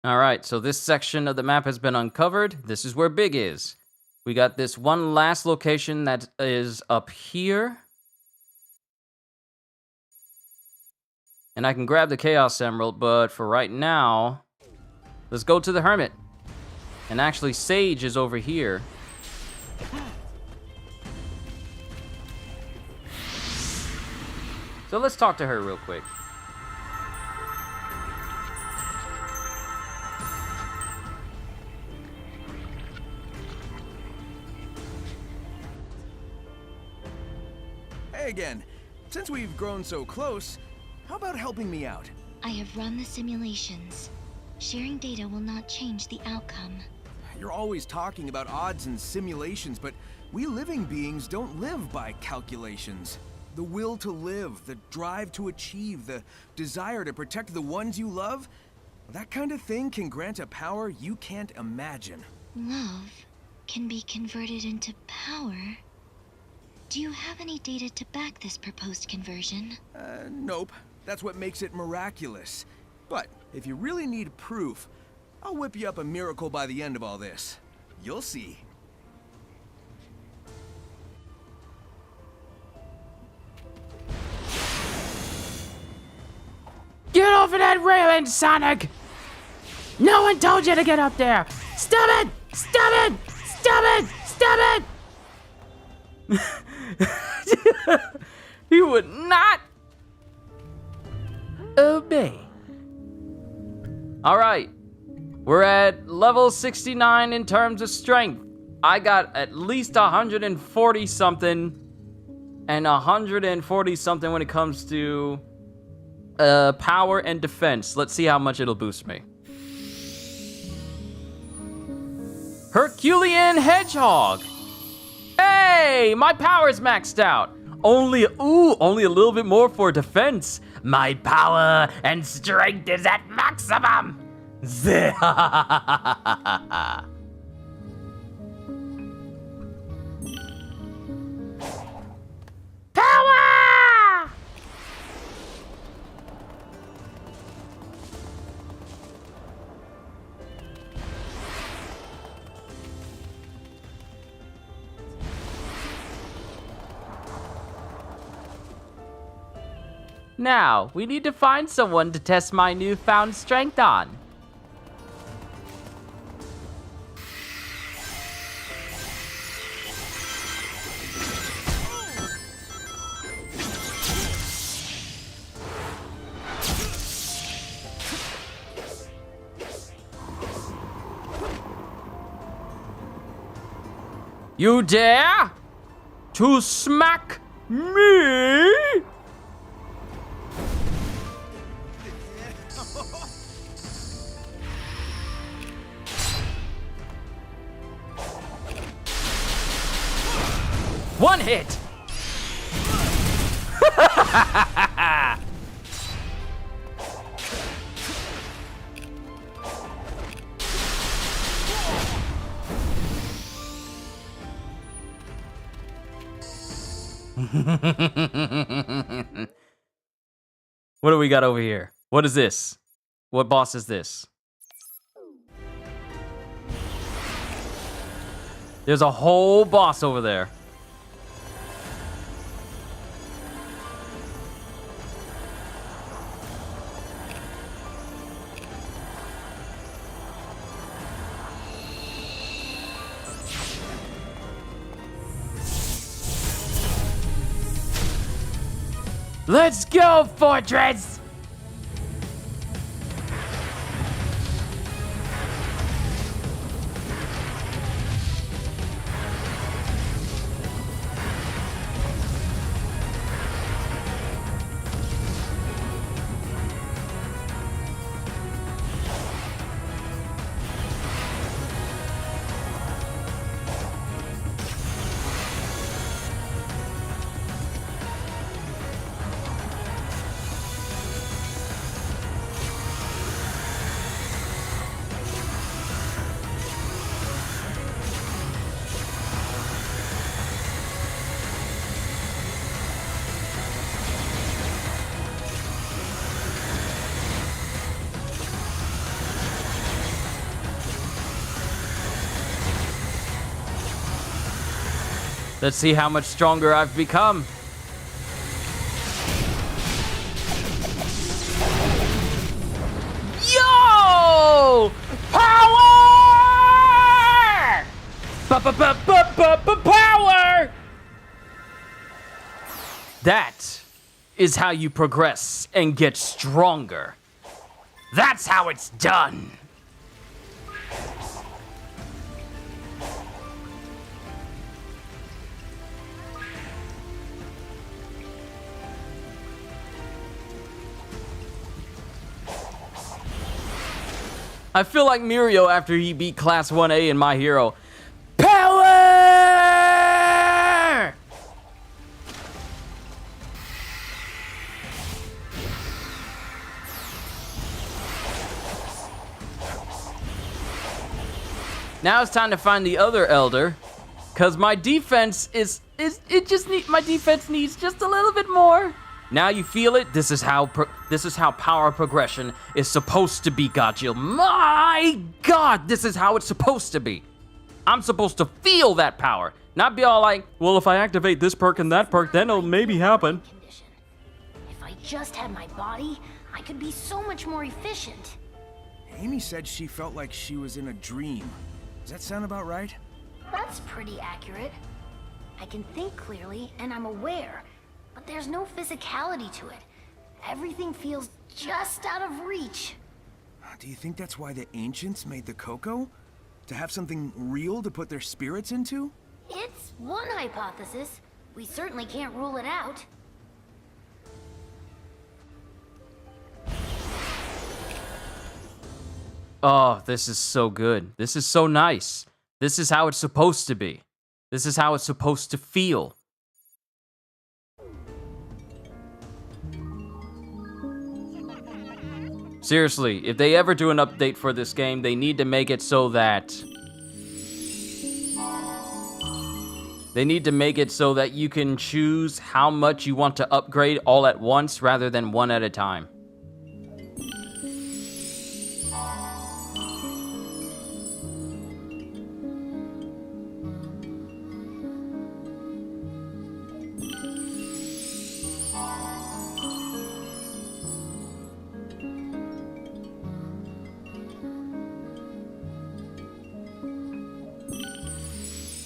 Alright, so this section of the map has been uncovered. This is where Big is. We got this one last location that is up here. And I can grab the Chaos Emerald, but for right now, let's go to the Hermit. And actually, Sage is over here. So let's talk to her real quick. Hey again. Since we've grown so close, how about helping me out? I have run the simulations. Sharing data will not change the outcome. You're always talking about odds and simulations, but we living beings don't live by calculations. The will to live, the drive to achieve, the desire to protect the ones you love, that kind of thing can grant a power you can't imagine. Love can be converted into power. Do you have any data to back this proposed conversion? Nope. That's what makes it miraculous. But if you really need proof, I'll whip you up a miracle by the end of all this. You'll see. Get over that railing, Sonic! No one told you to get up there! Stop it! Stop it! Stop it! Stop it! He would not obey. Alright. We're at level 69 in terms of strength. I got at least 140 something and 140 something when it comes to power and defense. Let's see how much it'll boost me. Herculean Hedgehog. Hey, my power's maxed out. Only a little bit more for defense. My power and strength is at maximum! Power! Now, we need to find someone to test my newfound strength on. You dare to smack me? One hit. What do we got over here? What is this? What boss is this? There's a whole boss over there. Let's go, Fortress! Let's see how much stronger I've become. Yo! Power! Power! That is how you progress and get stronger. That's how it's done. I feel like Mirio after he beat Class 1A in My Hero. Power! Now it's time to find the other Elder, cause my defense my defense needs just a little bit more. Now you feel it? This is how power progression is supposed to be, Gajil. My God, this is how it's supposed to be. I'm supposed to feel that power, not be all like, well, if I activate this perk and that perk, then it'll maybe happen. If I just had my body, I could be so much more efficient. Amy said she felt like she was in a dream. Does that sound about right? That's pretty accurate. I can think clearly, and I'm aware, but there's no physicality to it. Everything feels just out of reach. Do you think that's why the ancients made the cocoa? To have something real to put their spirits into? It's one hypothesis. We certainly can't rule it out. Oh, this is so good. This is so nice. This is how it's supposed to be. This is how it's supposed to feel. Seriously, if they ever do an update for this game, they need to make it so that... you can choose how much you want to upgrade all at once rather than one at a time.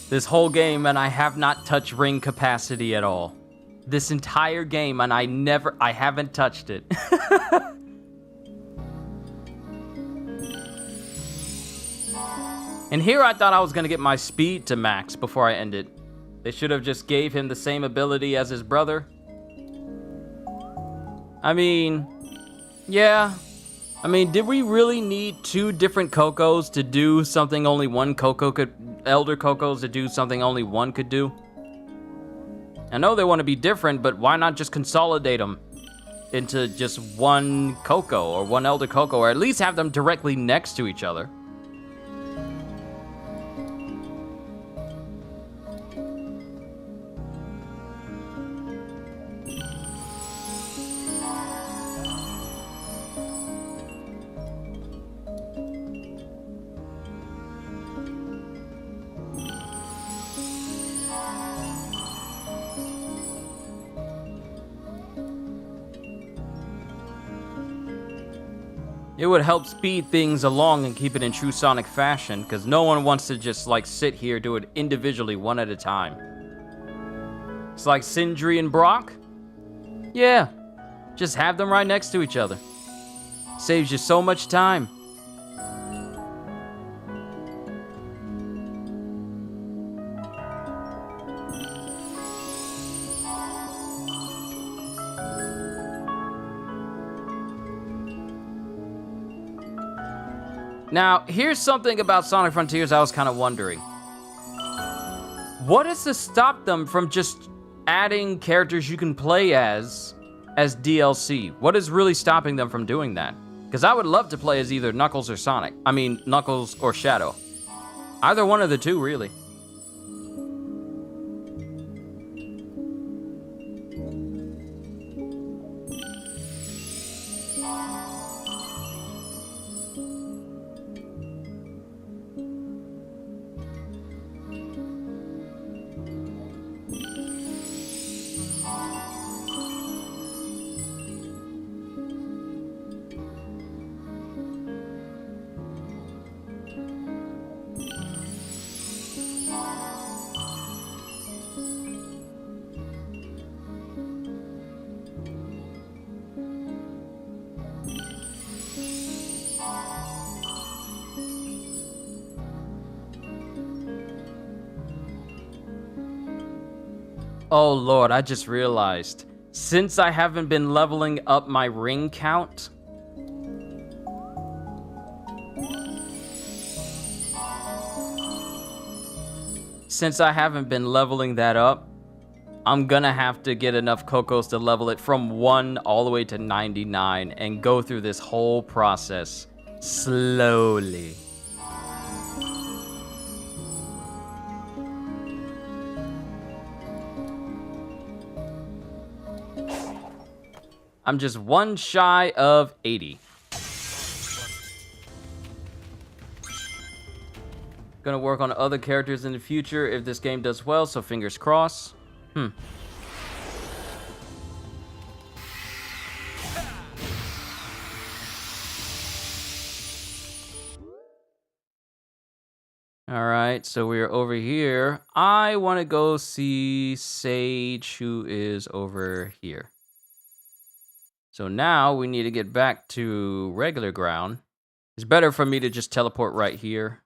This whole game, and I have not touched ring capacity at all. This entire game, and I haven't touched it. And here I thought I was gonna get my speed to max before I end it. They should have just gave him the same ability as his brother. I mean, yeah. I mean, did we really need two different Cocos to do something only one Coco could... Elder Cocos to do something only one could do? I know they want to be different, but why not just consolidate them into just one Coco or one Elder Coco, or at least have them directly next to each other? It would help speed things along and keep it in true Sonic fashion, because no one wants to just like sit here, do it individually, one at a time. It's like Sindri and Brock. Yeah, just have them right next to each other. Saves you so much time. Now, here's something about Sonic Frontiers I was kind of wondering. What is to stop them from just adding characters you can play as DLC? What is really stopping them from doing that? Because I would love to play as either Knuckles or Sonic. I mean, Knuckles or Shadow. Either one of the two, really. Oh lord, I just realized. Since I haven't been leveling up my ring count, I'm gonna have to get enough Cocos to level it from 1 all the way to 99 and go through this whole process slowly. I'm just 1 shy of 80. Gonna work on other characters in the future if this game does well, so fingers crossed. Alright, so we're over here. I want to go see Sage, who is over here. So now we need to get back to regular ground. It's better for me to just teleport right here.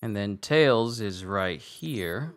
And then Tails is right here.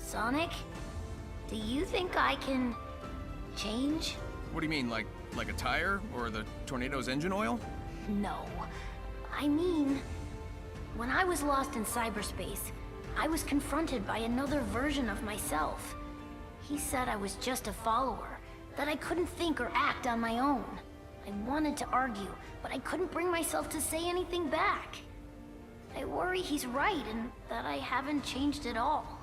Sonic, do you think I can change? What do you mean, like a tire or the tornado's engine oil? No. I mean, when I was lost in cyberspace, I was confronted by another version of myself. He said I was just a follower, that I couldn't think or act on my own. I wanted to argue, but I couldn't bring myself to say anything back. I worry he's right and that I haven't changed at all.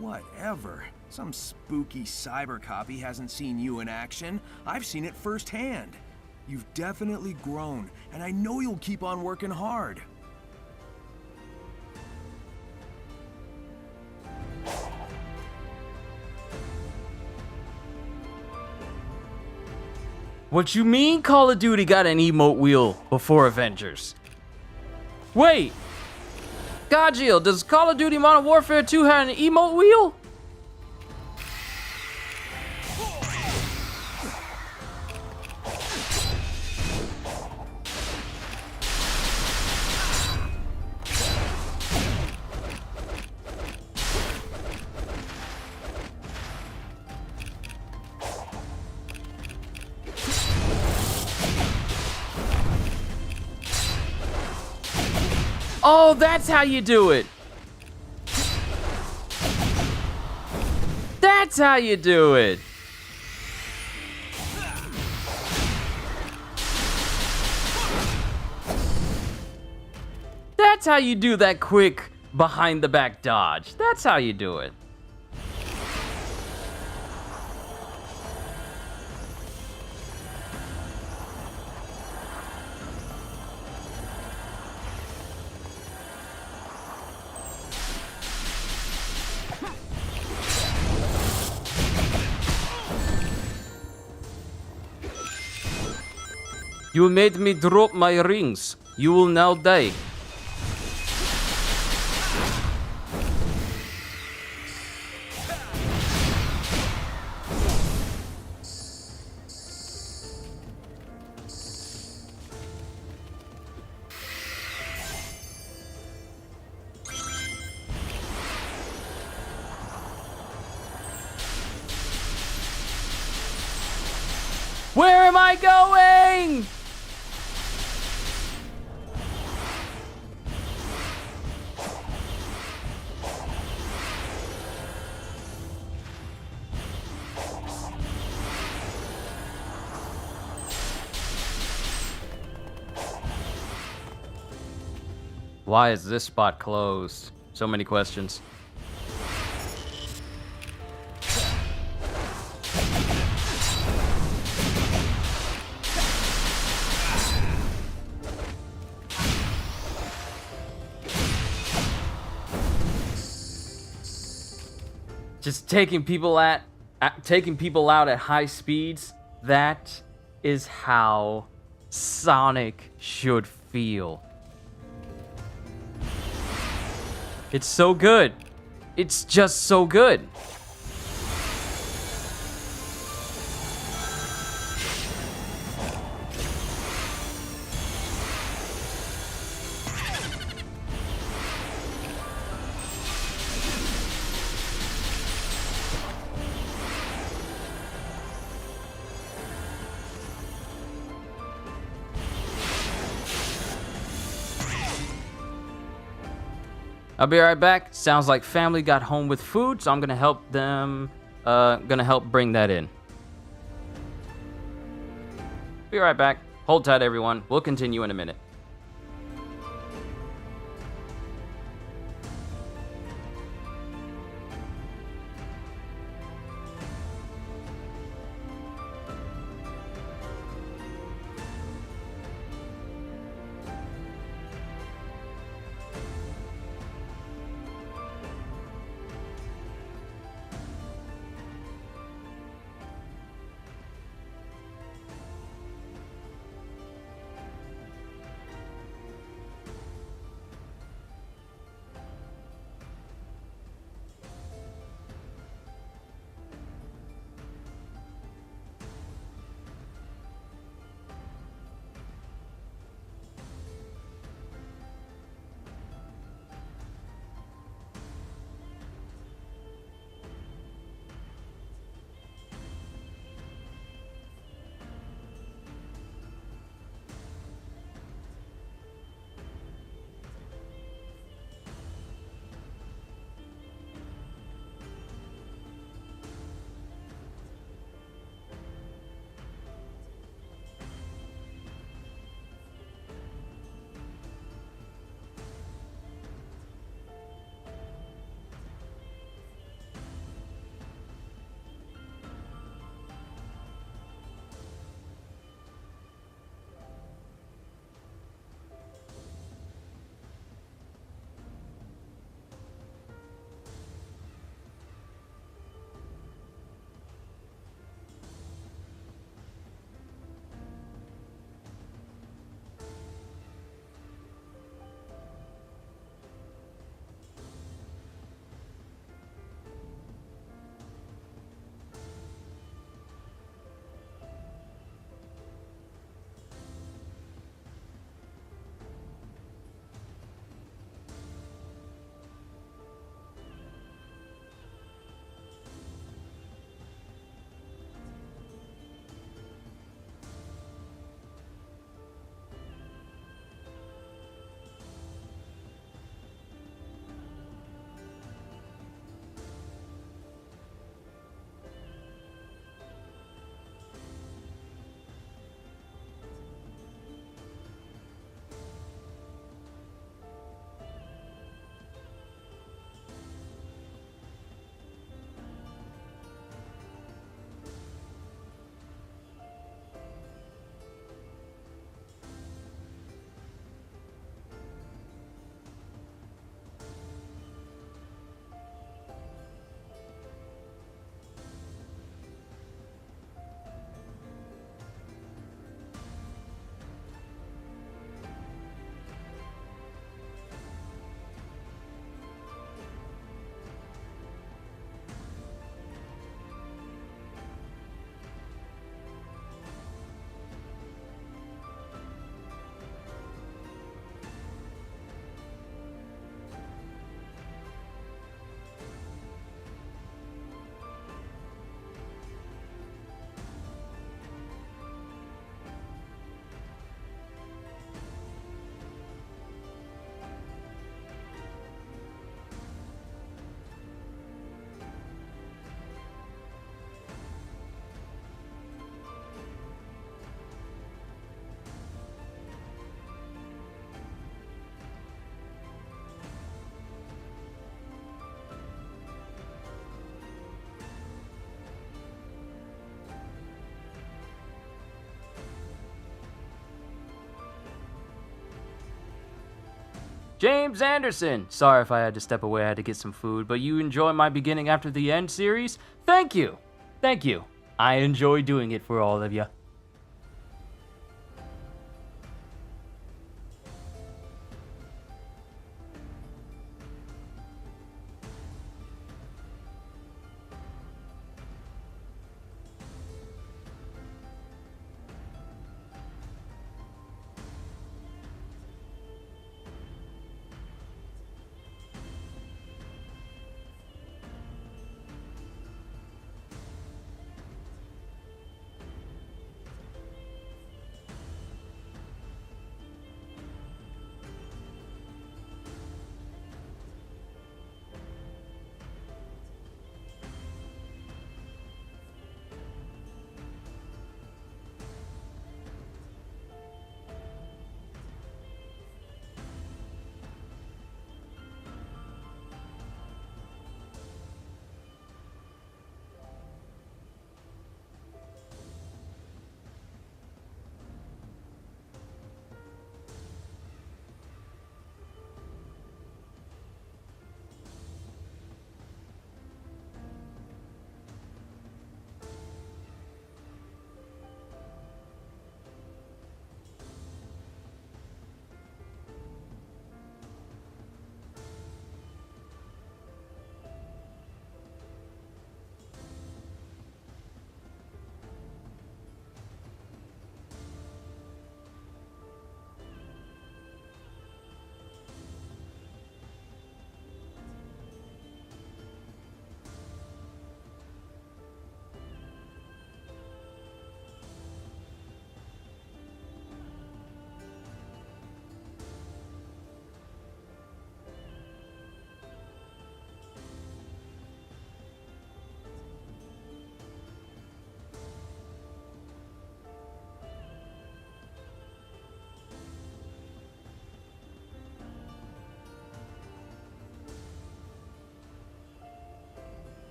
Whatever. Some spooky cyber copy hasn't seen you in action. I've seen it firsthand. You've definitely grown, and I know you'll keep on working hard. What you mean Call of Duty got an emote wheel before Avengers? Wait! Gajeel, does Call of Duty Modern Warfare 2 have an emote wheel? Oh, that's how you do it. That's how you do it. That's how you do that quick behind the back dodge. That's how you do it. You made me drop my rings. You will now die. Where am I going? Why is this spot closed? So many questions. Just taking people out at high speeds, that is how Sonic should feel. It's so good. It's just so good. I'll be right back. Sounds like family got home with food, so I'm gonna help them, gonna help bring that in. Be right back. Hold tight, everyone. We'll continue in a minute. James Anderson. Sorry if I had to step away, I had to get some food, but you enjoy my beginning after the end series? Thank you. Thank you. I enjoy doing it for all of you.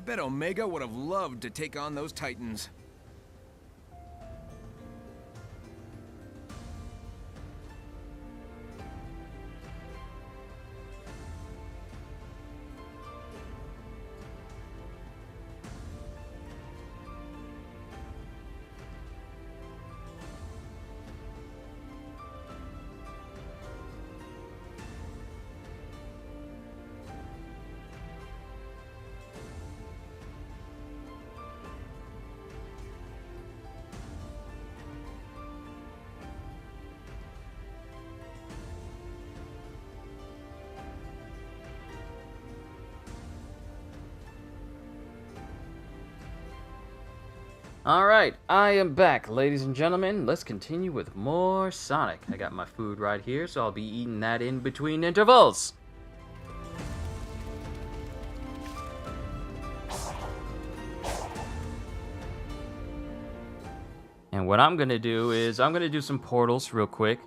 I bet Omega would have loved to take on those Titans. Alright, I am back, ladies and gentlemen. Let's continue with more Sonic. I got my food right here, so I'll be eating that in between intervals. And what I'm gonna do is, I'm gonna do some portals real quick,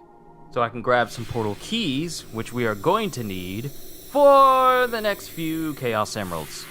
so I can grab some portal keys, which we are going to need for the next few Chaos Emeralds.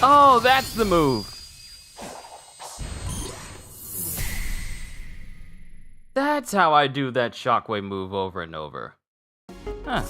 Oh, that's the move. That's how I do that shockwave move over and over. Huh.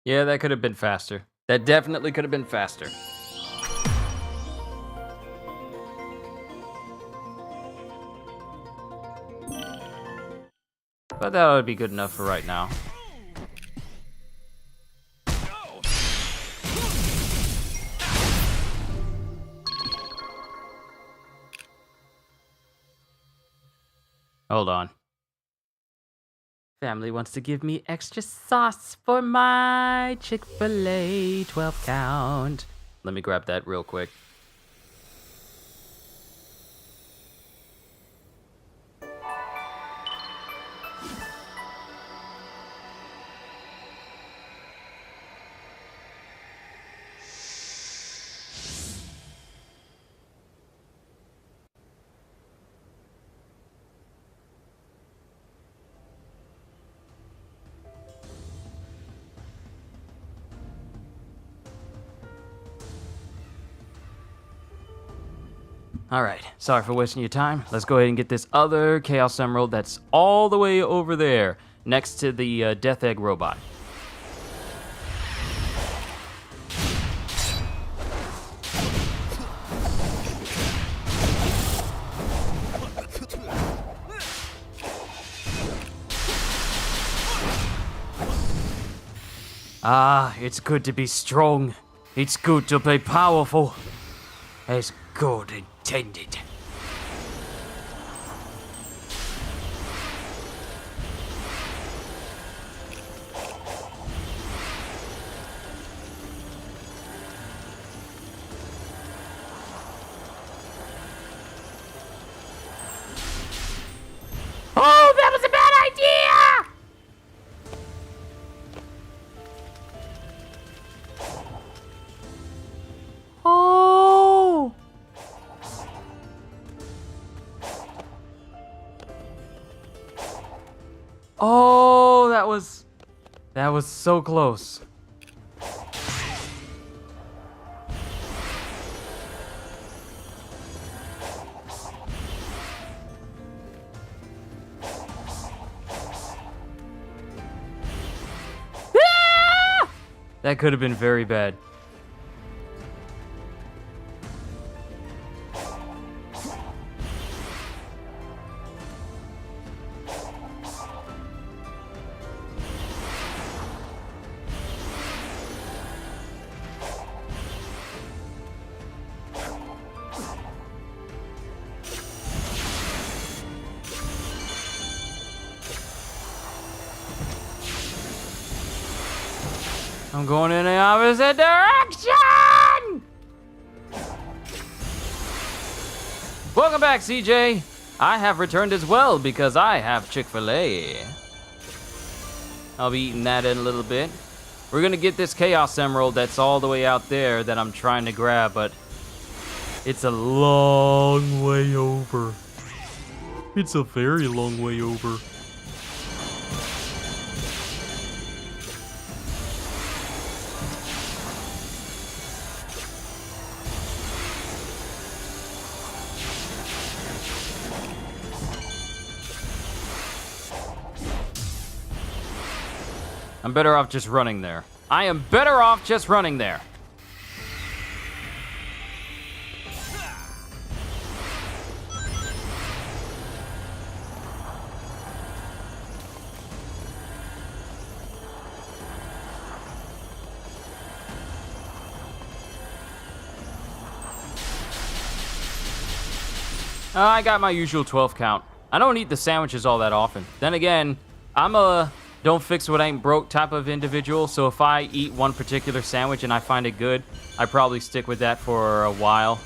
Yeah, that could have been faster. That definitely could have been faster. But that ought to be good enough for right now. Hold on. Family wants to give me extra sauce for my Chick-fil-A 12 count. Let me grab that real quick. Alright, sorry for wasting your time. Let's go ahead and get this other Chaos Emerald that's all the way over there, next to the Death Egg robot. Ah, it's good to be strong. It's good to be powerful. As God intended. Oh, that was a bad idea! Oh! Oh, that was so close. Ah! That could have been very bad. I'm going in the opposite direction! Welcome back, CJ. I have returned as well because I have Chick-fil-A. I'll be eating that in a little bit. We're gonna get this Chaos Emerald that's all the way out there that I'm trying to grab, but it's a long way over. It's a very long way over. I'm better off just running there. I am better off just running there. I got my usual 12 count. I don't eat the sandwiches all that often. Then again, I'm a don't fix what ain't broke type of individual, so if I eat one particular sandwich and I find it good, I probably stick with that for a while.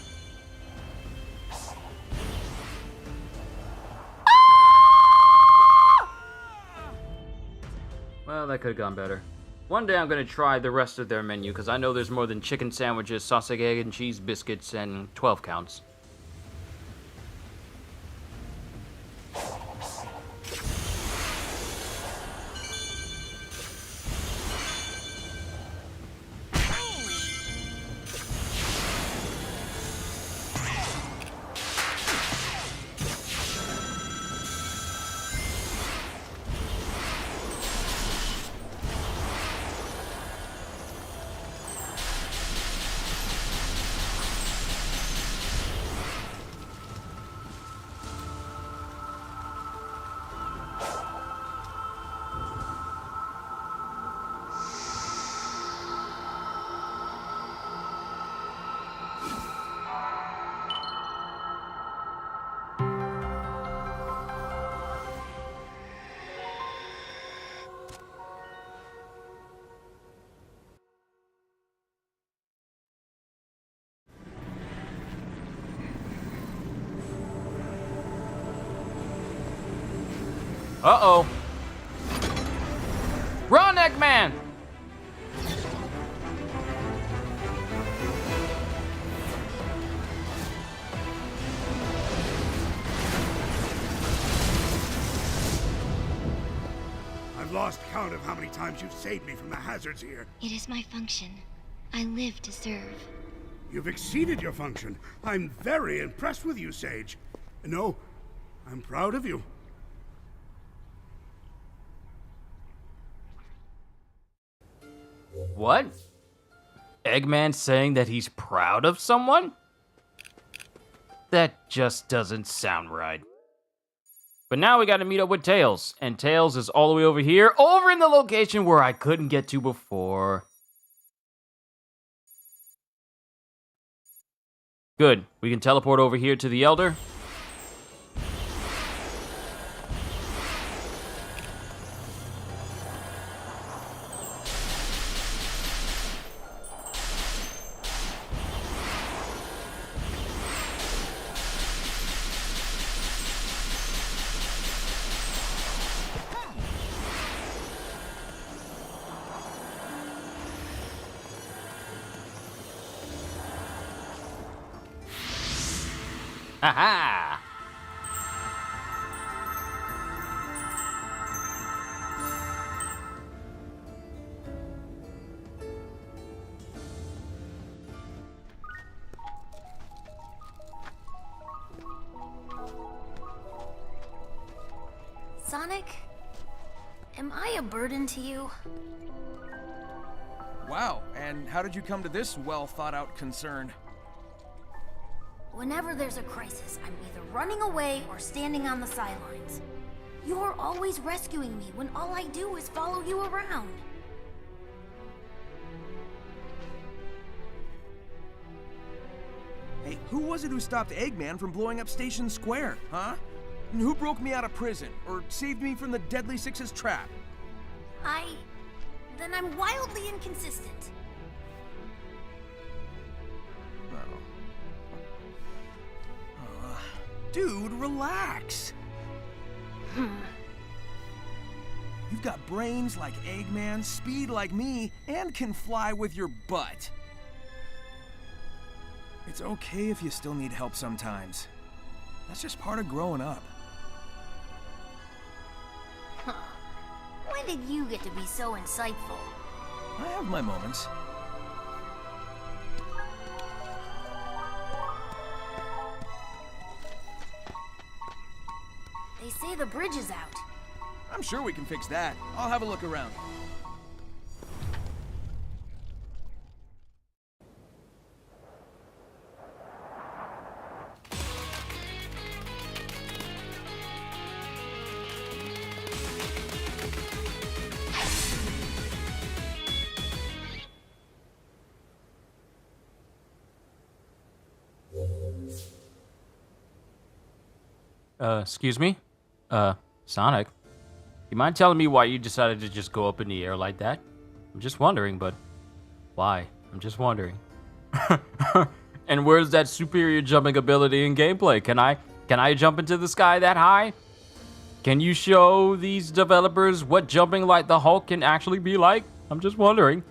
Well, that could have gone better. One day I'm going to try the rest of their menu, because I know there's more than chicken sandwiches, sausage, egg, and cheese biscuits, and 12 counts. Uh-oh. Run, Eggman! I've lost count of how many times you've saved me from the hazards here. It is my function. I live to serve. You've exceeded your function. I'm very impressed with you, Sage. No, I'm proud of you. What? Eggman saying that he's proud of someone? That just doesn't sound right. But now we gotta meet up with Tails, and Tails is all the way over here, over in the location where I couldn't get to before. Good, we can teleport over here to the Elder. Haha! Sonic, am I a burden to you? Wow, and how did you come to this well-thought-out concern? Whenever there's a crisis, I'm either running away or standing on the sidelines. You're always rescuing me when all I do is follow you around. Hey, who was it who stopped Eggman from blowing up Station Square, huh? And who broke me out of prison, or saved me from the Deadly Six's trap? Then I'm wildly inconsistent. Dude, relax. You've got brains like Eggman, speed like me, and can fly with your butt. It's okay if you still need help sometimes. That's just part of growing up. Huh. When did you get to be so insightful? I have my moments. They say the bridge is out. I'm sure we can fix that. I'll have a look around. Excuse me? Sonic? You mind telling me why you decided to just go up in the air like that? I'm just wondering, but why? I'm just wondering. And where's that superior jumping ability in gameplay? Can I jump into the sky that high? Can you show these developers what jumping like the Hulk can actually be like? I'm just wondering.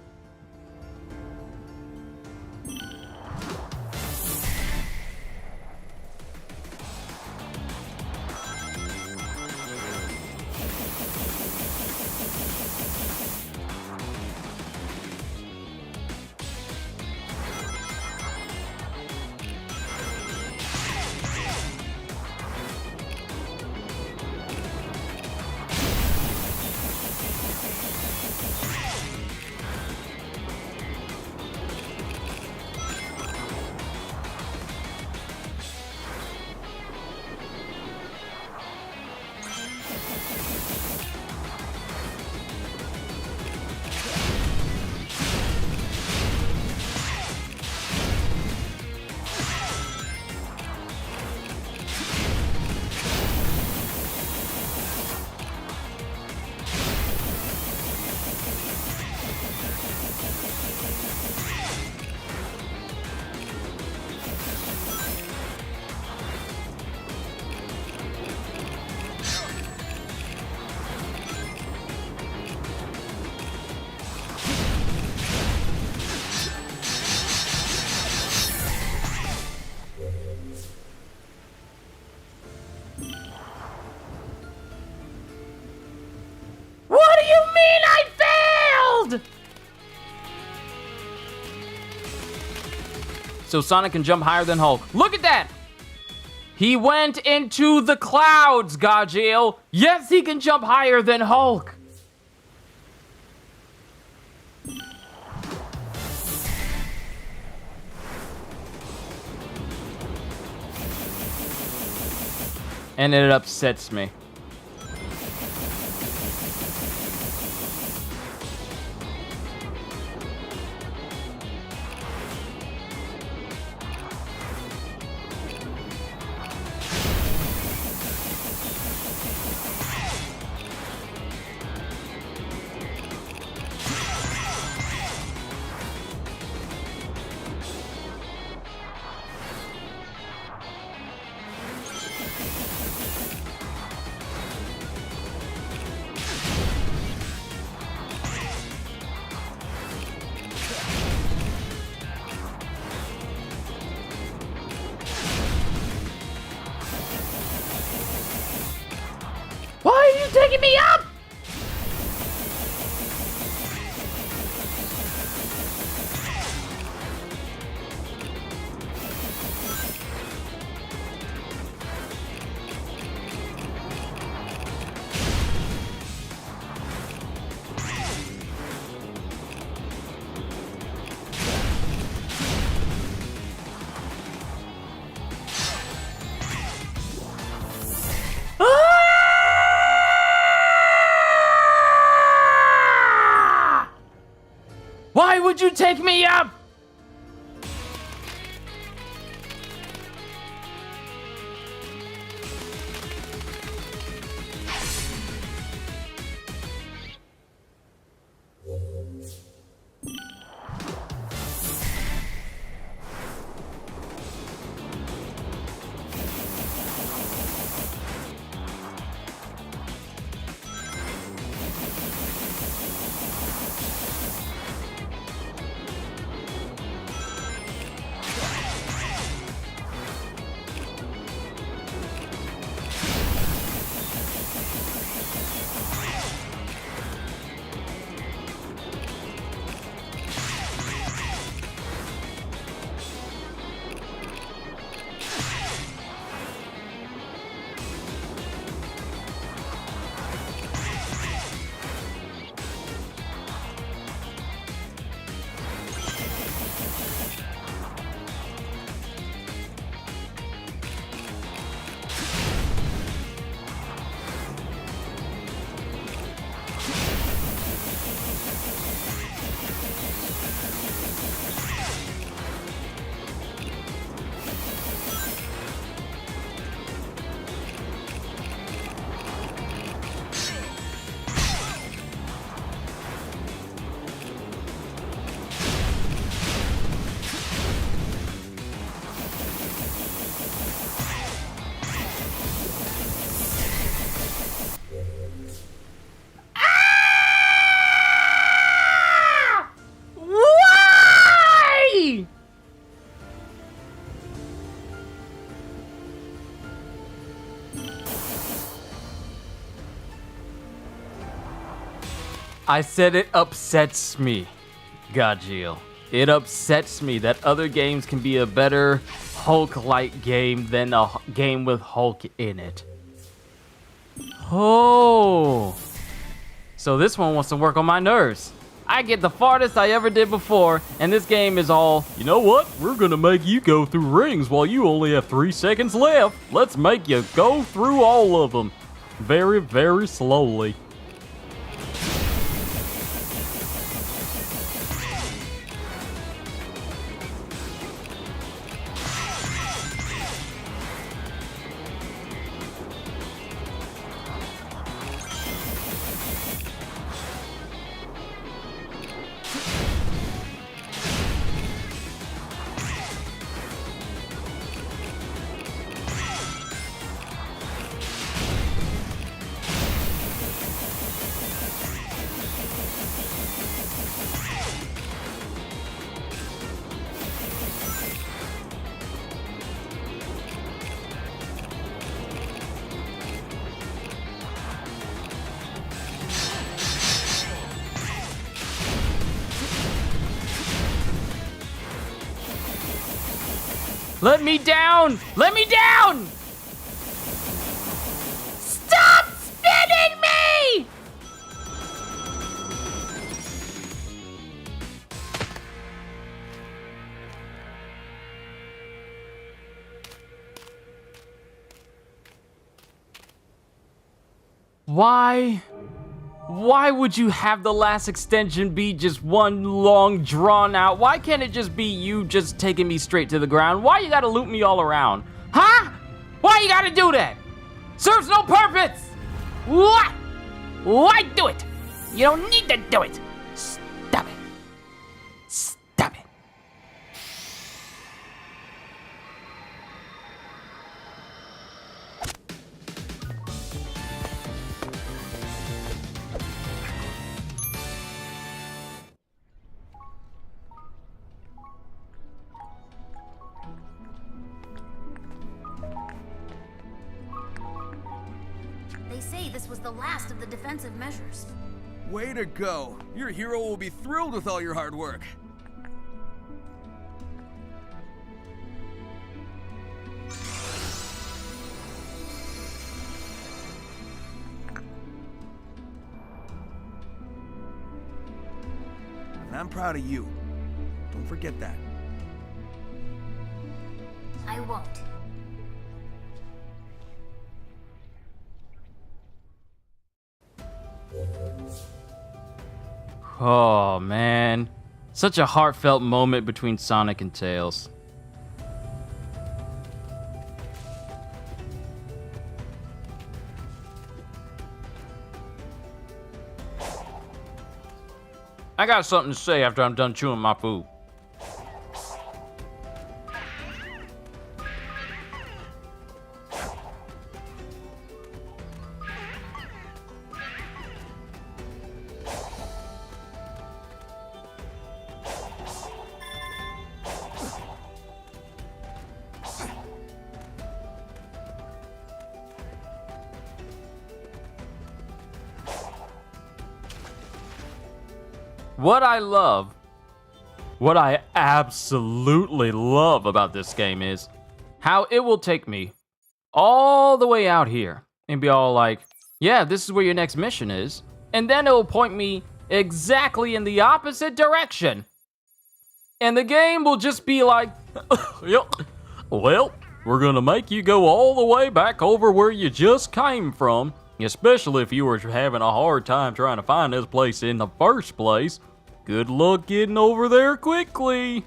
so Sonic can jump higher than Hulk. Look at that! He went into the clouds, Gajiel. Yes, he can jump higher than Hulk. And it upsets me. Why are you taking me up? Why would you take me up? I said it upsets me, Gajiel. It upsets me that other games can be a better Hulk-like game than a game with Hulk in it. Oh. So this one wants to work on my nerves. I get the farthest I ever did before, and this game is all, you know what? We're gonna make you go through rings while you only have 3 seconds left. Let's make you go through all of them. Very, very slowly. Let me down! Let me down! Stop spinning me! Why would you have the last extension be just one long drawn out? Why can't it just be you just taking me straight to the ground? Why you gotta loop me all around? Huh? Why you gotta do that? Serves no purpose! What? Why do it? You don't need to do it. Stop it. Stop it. They say this was the last of the defensive measures. Way to go. Your hero will be thrilled with all your hard work. And I'm proud of you. Don't forget that. I won't. Oh man, such a heartfelt moment between Sonic and Tails. I got something to say after I'm done chewing my food. What I absolutely love about this game is how it will take me all the way out here and be all like, yeah, this is where your next mission is. And then it will point me exactly in the opposite direction. And the game will just be like, yep, well, we're gonna make you go all the way back over where you just came from. Especially if you were having a hard time trying to find this place in the first place. Good luck getting over there quickly.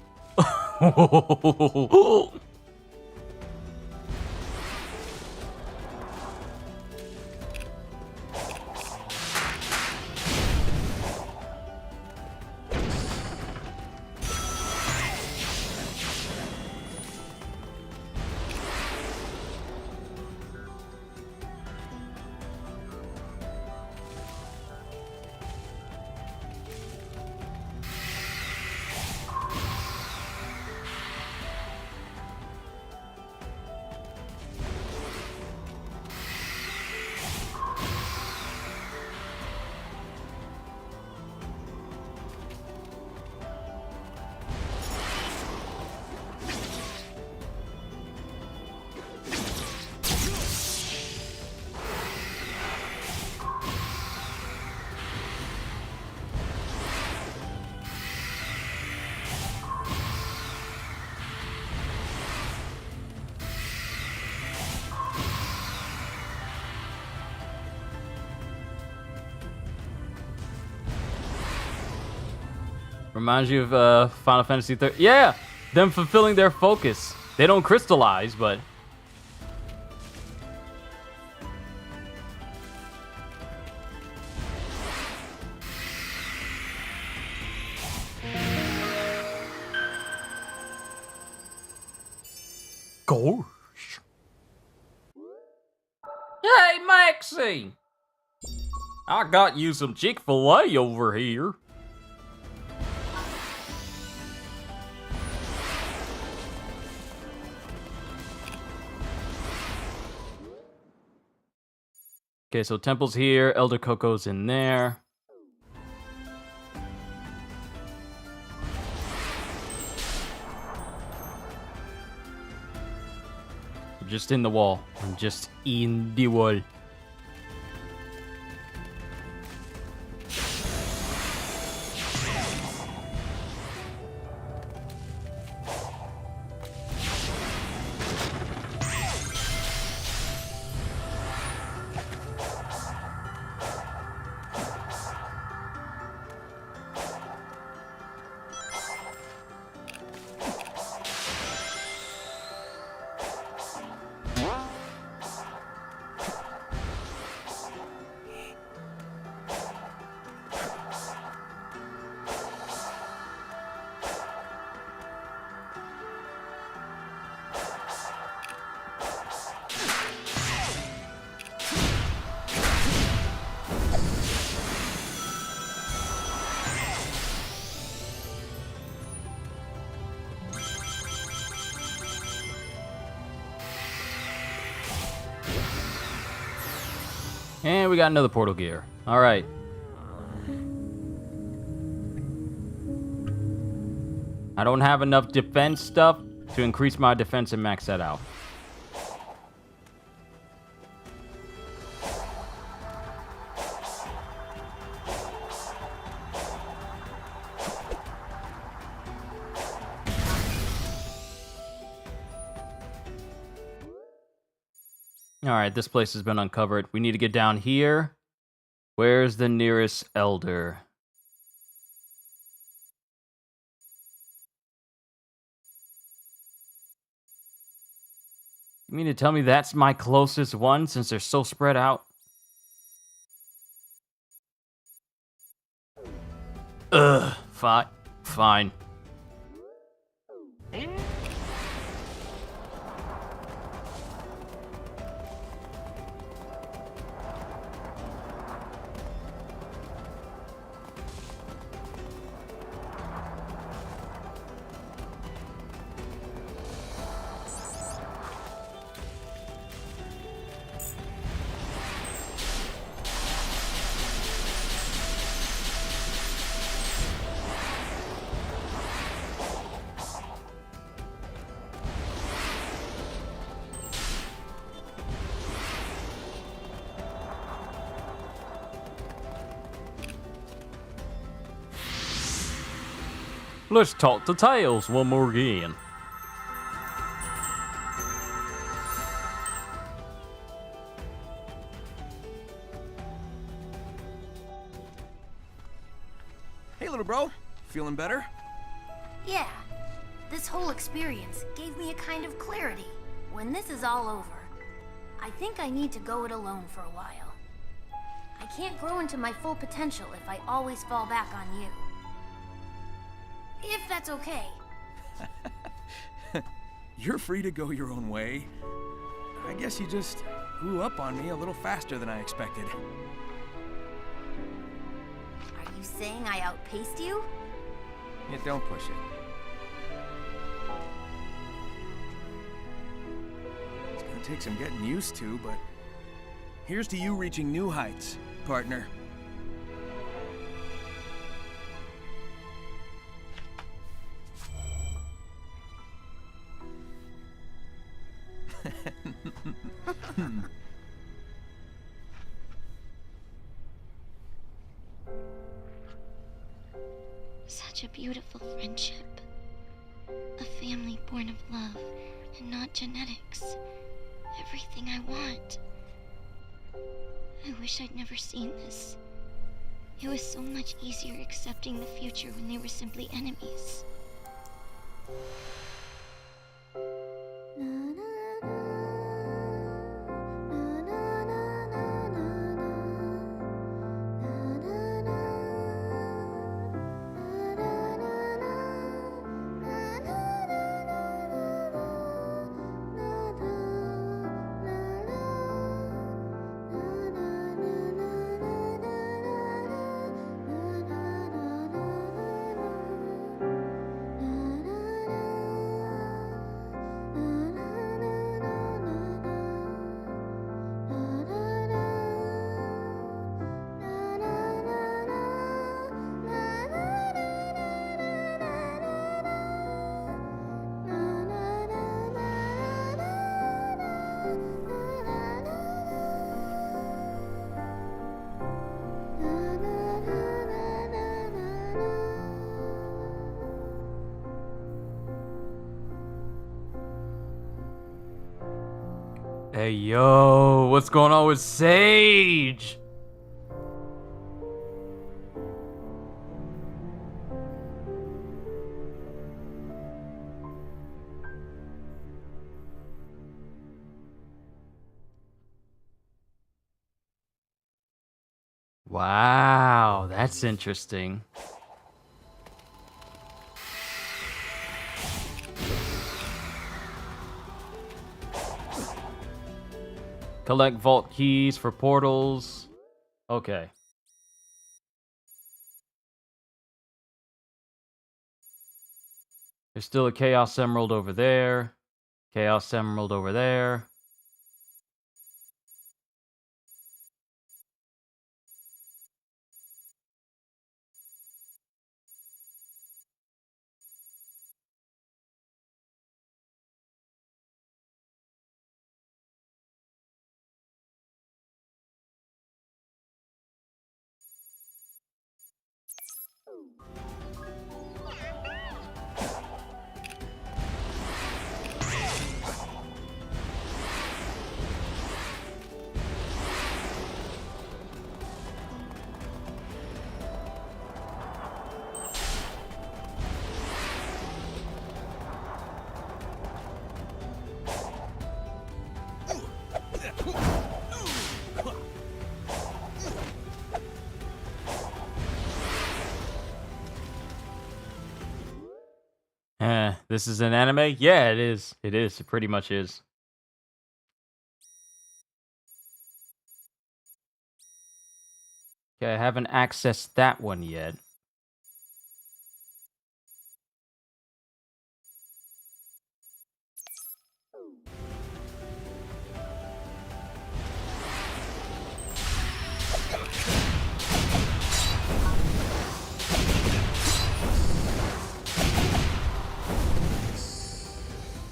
Reminds you of Final Fantasy 3. Yeah, them fulfilling their focus. They don't crystallize, but... Gosh. Hey, Maxie! I got you some Chick-fil-A over here. Okay, so Temple's here, Elder Coco's in there. just in the wall. I'm just in the wall. And we got another portal gear. All right. I don't have enough defense stuff to increase my defense and max that out. All right, this place has been uncovered. We need to get down here. Where's the nearest elder? You mean to tell me that's my closest one since they're so spread out? Ugh, fine. Let's talk to Tails one more again. Hey, little bro. Feeling better? Yeah, this whole experience gave me a kind of clarity. When this is all over, I think I need to go it alone for a while. I can't grow into my full potential if I always fall back on you. If that's okay. You're free to go your own way. I guess you just grew up on me a little faster than I expected. Are you saying I outpaced you? Yeah, don't push it. It's gonna take some getting used to, but here's to you reaching new heights, partner. Such a beautiful friendship. A family born of love and not genetics. Everything I want. I wish I'd never seen this. It was so much easier accepting the future when they were simply enemies. Hey, yo, what's going on with Sage? Wow, that's interesting. Collect vault keys for portals. Okay. There's still a Chaos Emerald over there. Chaos Emerald over there. This is an anime? Yeah, it is. It is. It pretty much is. Okay, I haven't accessed that one yet.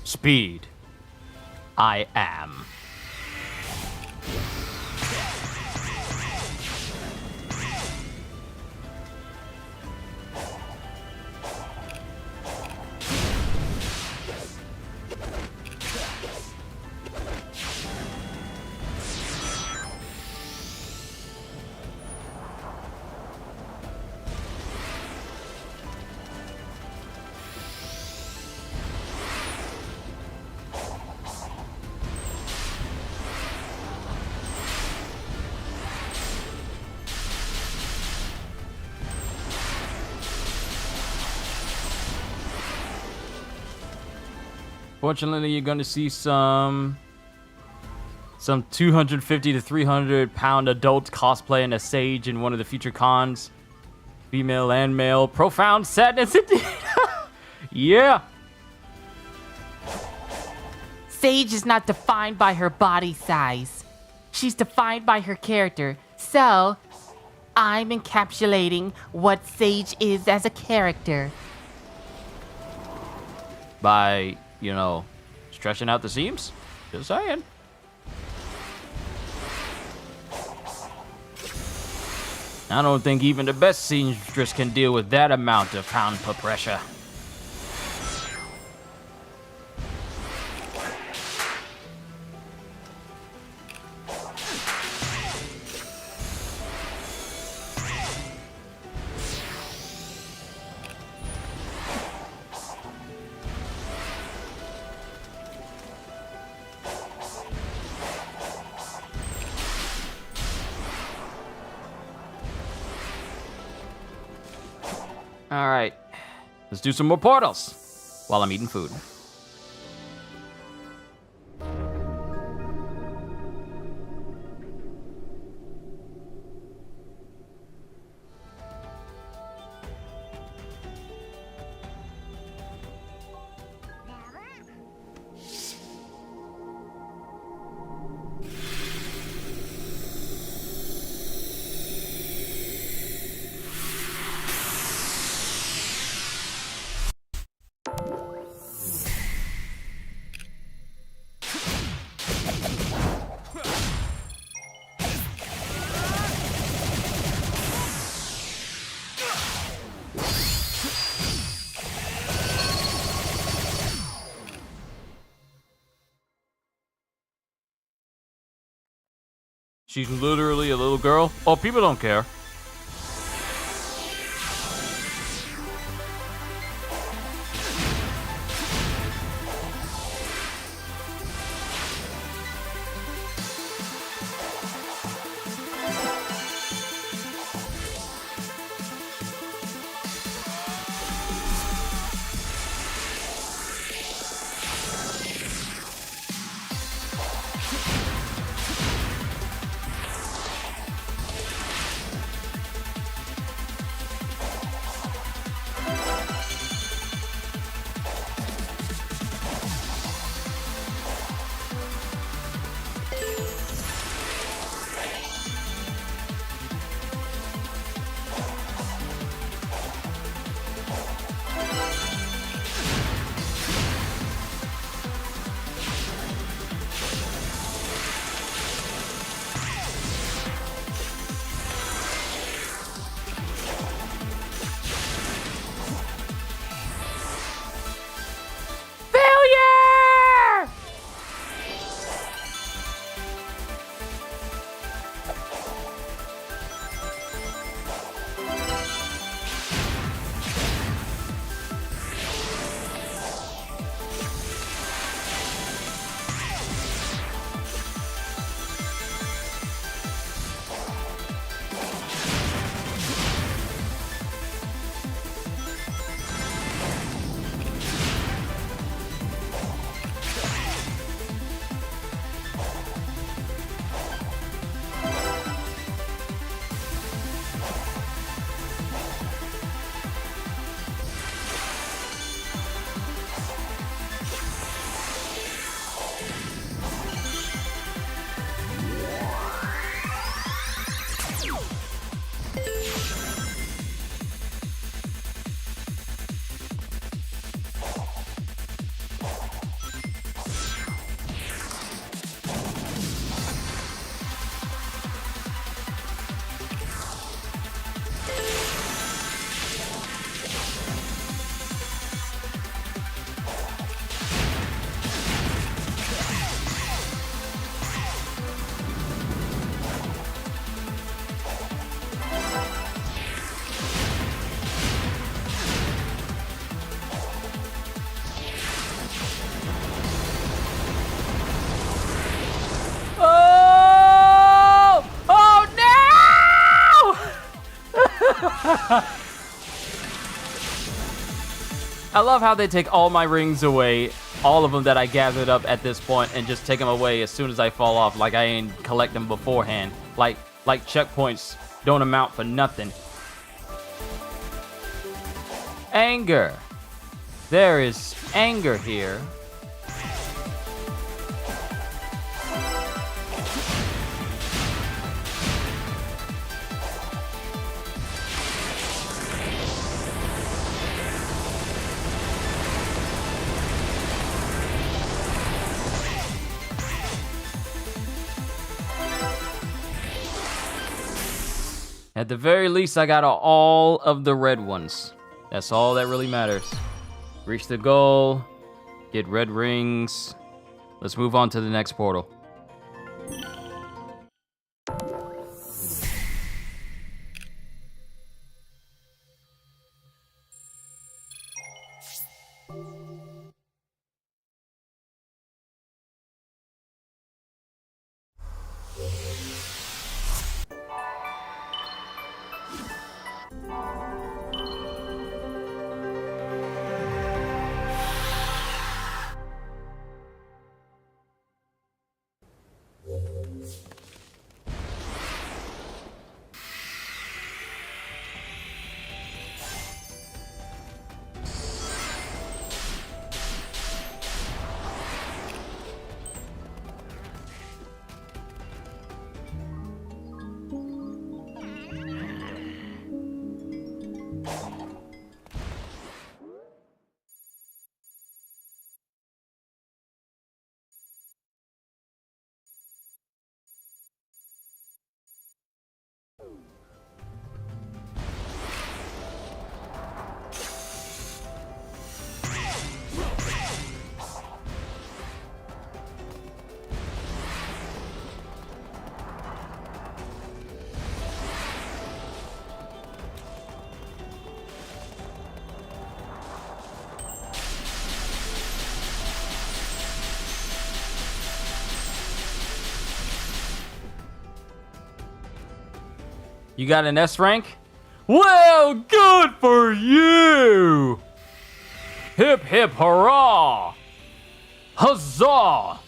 Speed. I am. Fortunately, you're gonna see some 250 to 300 pound adult cosplaying as Sage in one of the future cons. Female and male. Profound sadness indeed. Yeah. Sage is not defined by her body size. She's defined by her character. So, I'm encapsulating what Sage is as a character. By, you know, stretching out the seams? Just saying. I don't think even the best seamstress can deal with that amount of pound per pressure. All right, let's do some more portals while I'm eating food. She's literally a little girl. Oh, people don't care. I love how they take all my rings away, all of them that I gathered up at this point, and just take them away as soon as I fall off, like I ain't collect them beforehand. Like checkpoints don't amount for nothing. Anger. There is anger here. At the very least, I got all of the red ones. That's all that really matters. Reach the goal, get red rings. Let's move on to the next portal. You got an S rank? Well, good for you! Hip hip hurrah! Huzzah!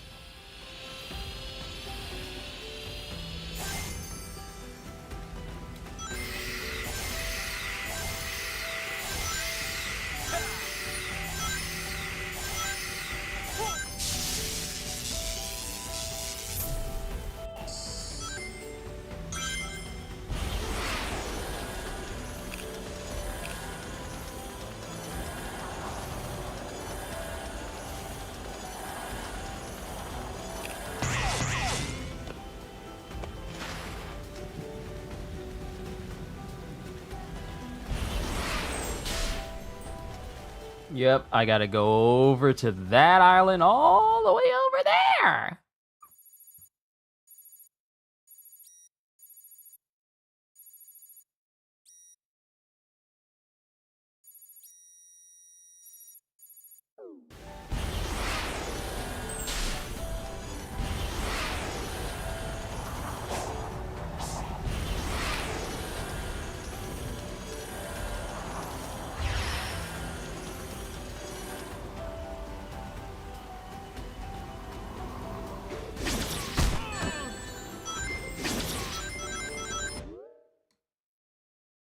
Yep, I gotta go over to that island all the way over there.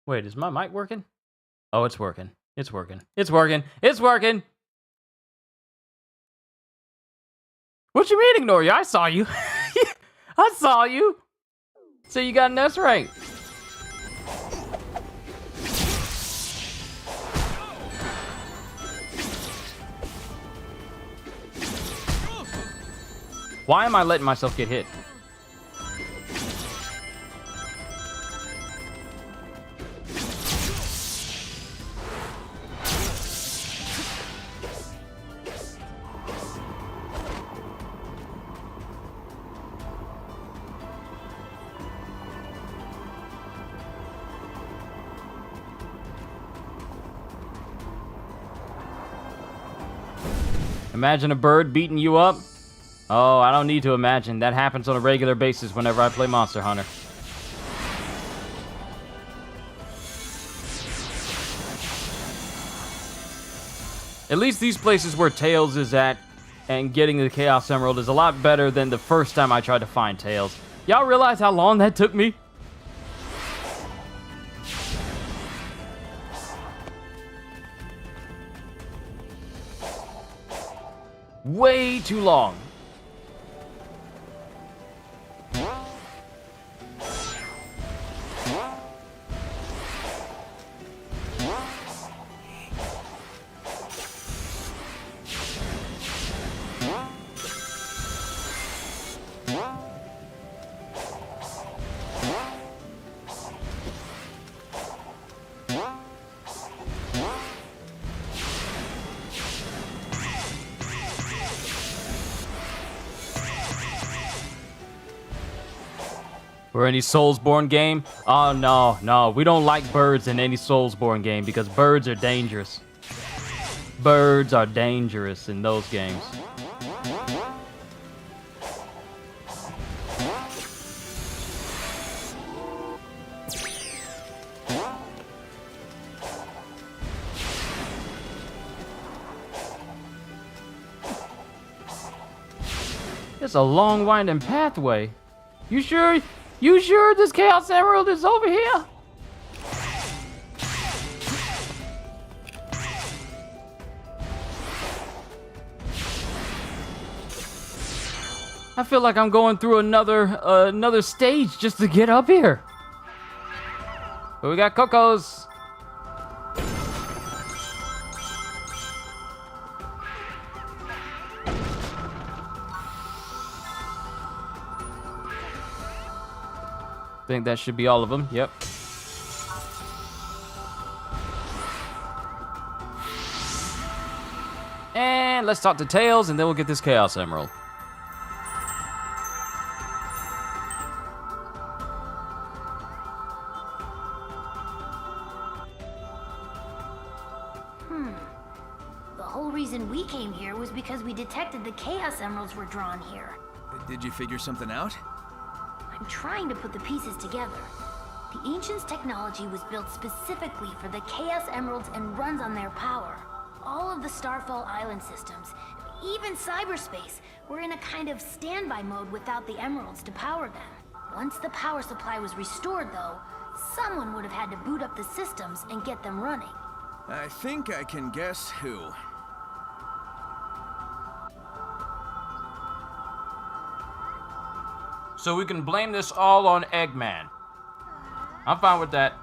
Wait, is my mic working? Oh, it's working. It's working. It's working. It's working. What you mean ignore you? I saw you. I saw you. So you got an S rank. Why am I letting myself get hit? Imagine a bird beating you up. Oh, I don't need to imagine. That happens on a regular basis whenever I play Monster Hunter. At least these places where Tails is at and getting the Chaos Emerald is a lot better than the first time I tried to find Tails. Y'all realize how long that took me? Way too long. Or any Soulsborne game? Oh, no. We don't like birds in any Soulsborne game because birds are dangerous. Birds are dangerous in those games. It's a long winding pathway. You sure? You sure this Chaos Emerald is over here? I feel like I'm going through another stage just to get up here. But we got Cocos. I think that should be all of them. Yep. And let's talk to Tails, and then we'll get this Chaos Emerald. The whole reason we came here was because we detected the Chaos Emeralds were drawn here. Did you figure something out? I'm trying to put the pieces together. The Ancients' technology was built specifically for the Chaos Emeralds and runs on their power. All of the Starfall Island systems, even cyberspace, were in a kind of standby mode without the Emeralds to power them. Once the power supply was restored, though, someone would have had to boot up the systems and get them running. I think I can guess who. So we can blame this all on Eggman. I'm fine with that.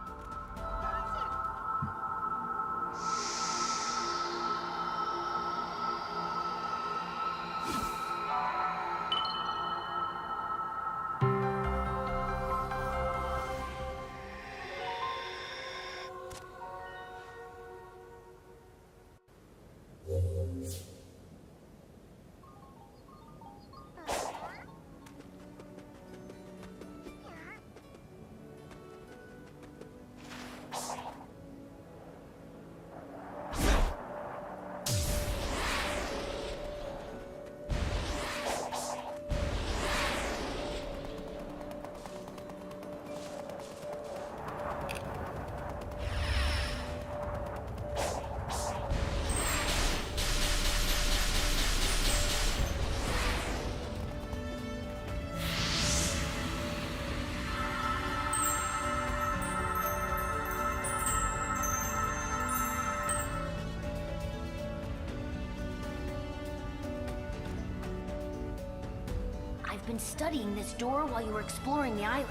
I've been studying this door while you were exploring the island.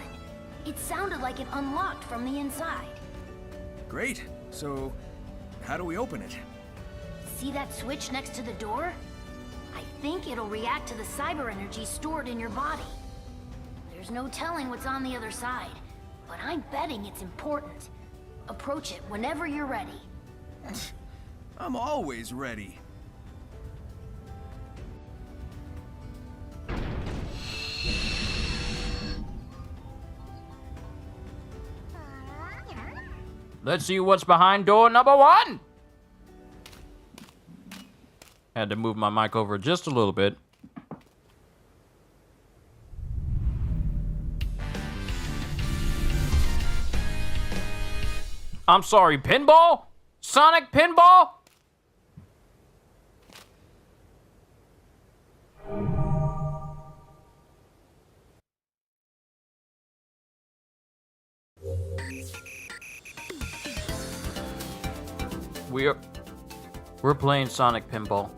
It sounded like it unlocked from the inside. Great. So, how do we open it? See that switch next to the door? I think it'll react to the cyber energy stored in your body. There's no telling what's on the other side, but I'm betting it's important. Approach it whenever you're ready. I'm always ready. Let's see what's behind door number 1. Had to move my mic over just a little bit. I'm sorry, pinball? Sonic pinball? We're playing Sonic Pinball.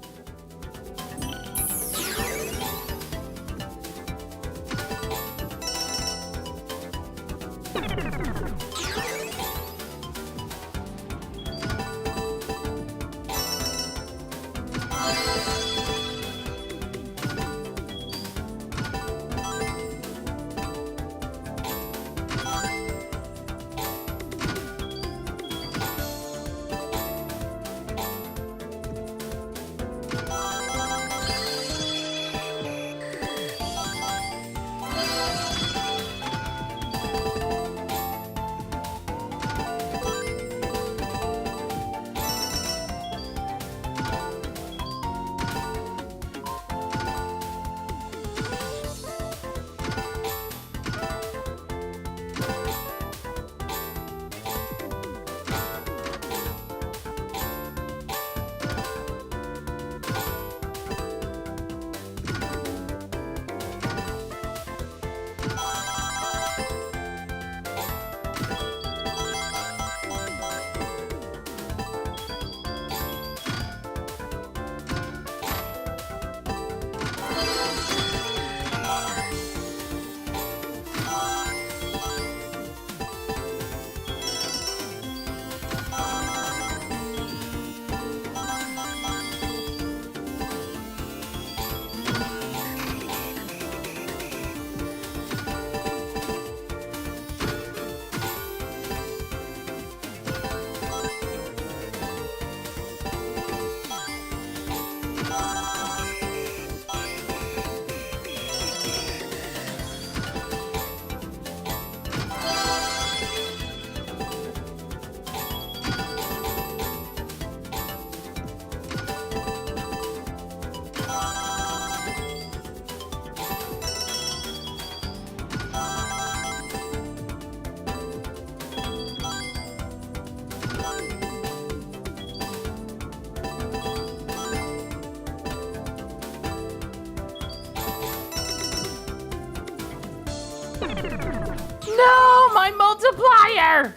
my multiplier!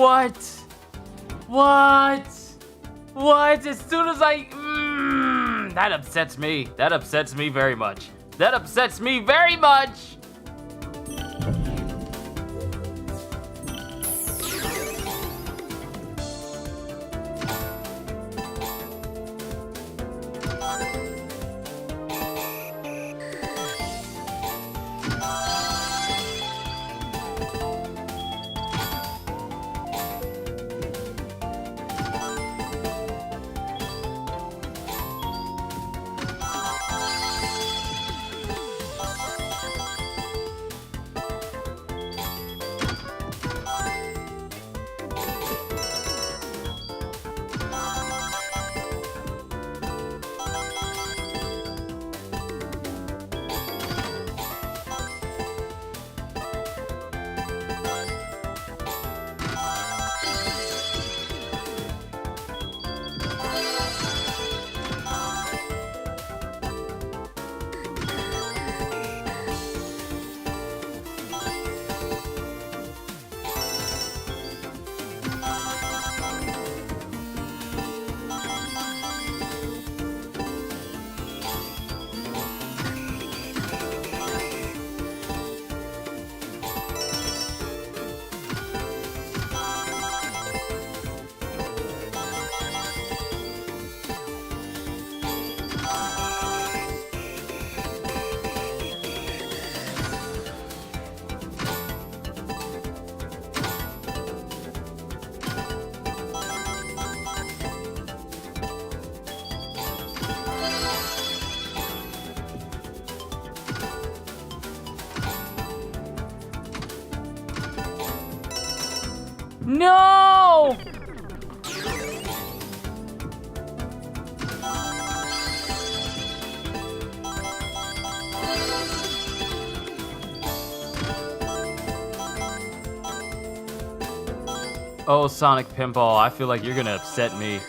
What? What? What? As soon as I... that upsets me. That upsets me very much. That upsets me very much! No! Oh, Sonic Pinball, I feel like you're gonna upset me.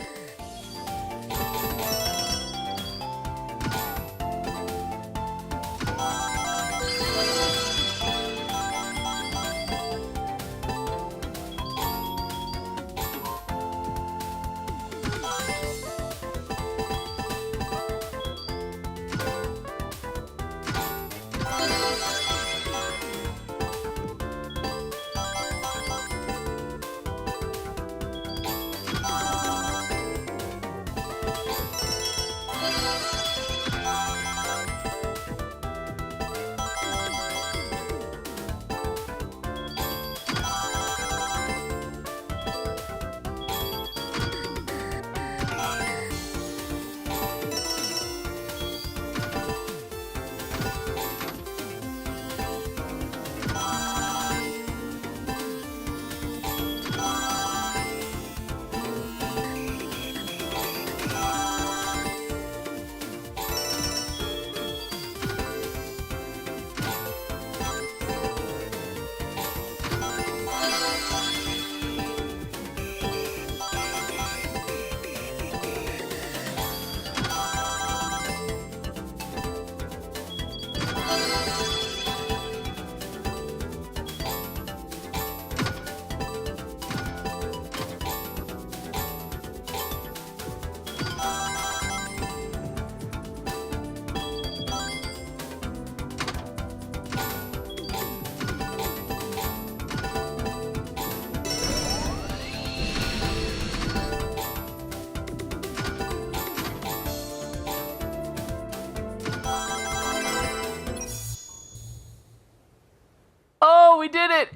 Oh, we did it!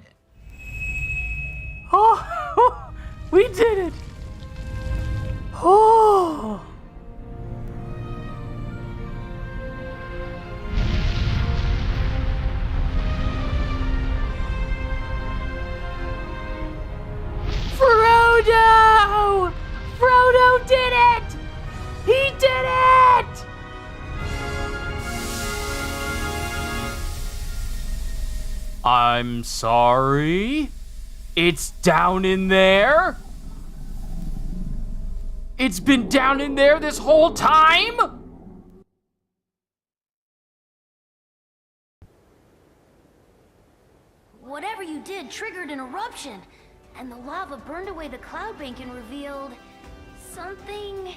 Oh, we did it! Oh! Frodo! Frodo did it! He did it! I'm sorry? It's down in there? It's been down in there this whole time? Whatever you did triggered an eruption, and the lava burned away the cloud bank and revealed something.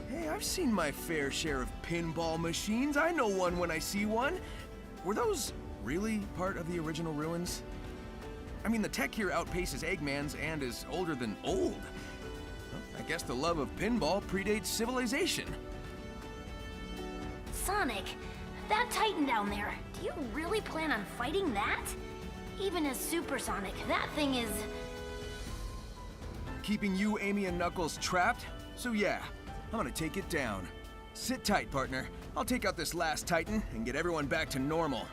Hey, I've seen my fair share of pinball machines. I know one when I see one. Were those really part of the original ruins? I mean, the tech here outpaces Eggman's and is older than old. Well, I guess the love of pinball predates civilization. Sonic, that Titan down there, do you really plan on fighting that? Even as Super Sonic, that thing is... Keeping you, Amy, and Knuckles trapped? So yeah, I'm gonna take it down. Sit tight, partner. I'll take out this last Titan and get everyone back to normal.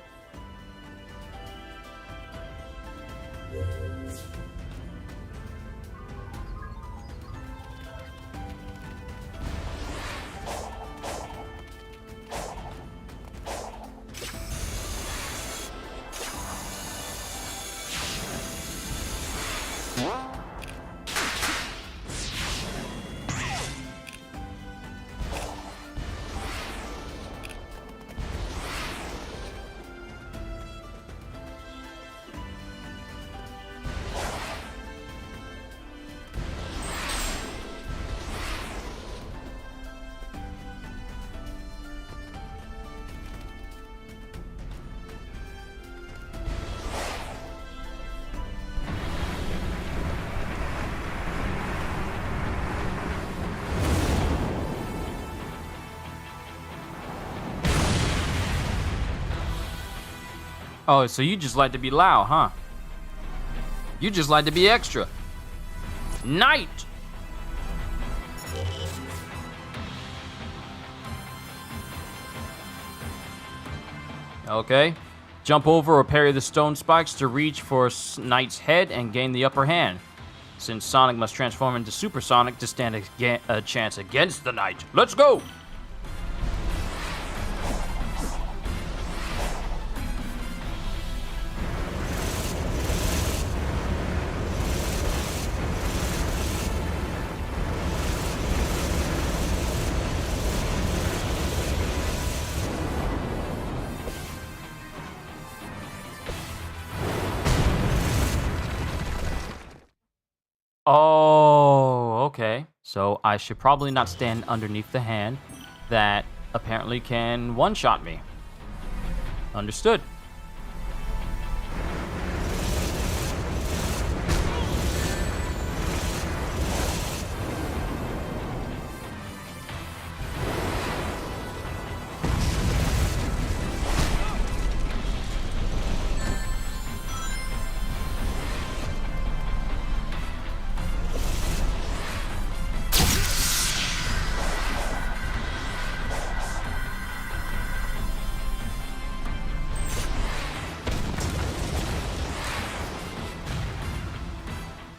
Oh, so you just like to be loud, huh? You just like to be extra. Knight! Okay. Jump over or parry the stone spikes to reach for Knight's head and gain the upper hand. Since Sonic must transform into Super Sonic to stand a chance against the Knight. Let's go! Oh, okay. So I should probably not stand underneath the hand that apparently can one-shot me. Understood.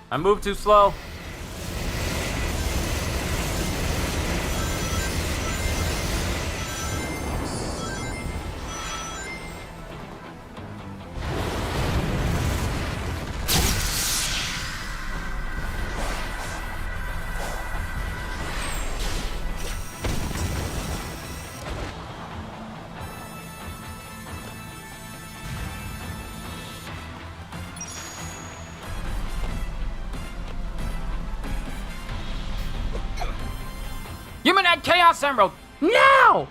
I moved too slow. Give me that Chaos Emerald! Now!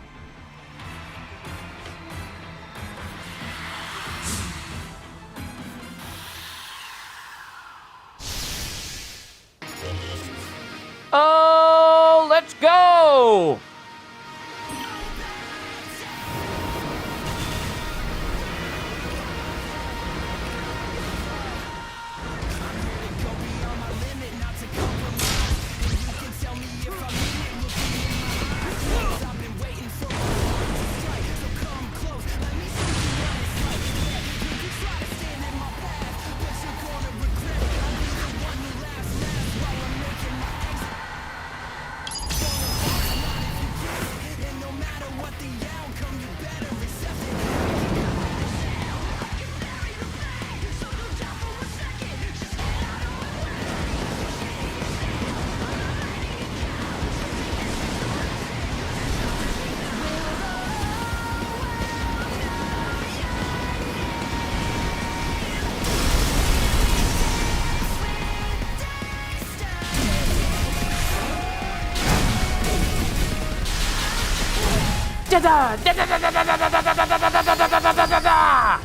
Oh, let's go! Da da da da da da da da da da da da da da da da da.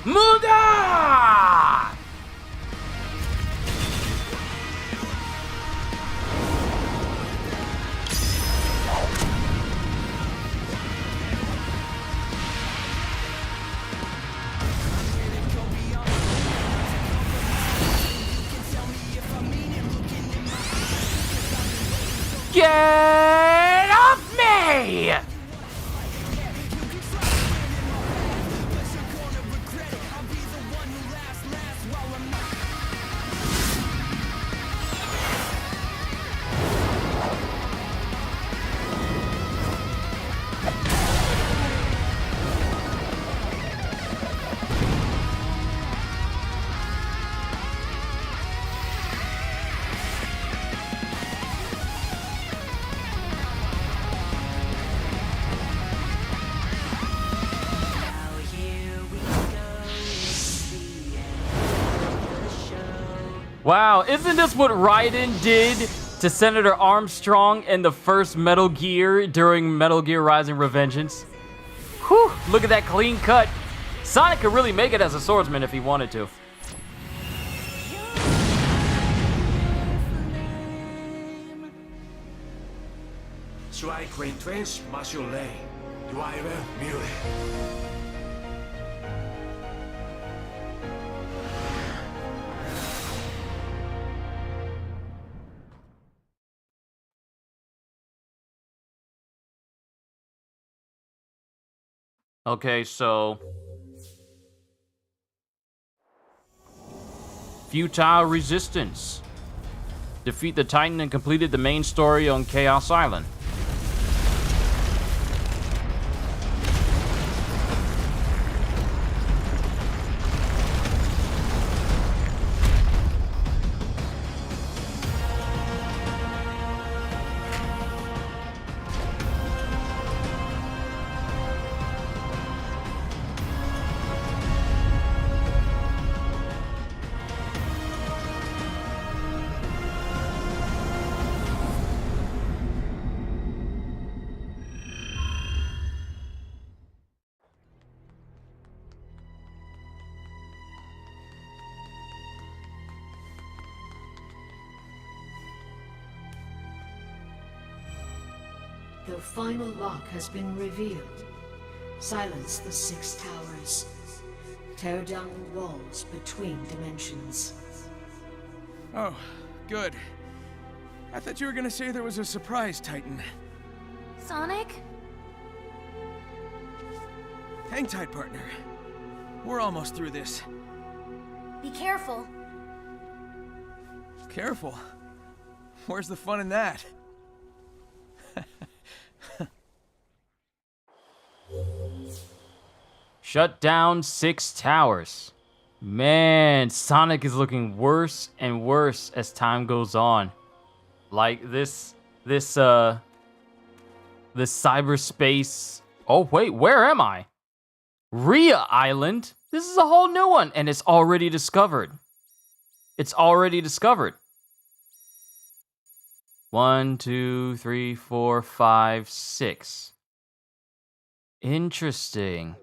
Muda! Get off me! Wow, isn't this what Raiden did to Senator Armstrong in the first Metal Gear during Metal Gear Rising: Revengeance? Whew, look at that clean cut. Sonic could really make it as a swordsman if he wanted to. Strike retrench Machule. Driver Mule. Okay, so futile resistance. Defeat the Titan and completed the main story on Chaos Island. The final lock has been revealed. Silence the Six Towers. Tear down the walls between dimensions. Oh, good. I thought you were gonna say there was a surprise, Titan. Sonic? Hang tight, partner. We're almost through this. Be careful. Careful. Where's the fun in that? Shut down 6 towers. Man, Sonic is looking worse and worse as time goes on. Like this cyberspace. Oh wait, where am I? Rhea Island? This is a whole new one, and it's already discovered. It's already discovered. 1, 2, 3, 4, 5, 6. Interesting.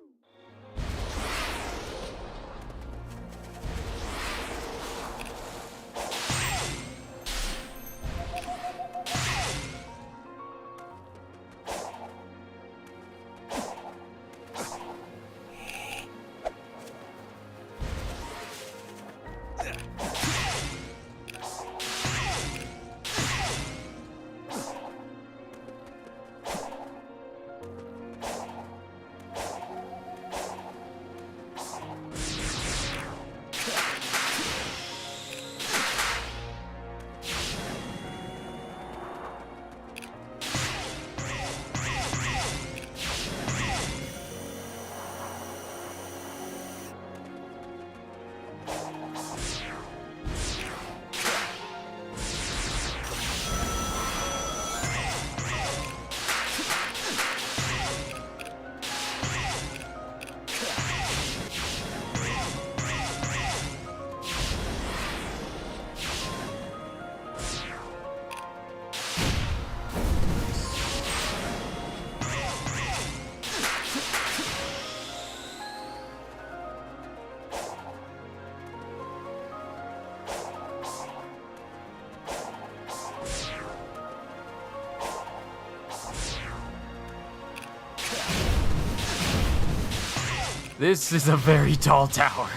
This is a very tall tower.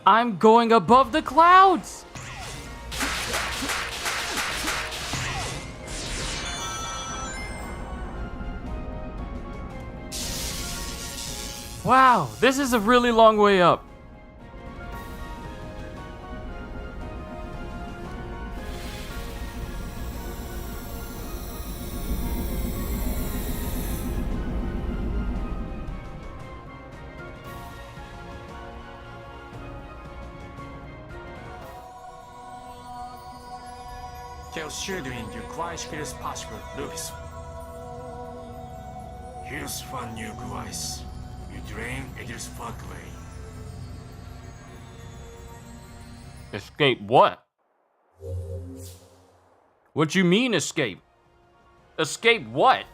I'm going above the clouds! Wow, this is a really long way up. Just shadowing you quite as possible, Lucas. Here's one new device. You drain Aegis Fogway. Escape what? What you mean escape? Escape what?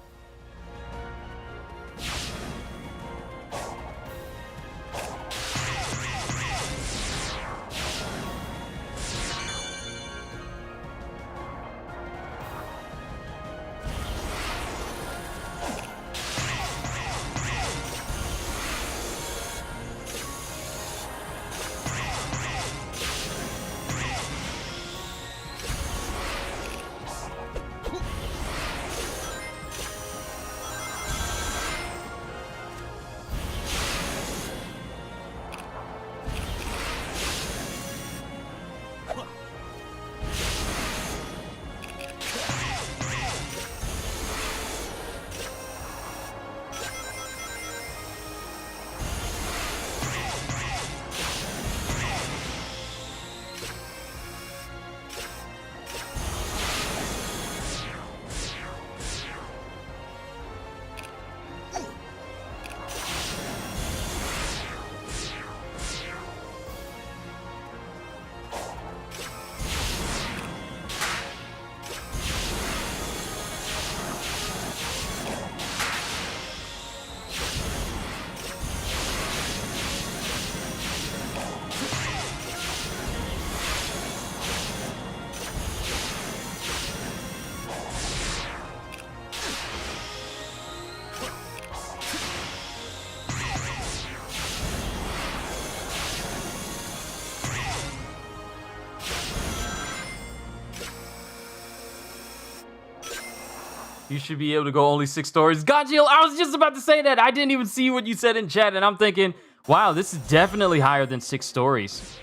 You should be able to go only 6 stories. Gajil, I was just about to say that. I didn't even see what you said in chat, and I'm thinking, wow, this is definitely higher than 6 stories.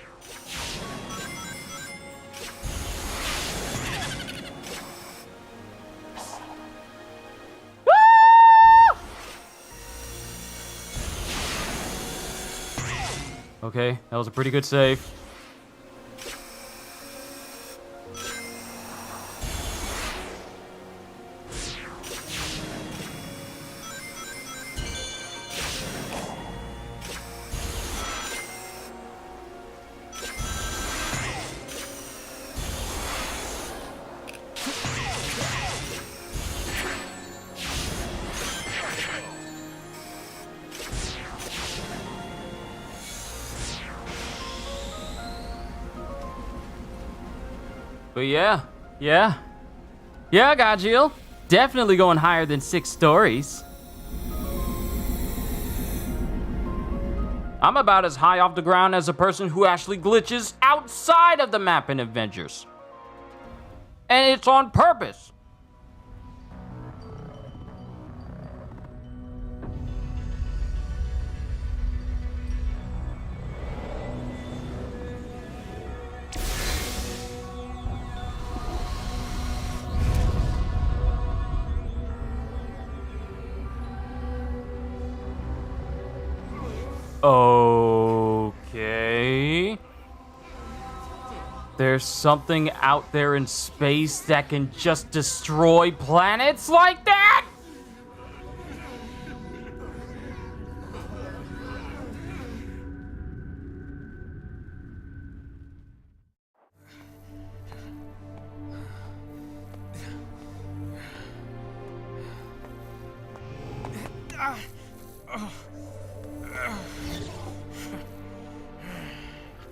Okay, that was a pretty good save. But yeah, Gajil. Definitely going higher than 6 stories. I'm about as high off the ground as a person who actually glitches outside of the map in Avengers. And it's on purpose. Okay. There's something out there in space that can just destroy planets like that?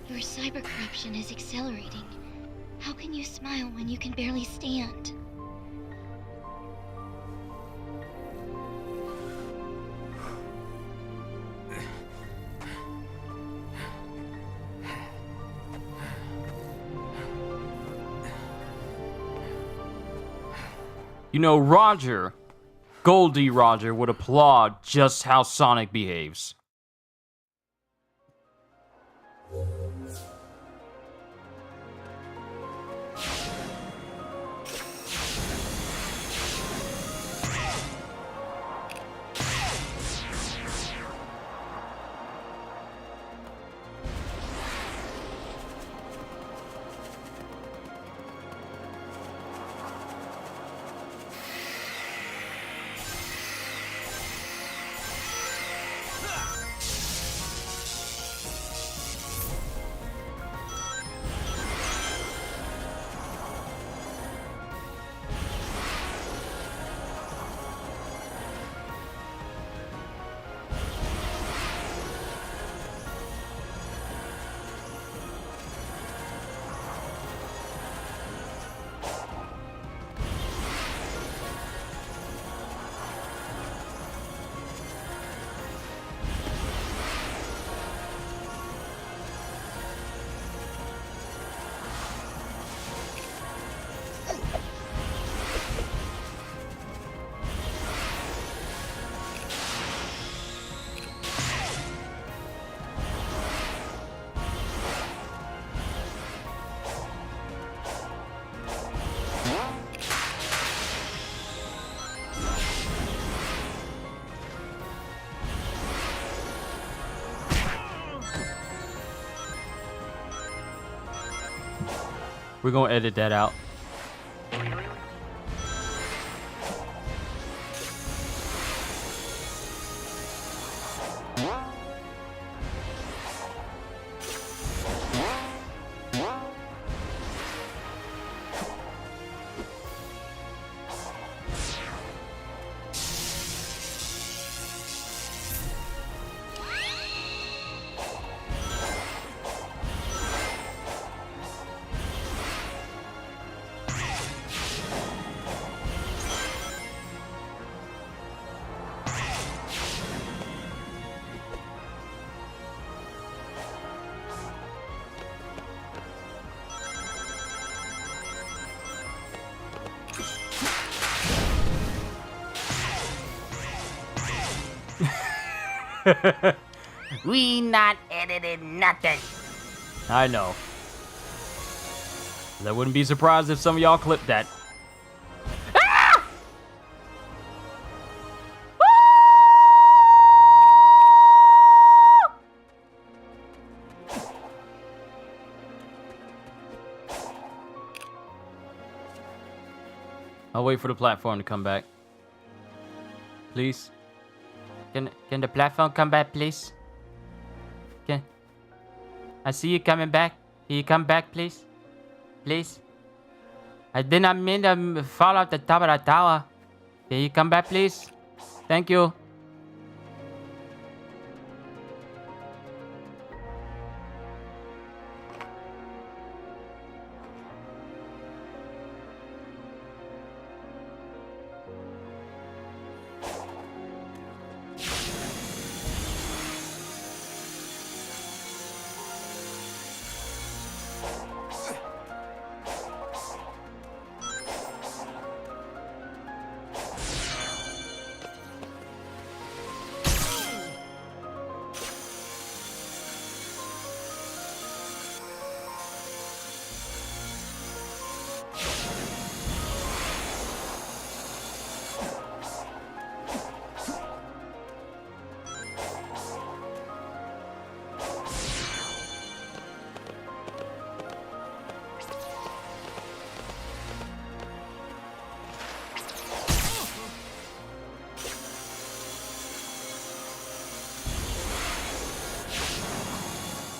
Your cyber corruption is accelerating. How can you smile when you can barely stand? You know, Roger, Goldie Roger, would applaud just how Sonic behaves. We're gonna edit that out. We not editing nothing. I know. I wouldn't be surprised if some of y'all clipped that. Ah! I'll wait for the platform to come back. Please. Can the platform come back, please? Can I see you coming back? Can you come back, please? Please. I did not mean to fall off the top of the tower. Can you come back, please? Thank you.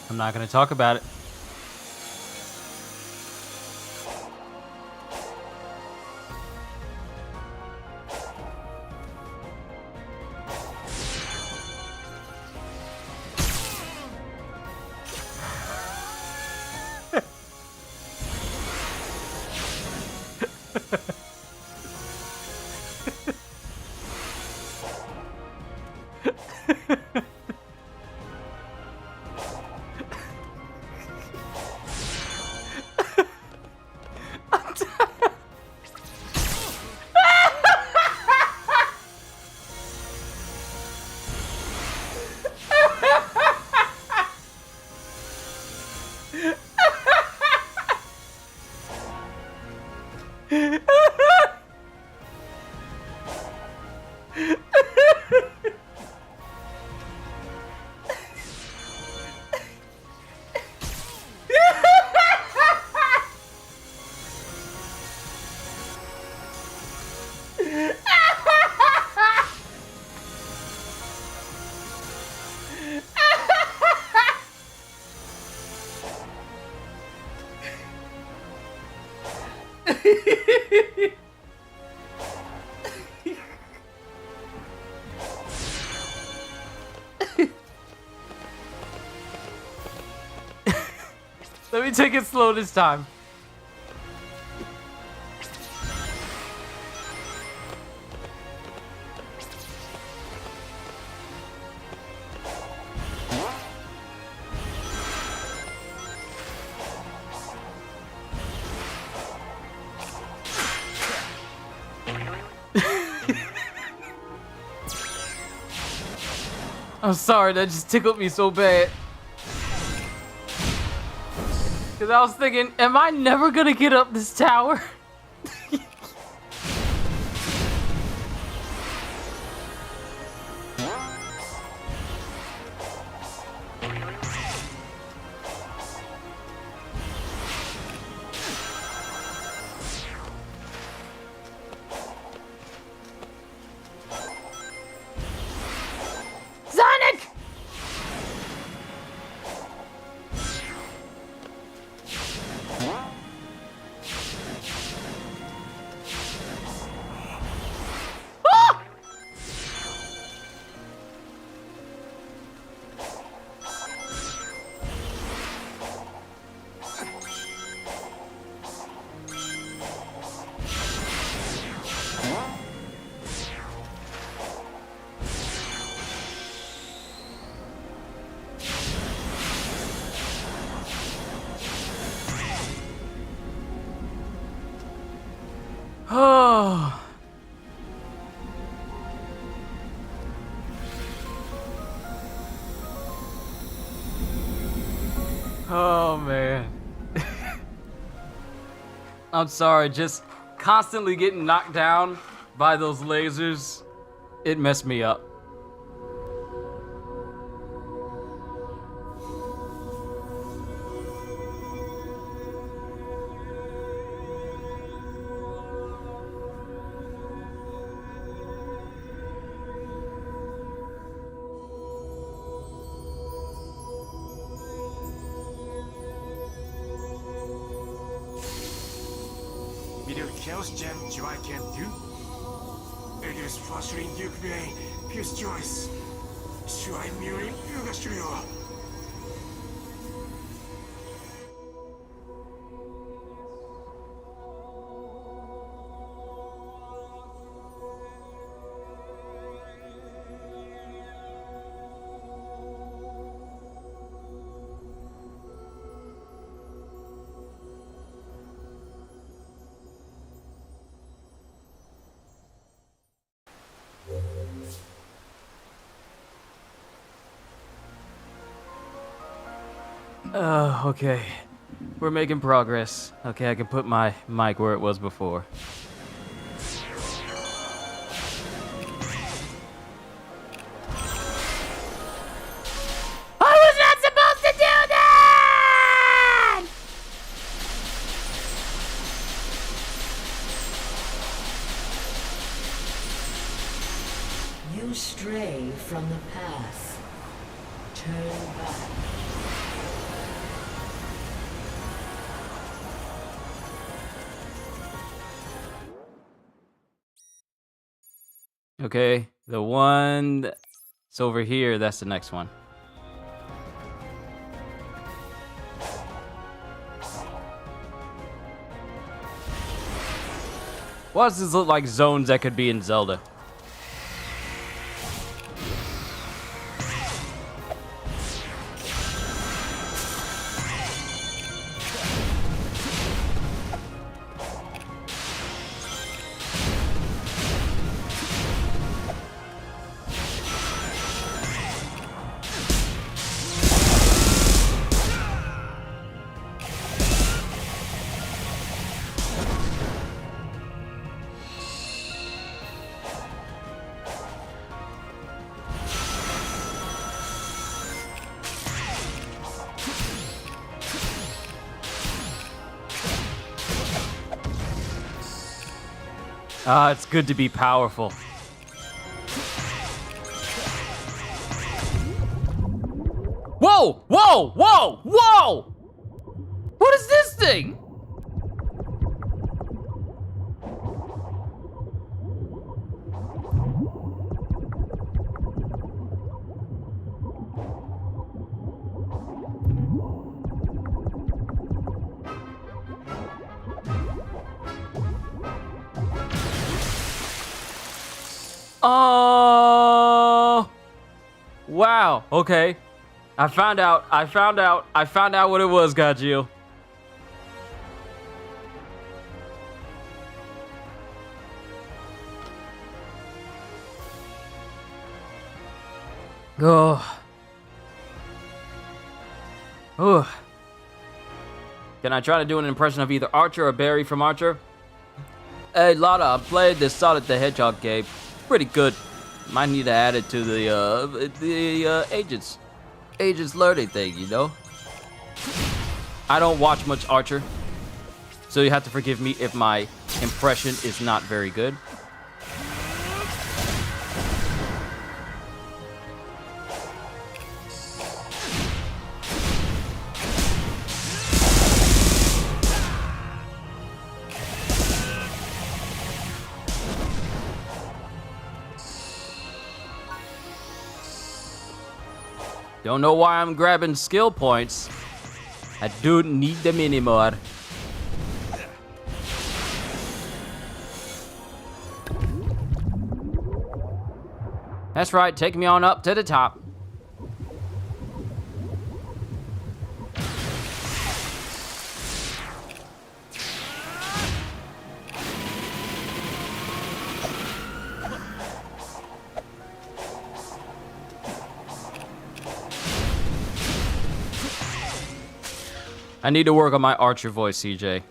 I'm not gonna talk about it. Let me take it slow this time. I'm sorry, that just tickled me so bad. Because I was thinking, am I never gonna get up this tower? Sonic! Oh. Oh man. I'm sorry, just constantly getting knocked down by those lasers, it messed me up. 미력 Chaos Gem Joy can do. It is frustrating Duke Bay, Fuse Joyce. Shuai Muri Fugashuyo. Okay. We're making progress. Okay, I can put my mic where it was before. I was not supposed to do that! You stray from the path. Turn back. Okay, the one that's over here, that's the next one. Why does this look like zones that could be in Zelda? It's good to be powerful. Whoa! Whoa! Whoa! Whoa! What is this thing? Oh! Wow. Okay. I found out what it was, Gajeel. Oh. Oh. Can I try to do an impression of either Archer or Barry from Archer? Hey, Lotta, I played this Sonic the Hedgehog game. Pretty good. Might need to add it to the agents learning thing, you know? I don't watch much Archer, so you have to forgive me if my impression is not very good. Don't know why I'm grabbing skill points. I don't need them anymore. That's right, take me on up to the top. I need to work on my Archer voice, CJ.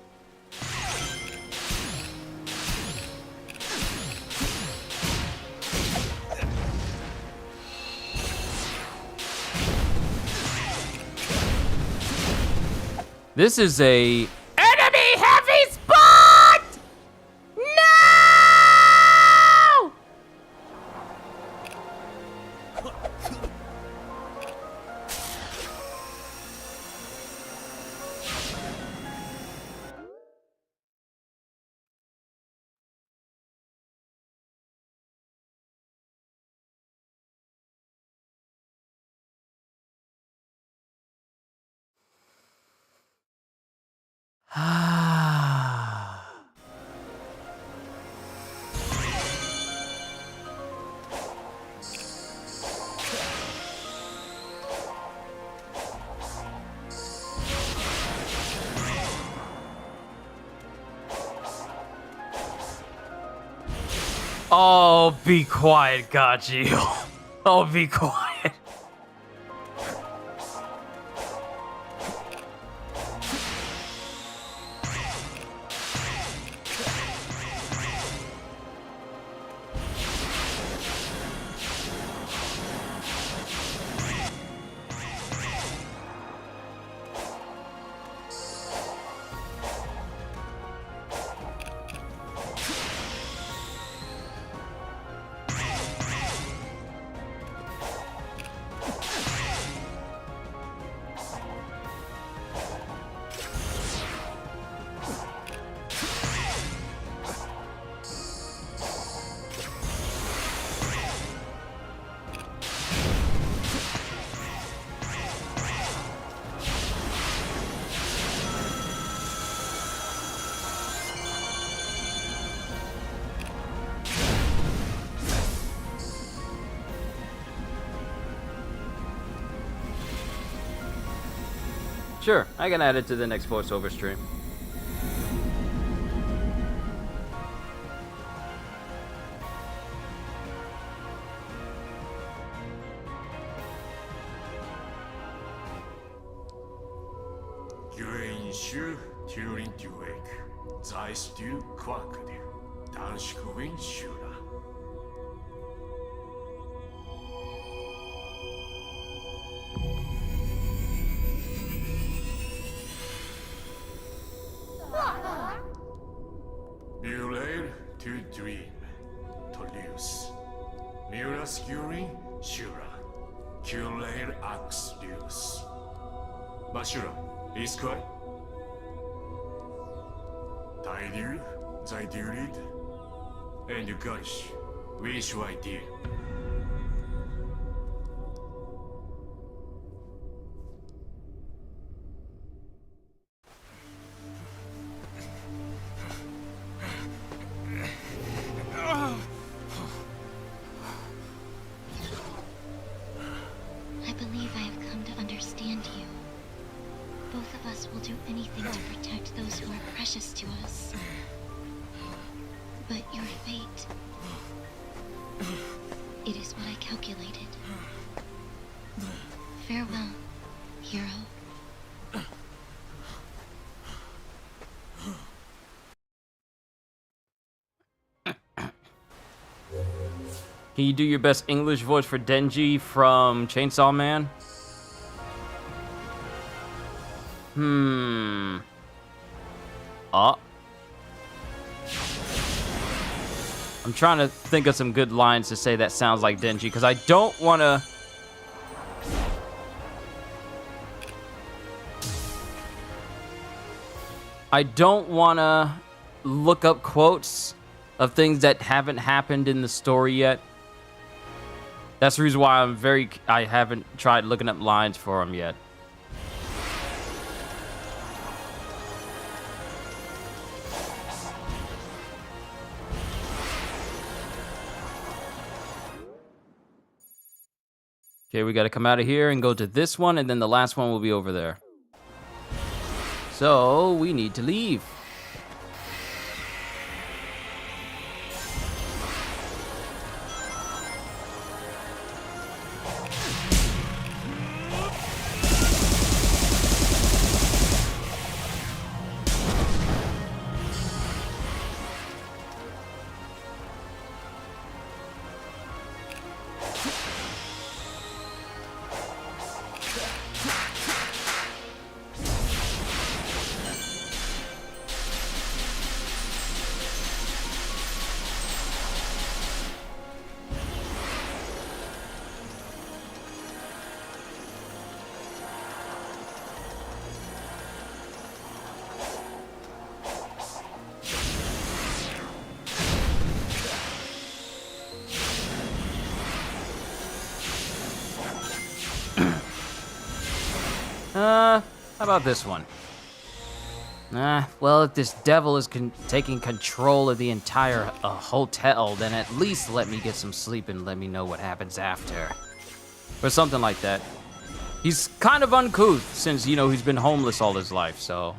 This is a Enemy heavy spot! No! Oh, be quiet, Gajeel. Oh, be quiet. Sure, I can add it to the next voiceover stream. 유엔슈 듀링 듀웨이크 자이스듀 쿼크드 단슈크윈 슈라 Related to dream to lose. Miura skewering, Shura. Curelair axe loose. Mashura, is quiet. Taidu, Zaidurid, and Garish, which idea? I believe I have come to understand you. Both of us will do anything to protect those who are precious to us. But your fate... it is what I calculated. Farewell, hero. Can you do your best English voice for Denji from Chainsaw Man? I'm trying to think of some good lines to say that sounds like Denji, because I don't want to... I don't want to look up quotes of things that haven't happened in the story yet. That's the reason why I haven't tried looking up lines for him yet. Okay, we got to come out of here and go to this one, and then the last one will be over there. So, we need to leave. How about this one? Well, if this devil is taking control of the entire hotel, then at least let me get some sleep and let me know what happens after. Or something like that. He's kind of uncouth since, you know, he's been homeless all his life, so...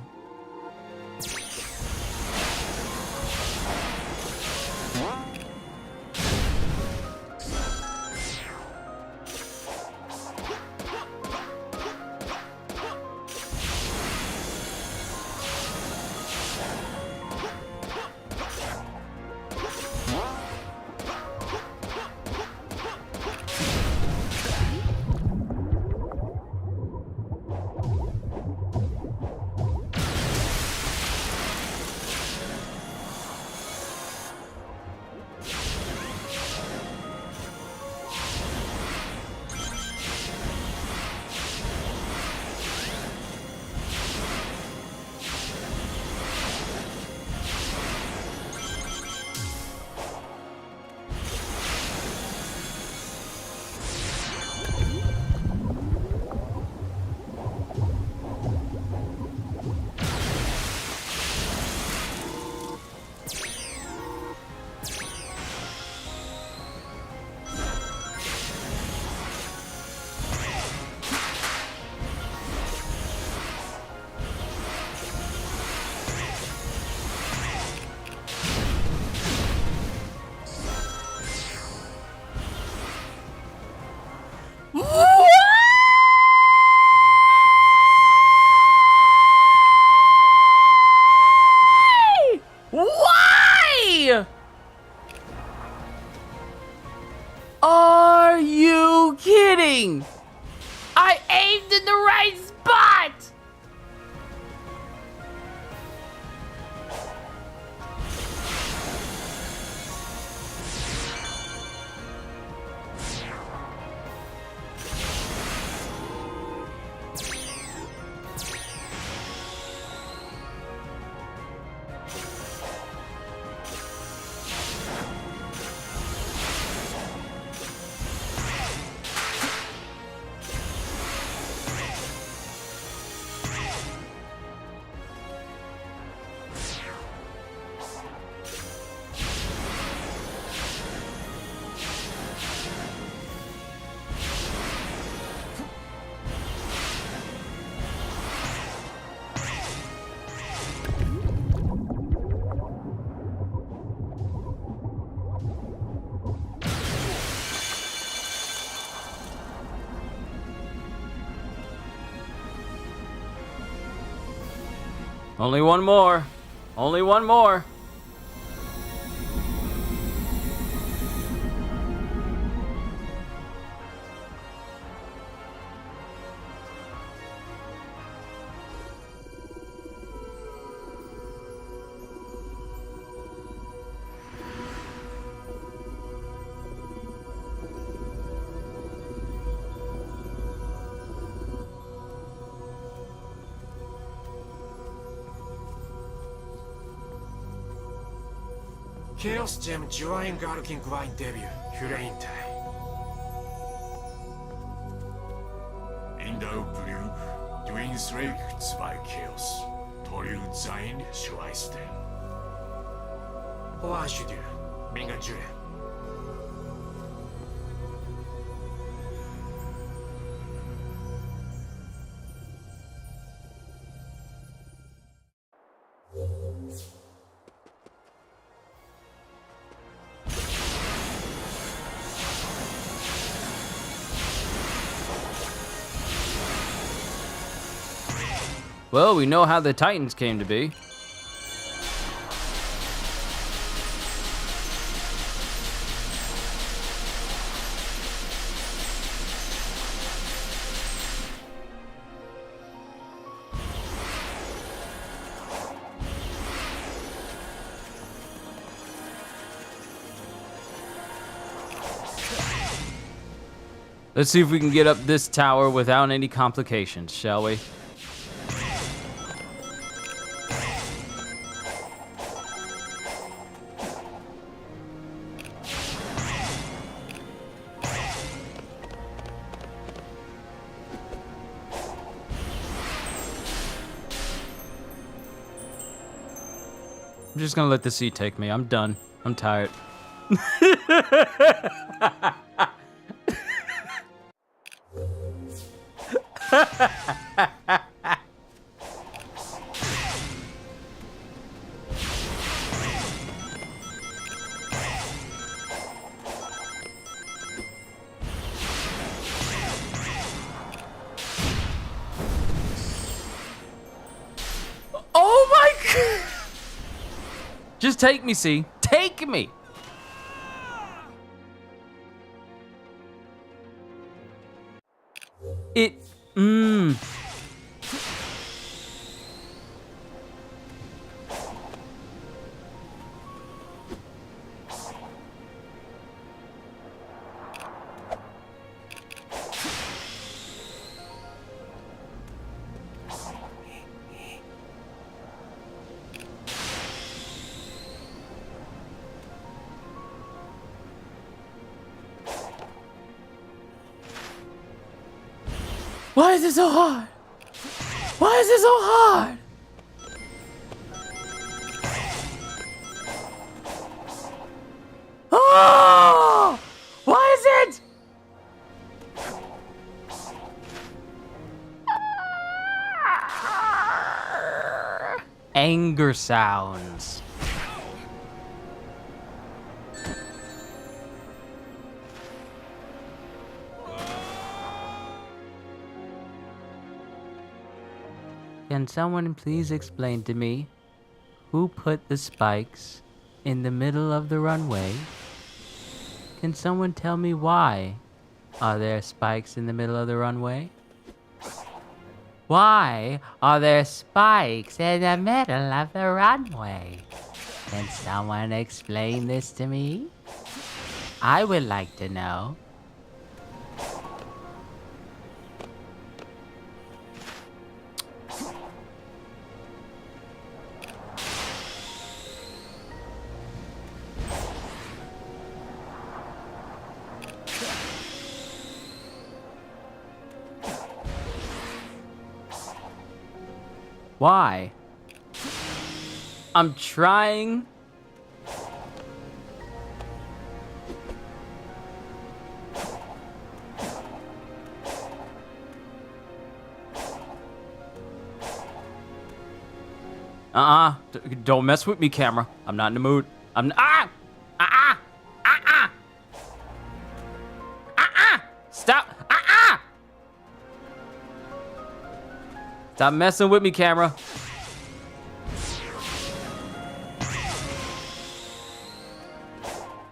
Only one more. Only one more. Chaos Gem Join Garkin Grind Debut, Hyureintai. In the blue, Twins Raked by Chaos, Toru Zain Shuaiste. What should you do? Minga Jure. Well, we know how the Titans came to be. Let's see if we can get up this tower without any complications, shall we? I'm just gonna let the sea take me. I'm done. I'm tired. Oh my god! Just take me, sea. Take me! Why is it so hard? Why is it so hard? Oh! Why is it? Anger sounds. Can someone please explain to me who put the spikes in the middle of the runway? Can someone tell me why are there spikes in the middle of the runway? Why are there spikes in the middle of the runway? Can someone explain this to me? I would like to know. Why? I'm trying. Don't mess with me, camera. I'm not in the mood. Stop. Stop messing with me, camera.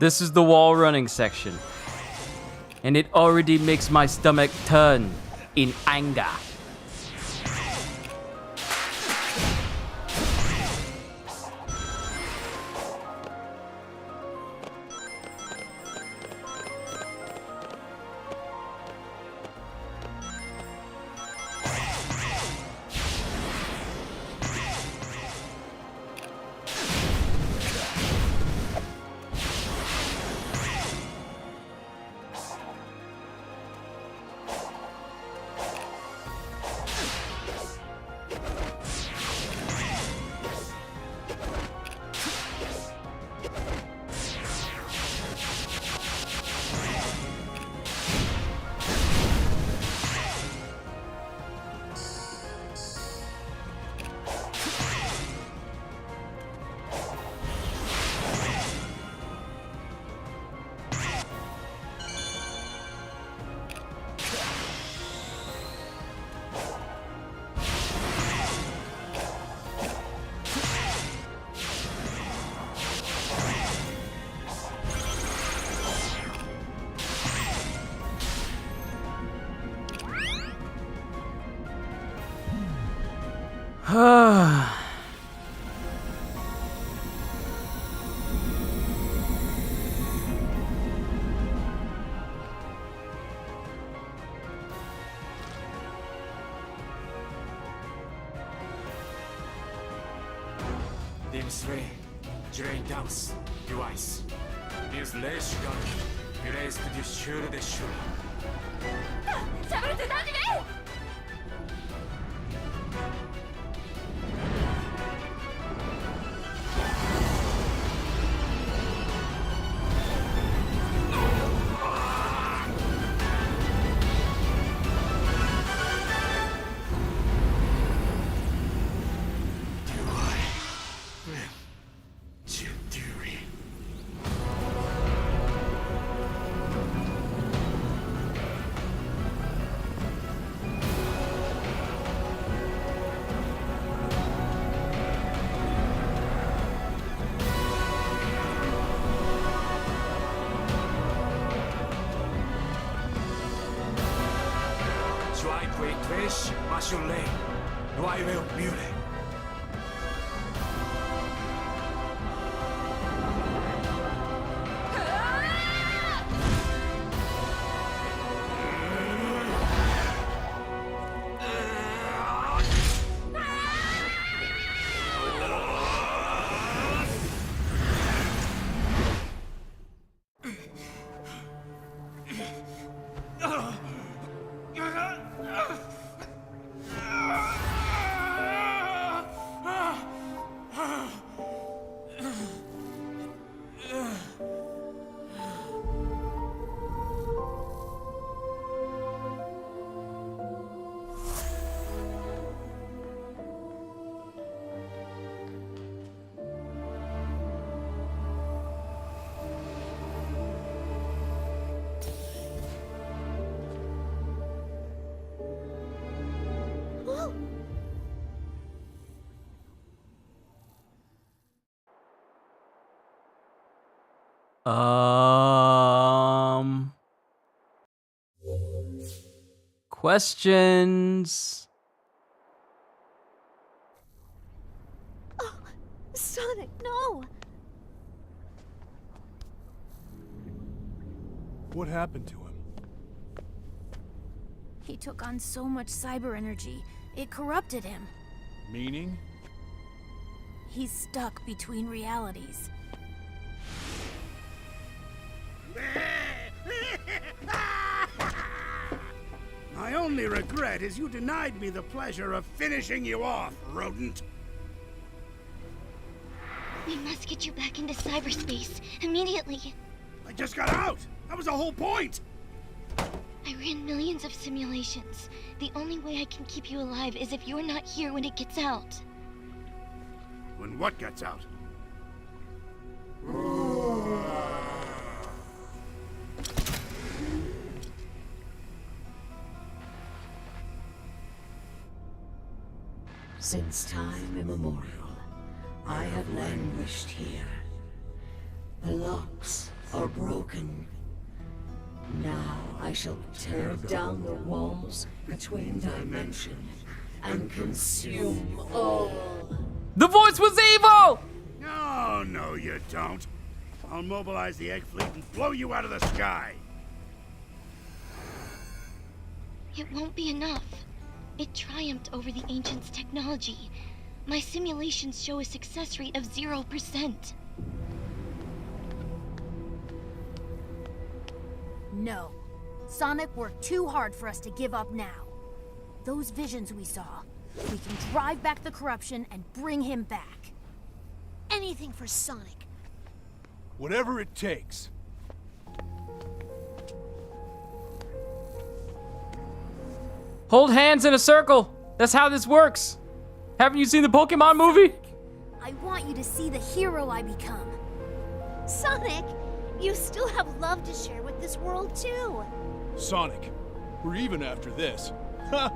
This is the wall running section. And it already makes my stomach turn in anger. 님 스웨이, 드레인 다우스, 유아이스. 뉴스 레이시간, 유레이스트 듀 슈르 데 슈르. 잡을 듯 나중에! Fresh, Mashule, Nuevo Mule. Questions? Oh, Sonic, no! What happened to him? He took on so much cyber energy, it corrupted him. Meaning? He's stuck between realities. My only regret is you denied me the pleasure of finishing you off, rodent. We must get you back into cyberspace immediately. I just got out! That was the whole point! I ran millions of simulations. The only way I can keep you alive is if you're not here when it gets out. When what gets out? Since time immemorial, I have languished here. The locks are broken. Now I shall tear down the walls between dimensions and consume all. The voice was evil! No, no, you don't. I'll mobilize the egg fleet and blow you out of the sky. It won't be enough. It triumphed over the Ancients' technology. My simulations show a success rate of 0%. No. Sonic worked too hard for us to give up now. Those visions we saw, we can drive back the corruption and bring him back. Anything for Sonic. Whatever it takes. Hold hands in a circle. That's how this works. Haven't you seen the Pokemon movie? I want you to see the hero I become. Sonic, you still have love to share with this world too. Sonic, we're even after this. Ha!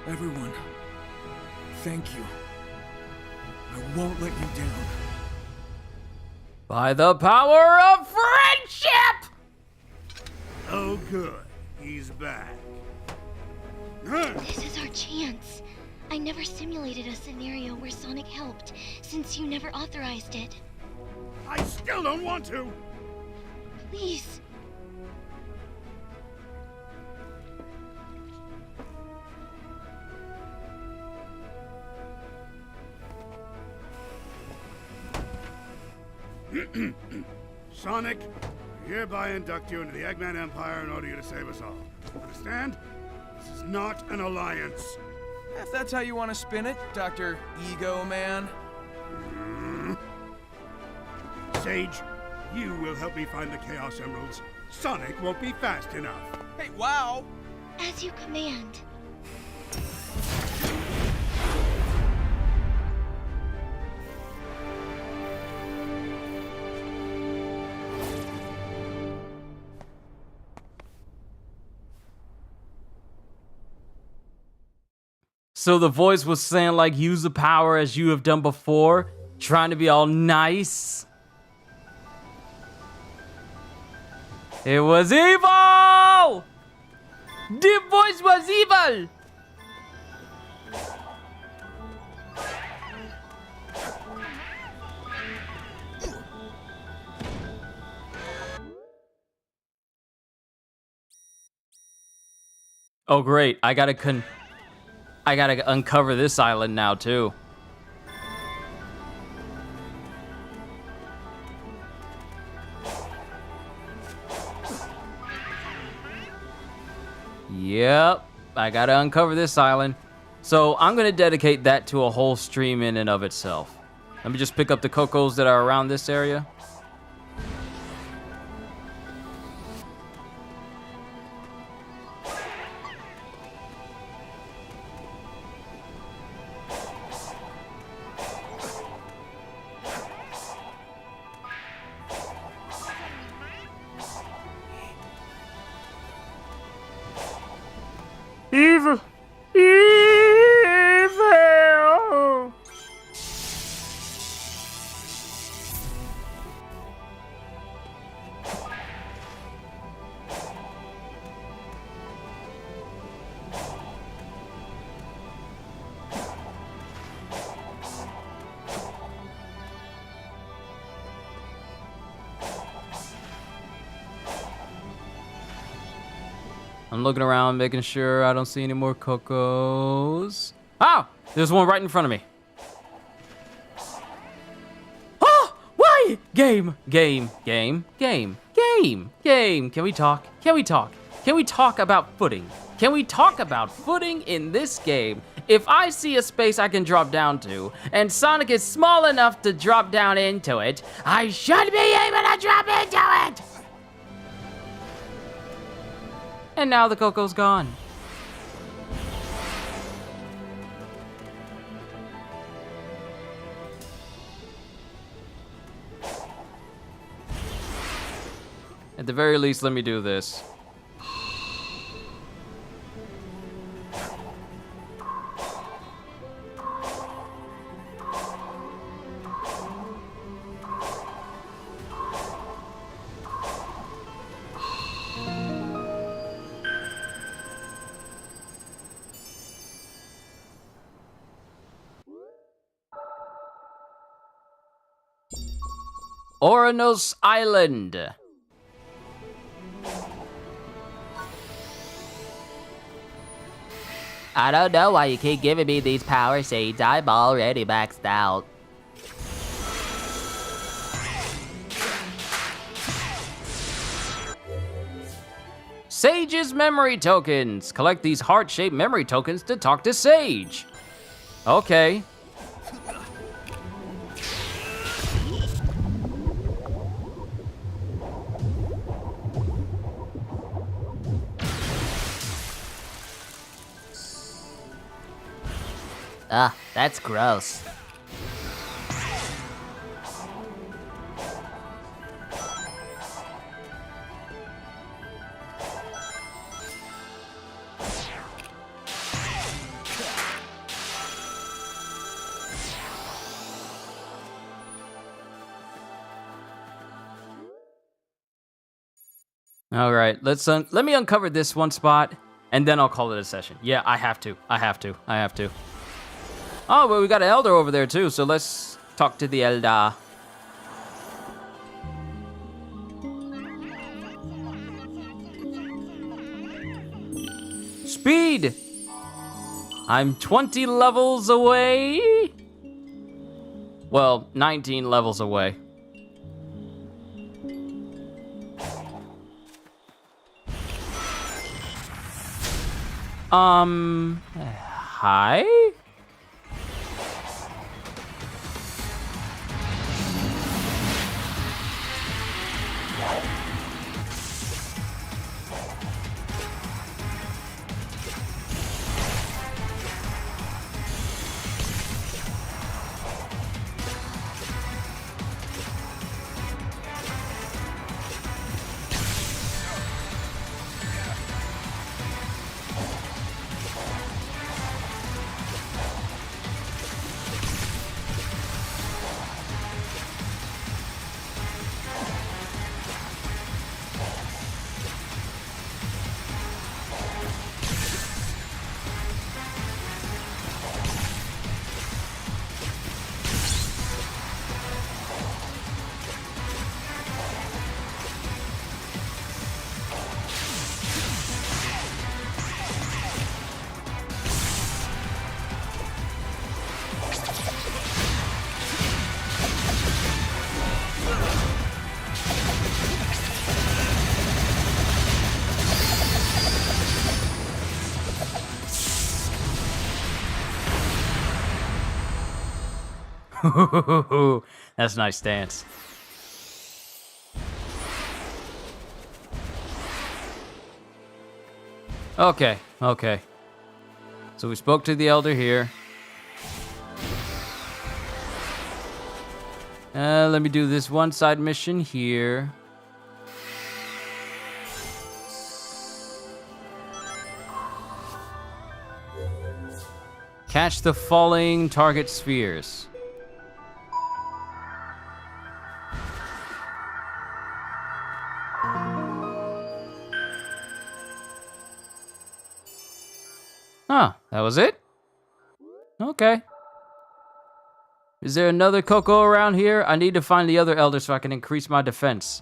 Everyone, thank you. I won't let you down. By the power of friendship! Oh, good. He's back. This is our chance. I never simulated a scenario where Sonic helped, since you never authorized it. I still don't want to. Please. Sonic, I hereby induct you into the Eggman Empire in order you to save us all. Understand? This is not an alliance. If that's how you want to spin it, Dr. Ego Man. Sage, you will help me find the Chaos Emeralds. Sonic won't be fast enough. Hey, wow! As you command. So the voice was saying, like, use the power as you have done before, trying to be all nice. It was evil! The voice was evil! Oh great, I gotta uncover this island now too. Yep, I gotta uncover this island. So I'm gonna dedicate that to a whole stream in and of itself. Let me just pick up the Cocos that are around this area. Evil! Evil! I'm looking around, making sure I don't see any more Cocos. Oh! There's one right in front of me. Oh! Why? Game! Game! Game! Game! Game! Game! Can we talk? Can we talk? Can we talk about footing? Can we talk about footing in this game? If I see a space I can drop down to, and Sonic is small enough to drop down into it, I should be able to drop into it! And now the Coco's gone. At the very least, let me do this. Oranos Island. I don't know why you keep giving me these power seeds. I'm already maxed out. Sage's memory tokens. Collect these heart-shaped memory tokens to talk to Sage. Okay. Ugh, that's gross. All right, let me uncover this one spot, and then I'll call it a session. Yeah, I have to. Oh, but we got an elder over there too, so let's talk to the elder. Speed! I'm 20 levels away. Well, 19 levels away. Hi? That's a nice stance. Okay. So we spoke to the elder here. Let me do this one side mission here. Catch the falling target spheres. Huh, that was it? Okay. Is there another Coco around here? I need to find the other elder so I can increase my defense.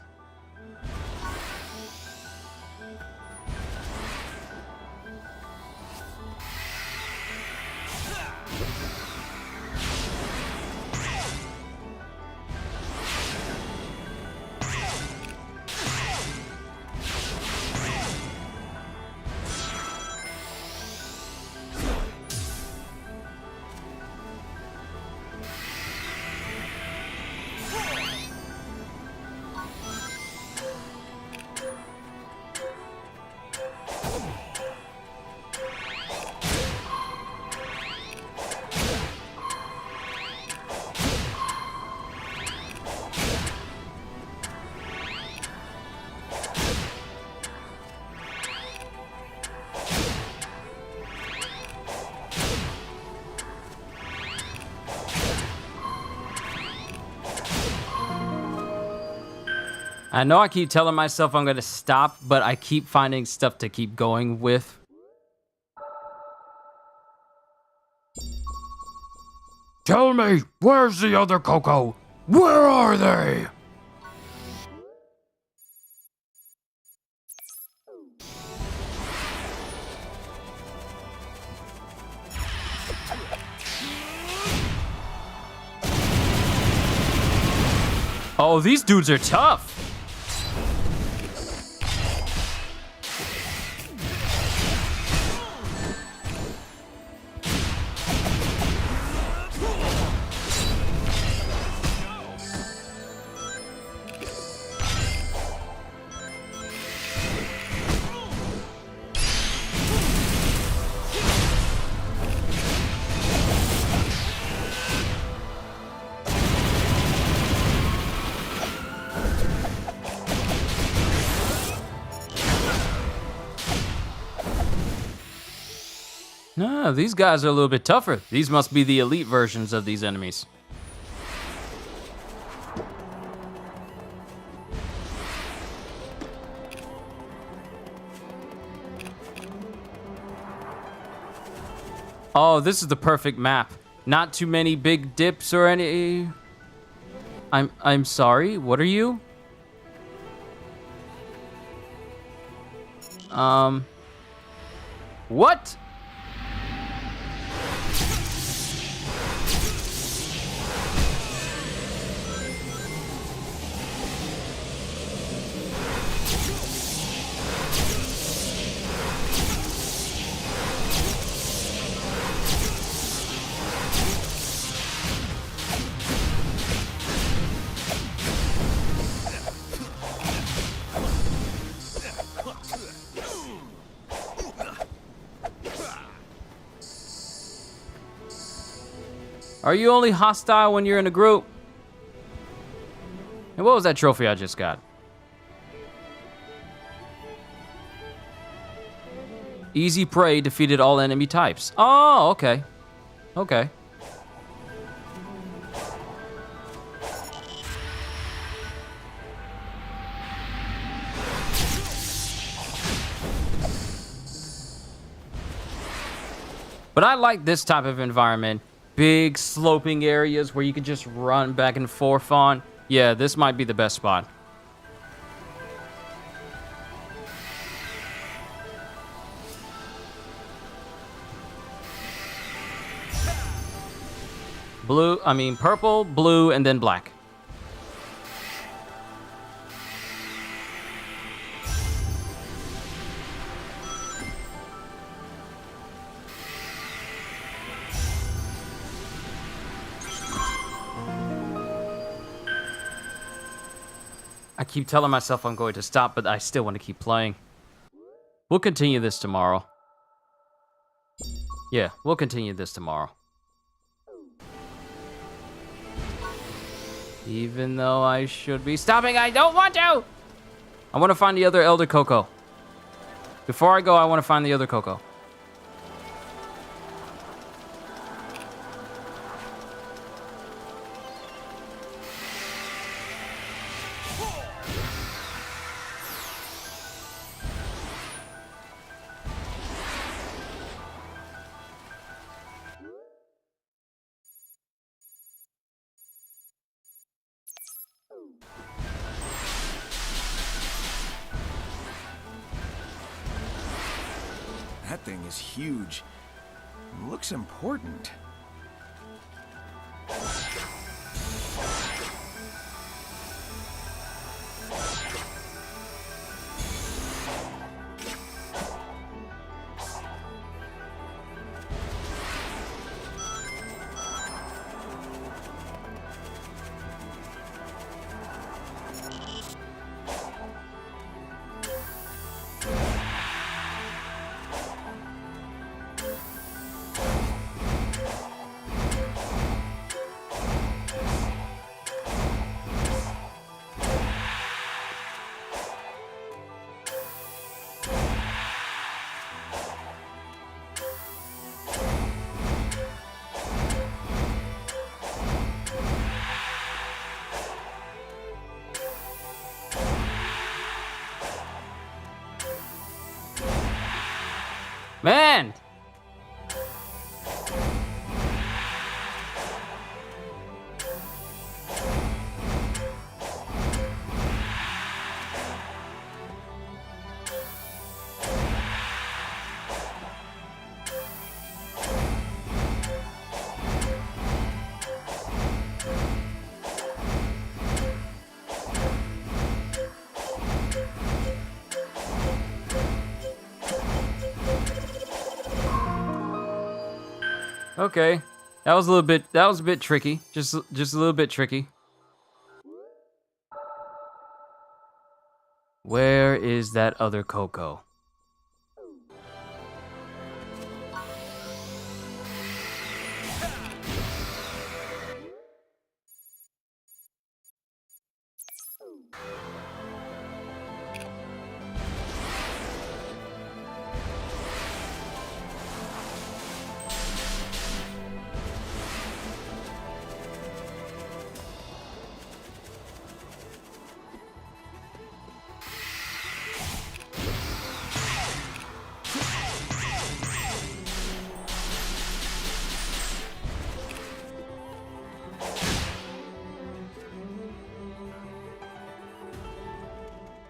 I know I keep telling myself I'm gonna stop, but I keep finding stuff to keep going with. Tell me, where's the other Coco? Where are they? Oh, these dudes are tough. No, these guys are a little bit tougher. These must be the elite versions of these enemies. Oh, this is the perfect map. Not too many big dips or any... I'm sorry, what are you? What? Are you only hostile when you're in a group? And what was that trophy I just got? Easy prey defeated all enemy types. Oh, okay. Okay. But I like this type of environment. Big sloping areas where you can just run back and forth on. Yeah, this might be the best spot. Purple, blue, and then black. I keep telling myself I'm going to stop, but I still want to keep playing. We'll continue this tomorrow. Yeah, we'll continue this tomorrow. Even though I should be stopping, I don't want to! I want to find the other Elder Coco. Before I go, I want to find the other Coco. That thing is huge. Looks important. Man! Okay, that was a bit tricky. Just a little bit tricky. Where is that other Coco?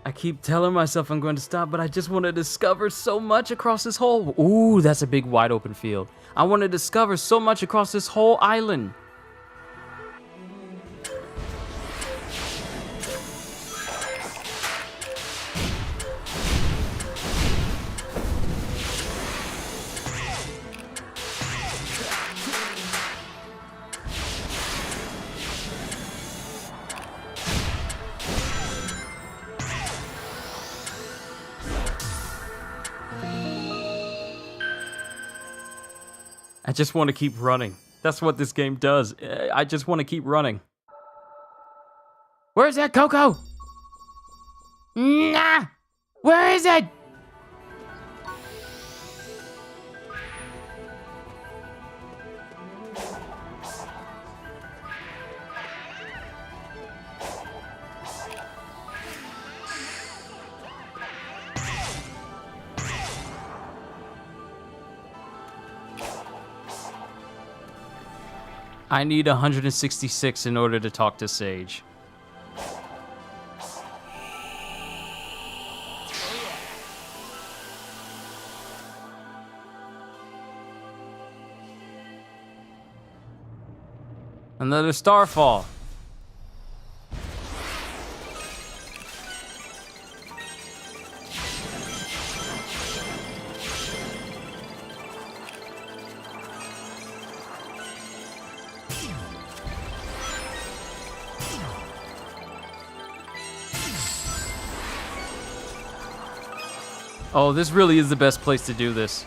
I keep telling myself I'm going to stop, but I just want to discover so much across this whole... Ooh, that's a big wide open field. I want to discover so much across this whole island. I just want to keep running. That's what this game does. I just want to keep running. Where's that Coco? Nah! Where is it? I need 166 in order to talk to Sage. Another Starfall. Oh, this really is the best place to do this.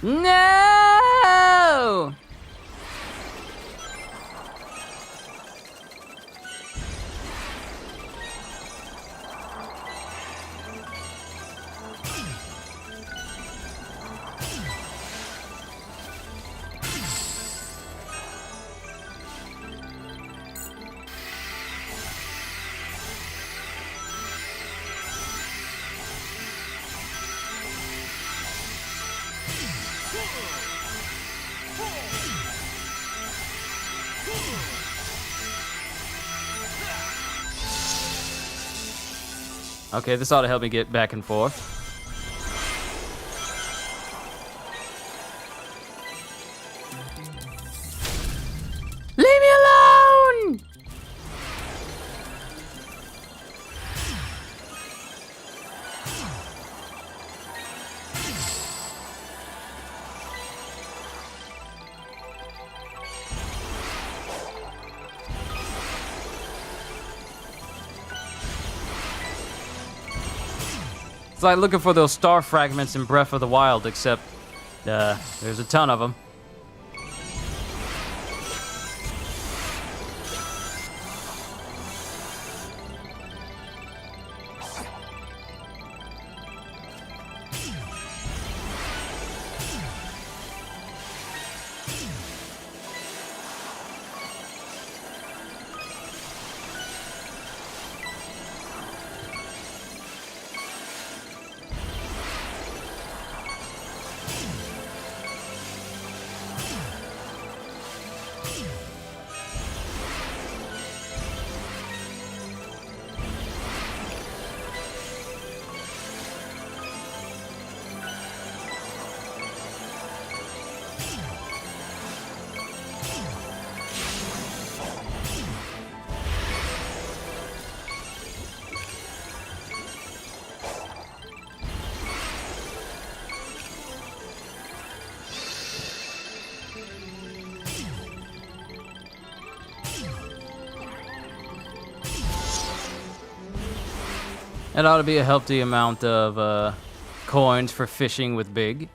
No! Okay, this ought to help me get back and forth. Leave me alone! It's like looking for those star fragments in Breath of the Wild, except there's a ton of them. That ought to be a healthy amount of coins for fishing with Big.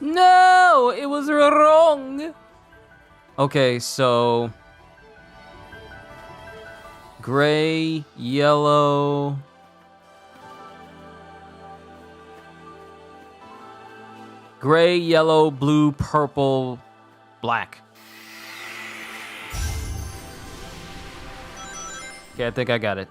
No, it was wrong. Okay, so gray, yellow. Gray, yellow, blue, purple, black. Okay, I think I got it.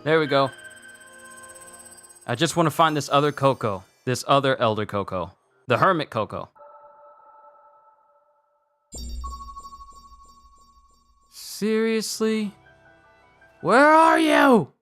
There we go. I just want to find this other Coco. This other Elder Coco. The Hermit Coco. Seriously? Where are you?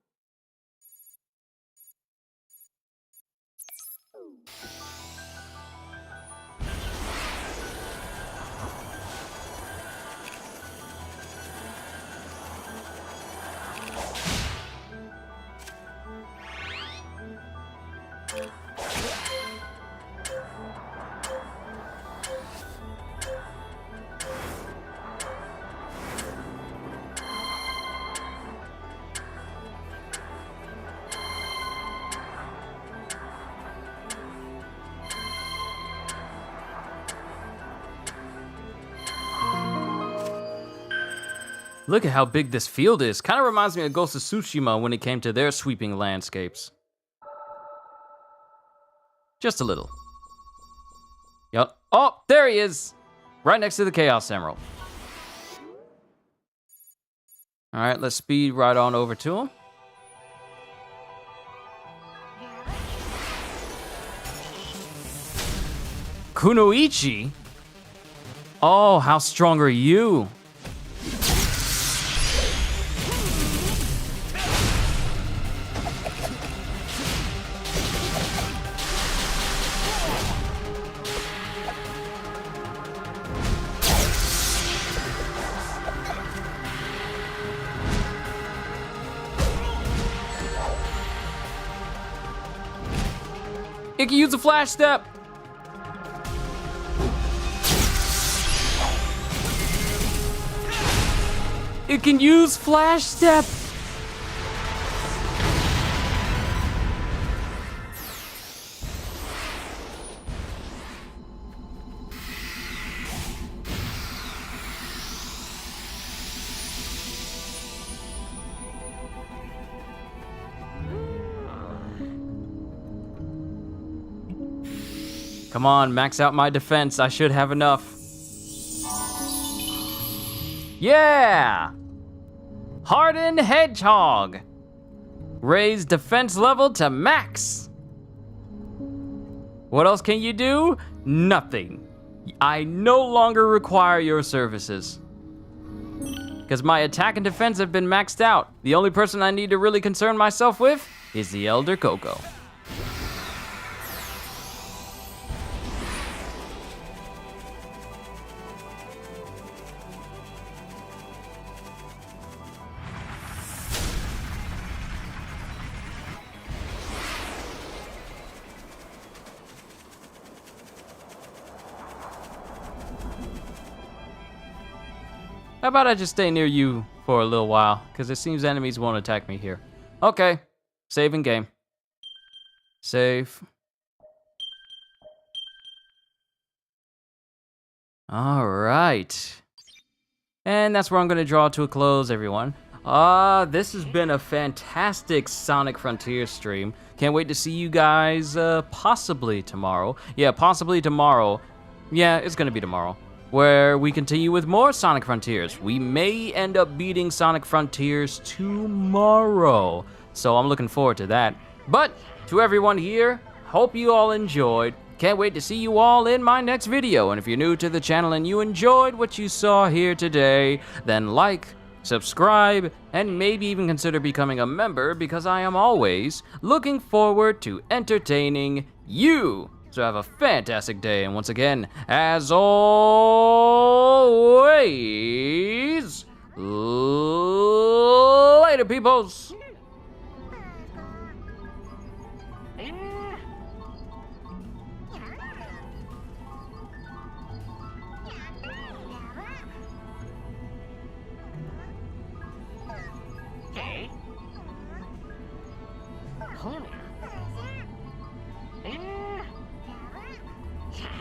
Look at how big this field is. Kind of reminds me of Ghost of Tsushima when it came to their sweeping landscapes. Just a little. Yup. Oh, there he is. Right next to the Chaos Emerald. All right, let's speed right on over to him. Kunoichi? Oh, how strong are you? It can use a flash step. It can use flash step. Come on, max out my defense. I should have enough. Yeah! Hardened Hedgehog. Raise defense level to max. What else can you do? Nothing. I no longer require your services. Because my attack and defense have been maxed out. The only person I need to really concern myself with is the Elder Coco. How about I just stay near you for a little while? Because it seems enemies won't attack me here. Okay. Saving game. Save. All right. And that's where I'm going to draw to a close, everyone. This has been a fantastic Sonic Frontiers stream. Can't wait to see you guys possibly tomorrow. Yeah, possibly tomorrow. Yeah, it's going to be tomorrow. Where we continue with more Sonic Frontiers. We may end up beating Sonic Frontiers tomorrow. So I'm looking forward to that. But to everyone here, hope you all enjoyed. Can't wait to see you all in my next video. And if you're new to the channel and you enjoyed what you saw here today, then like, subscribe, and maybe even consider becoming a member, because I am always looking forward to entertaining you. So have a fantastic day, and once again, as always, later, peoples! Yeah.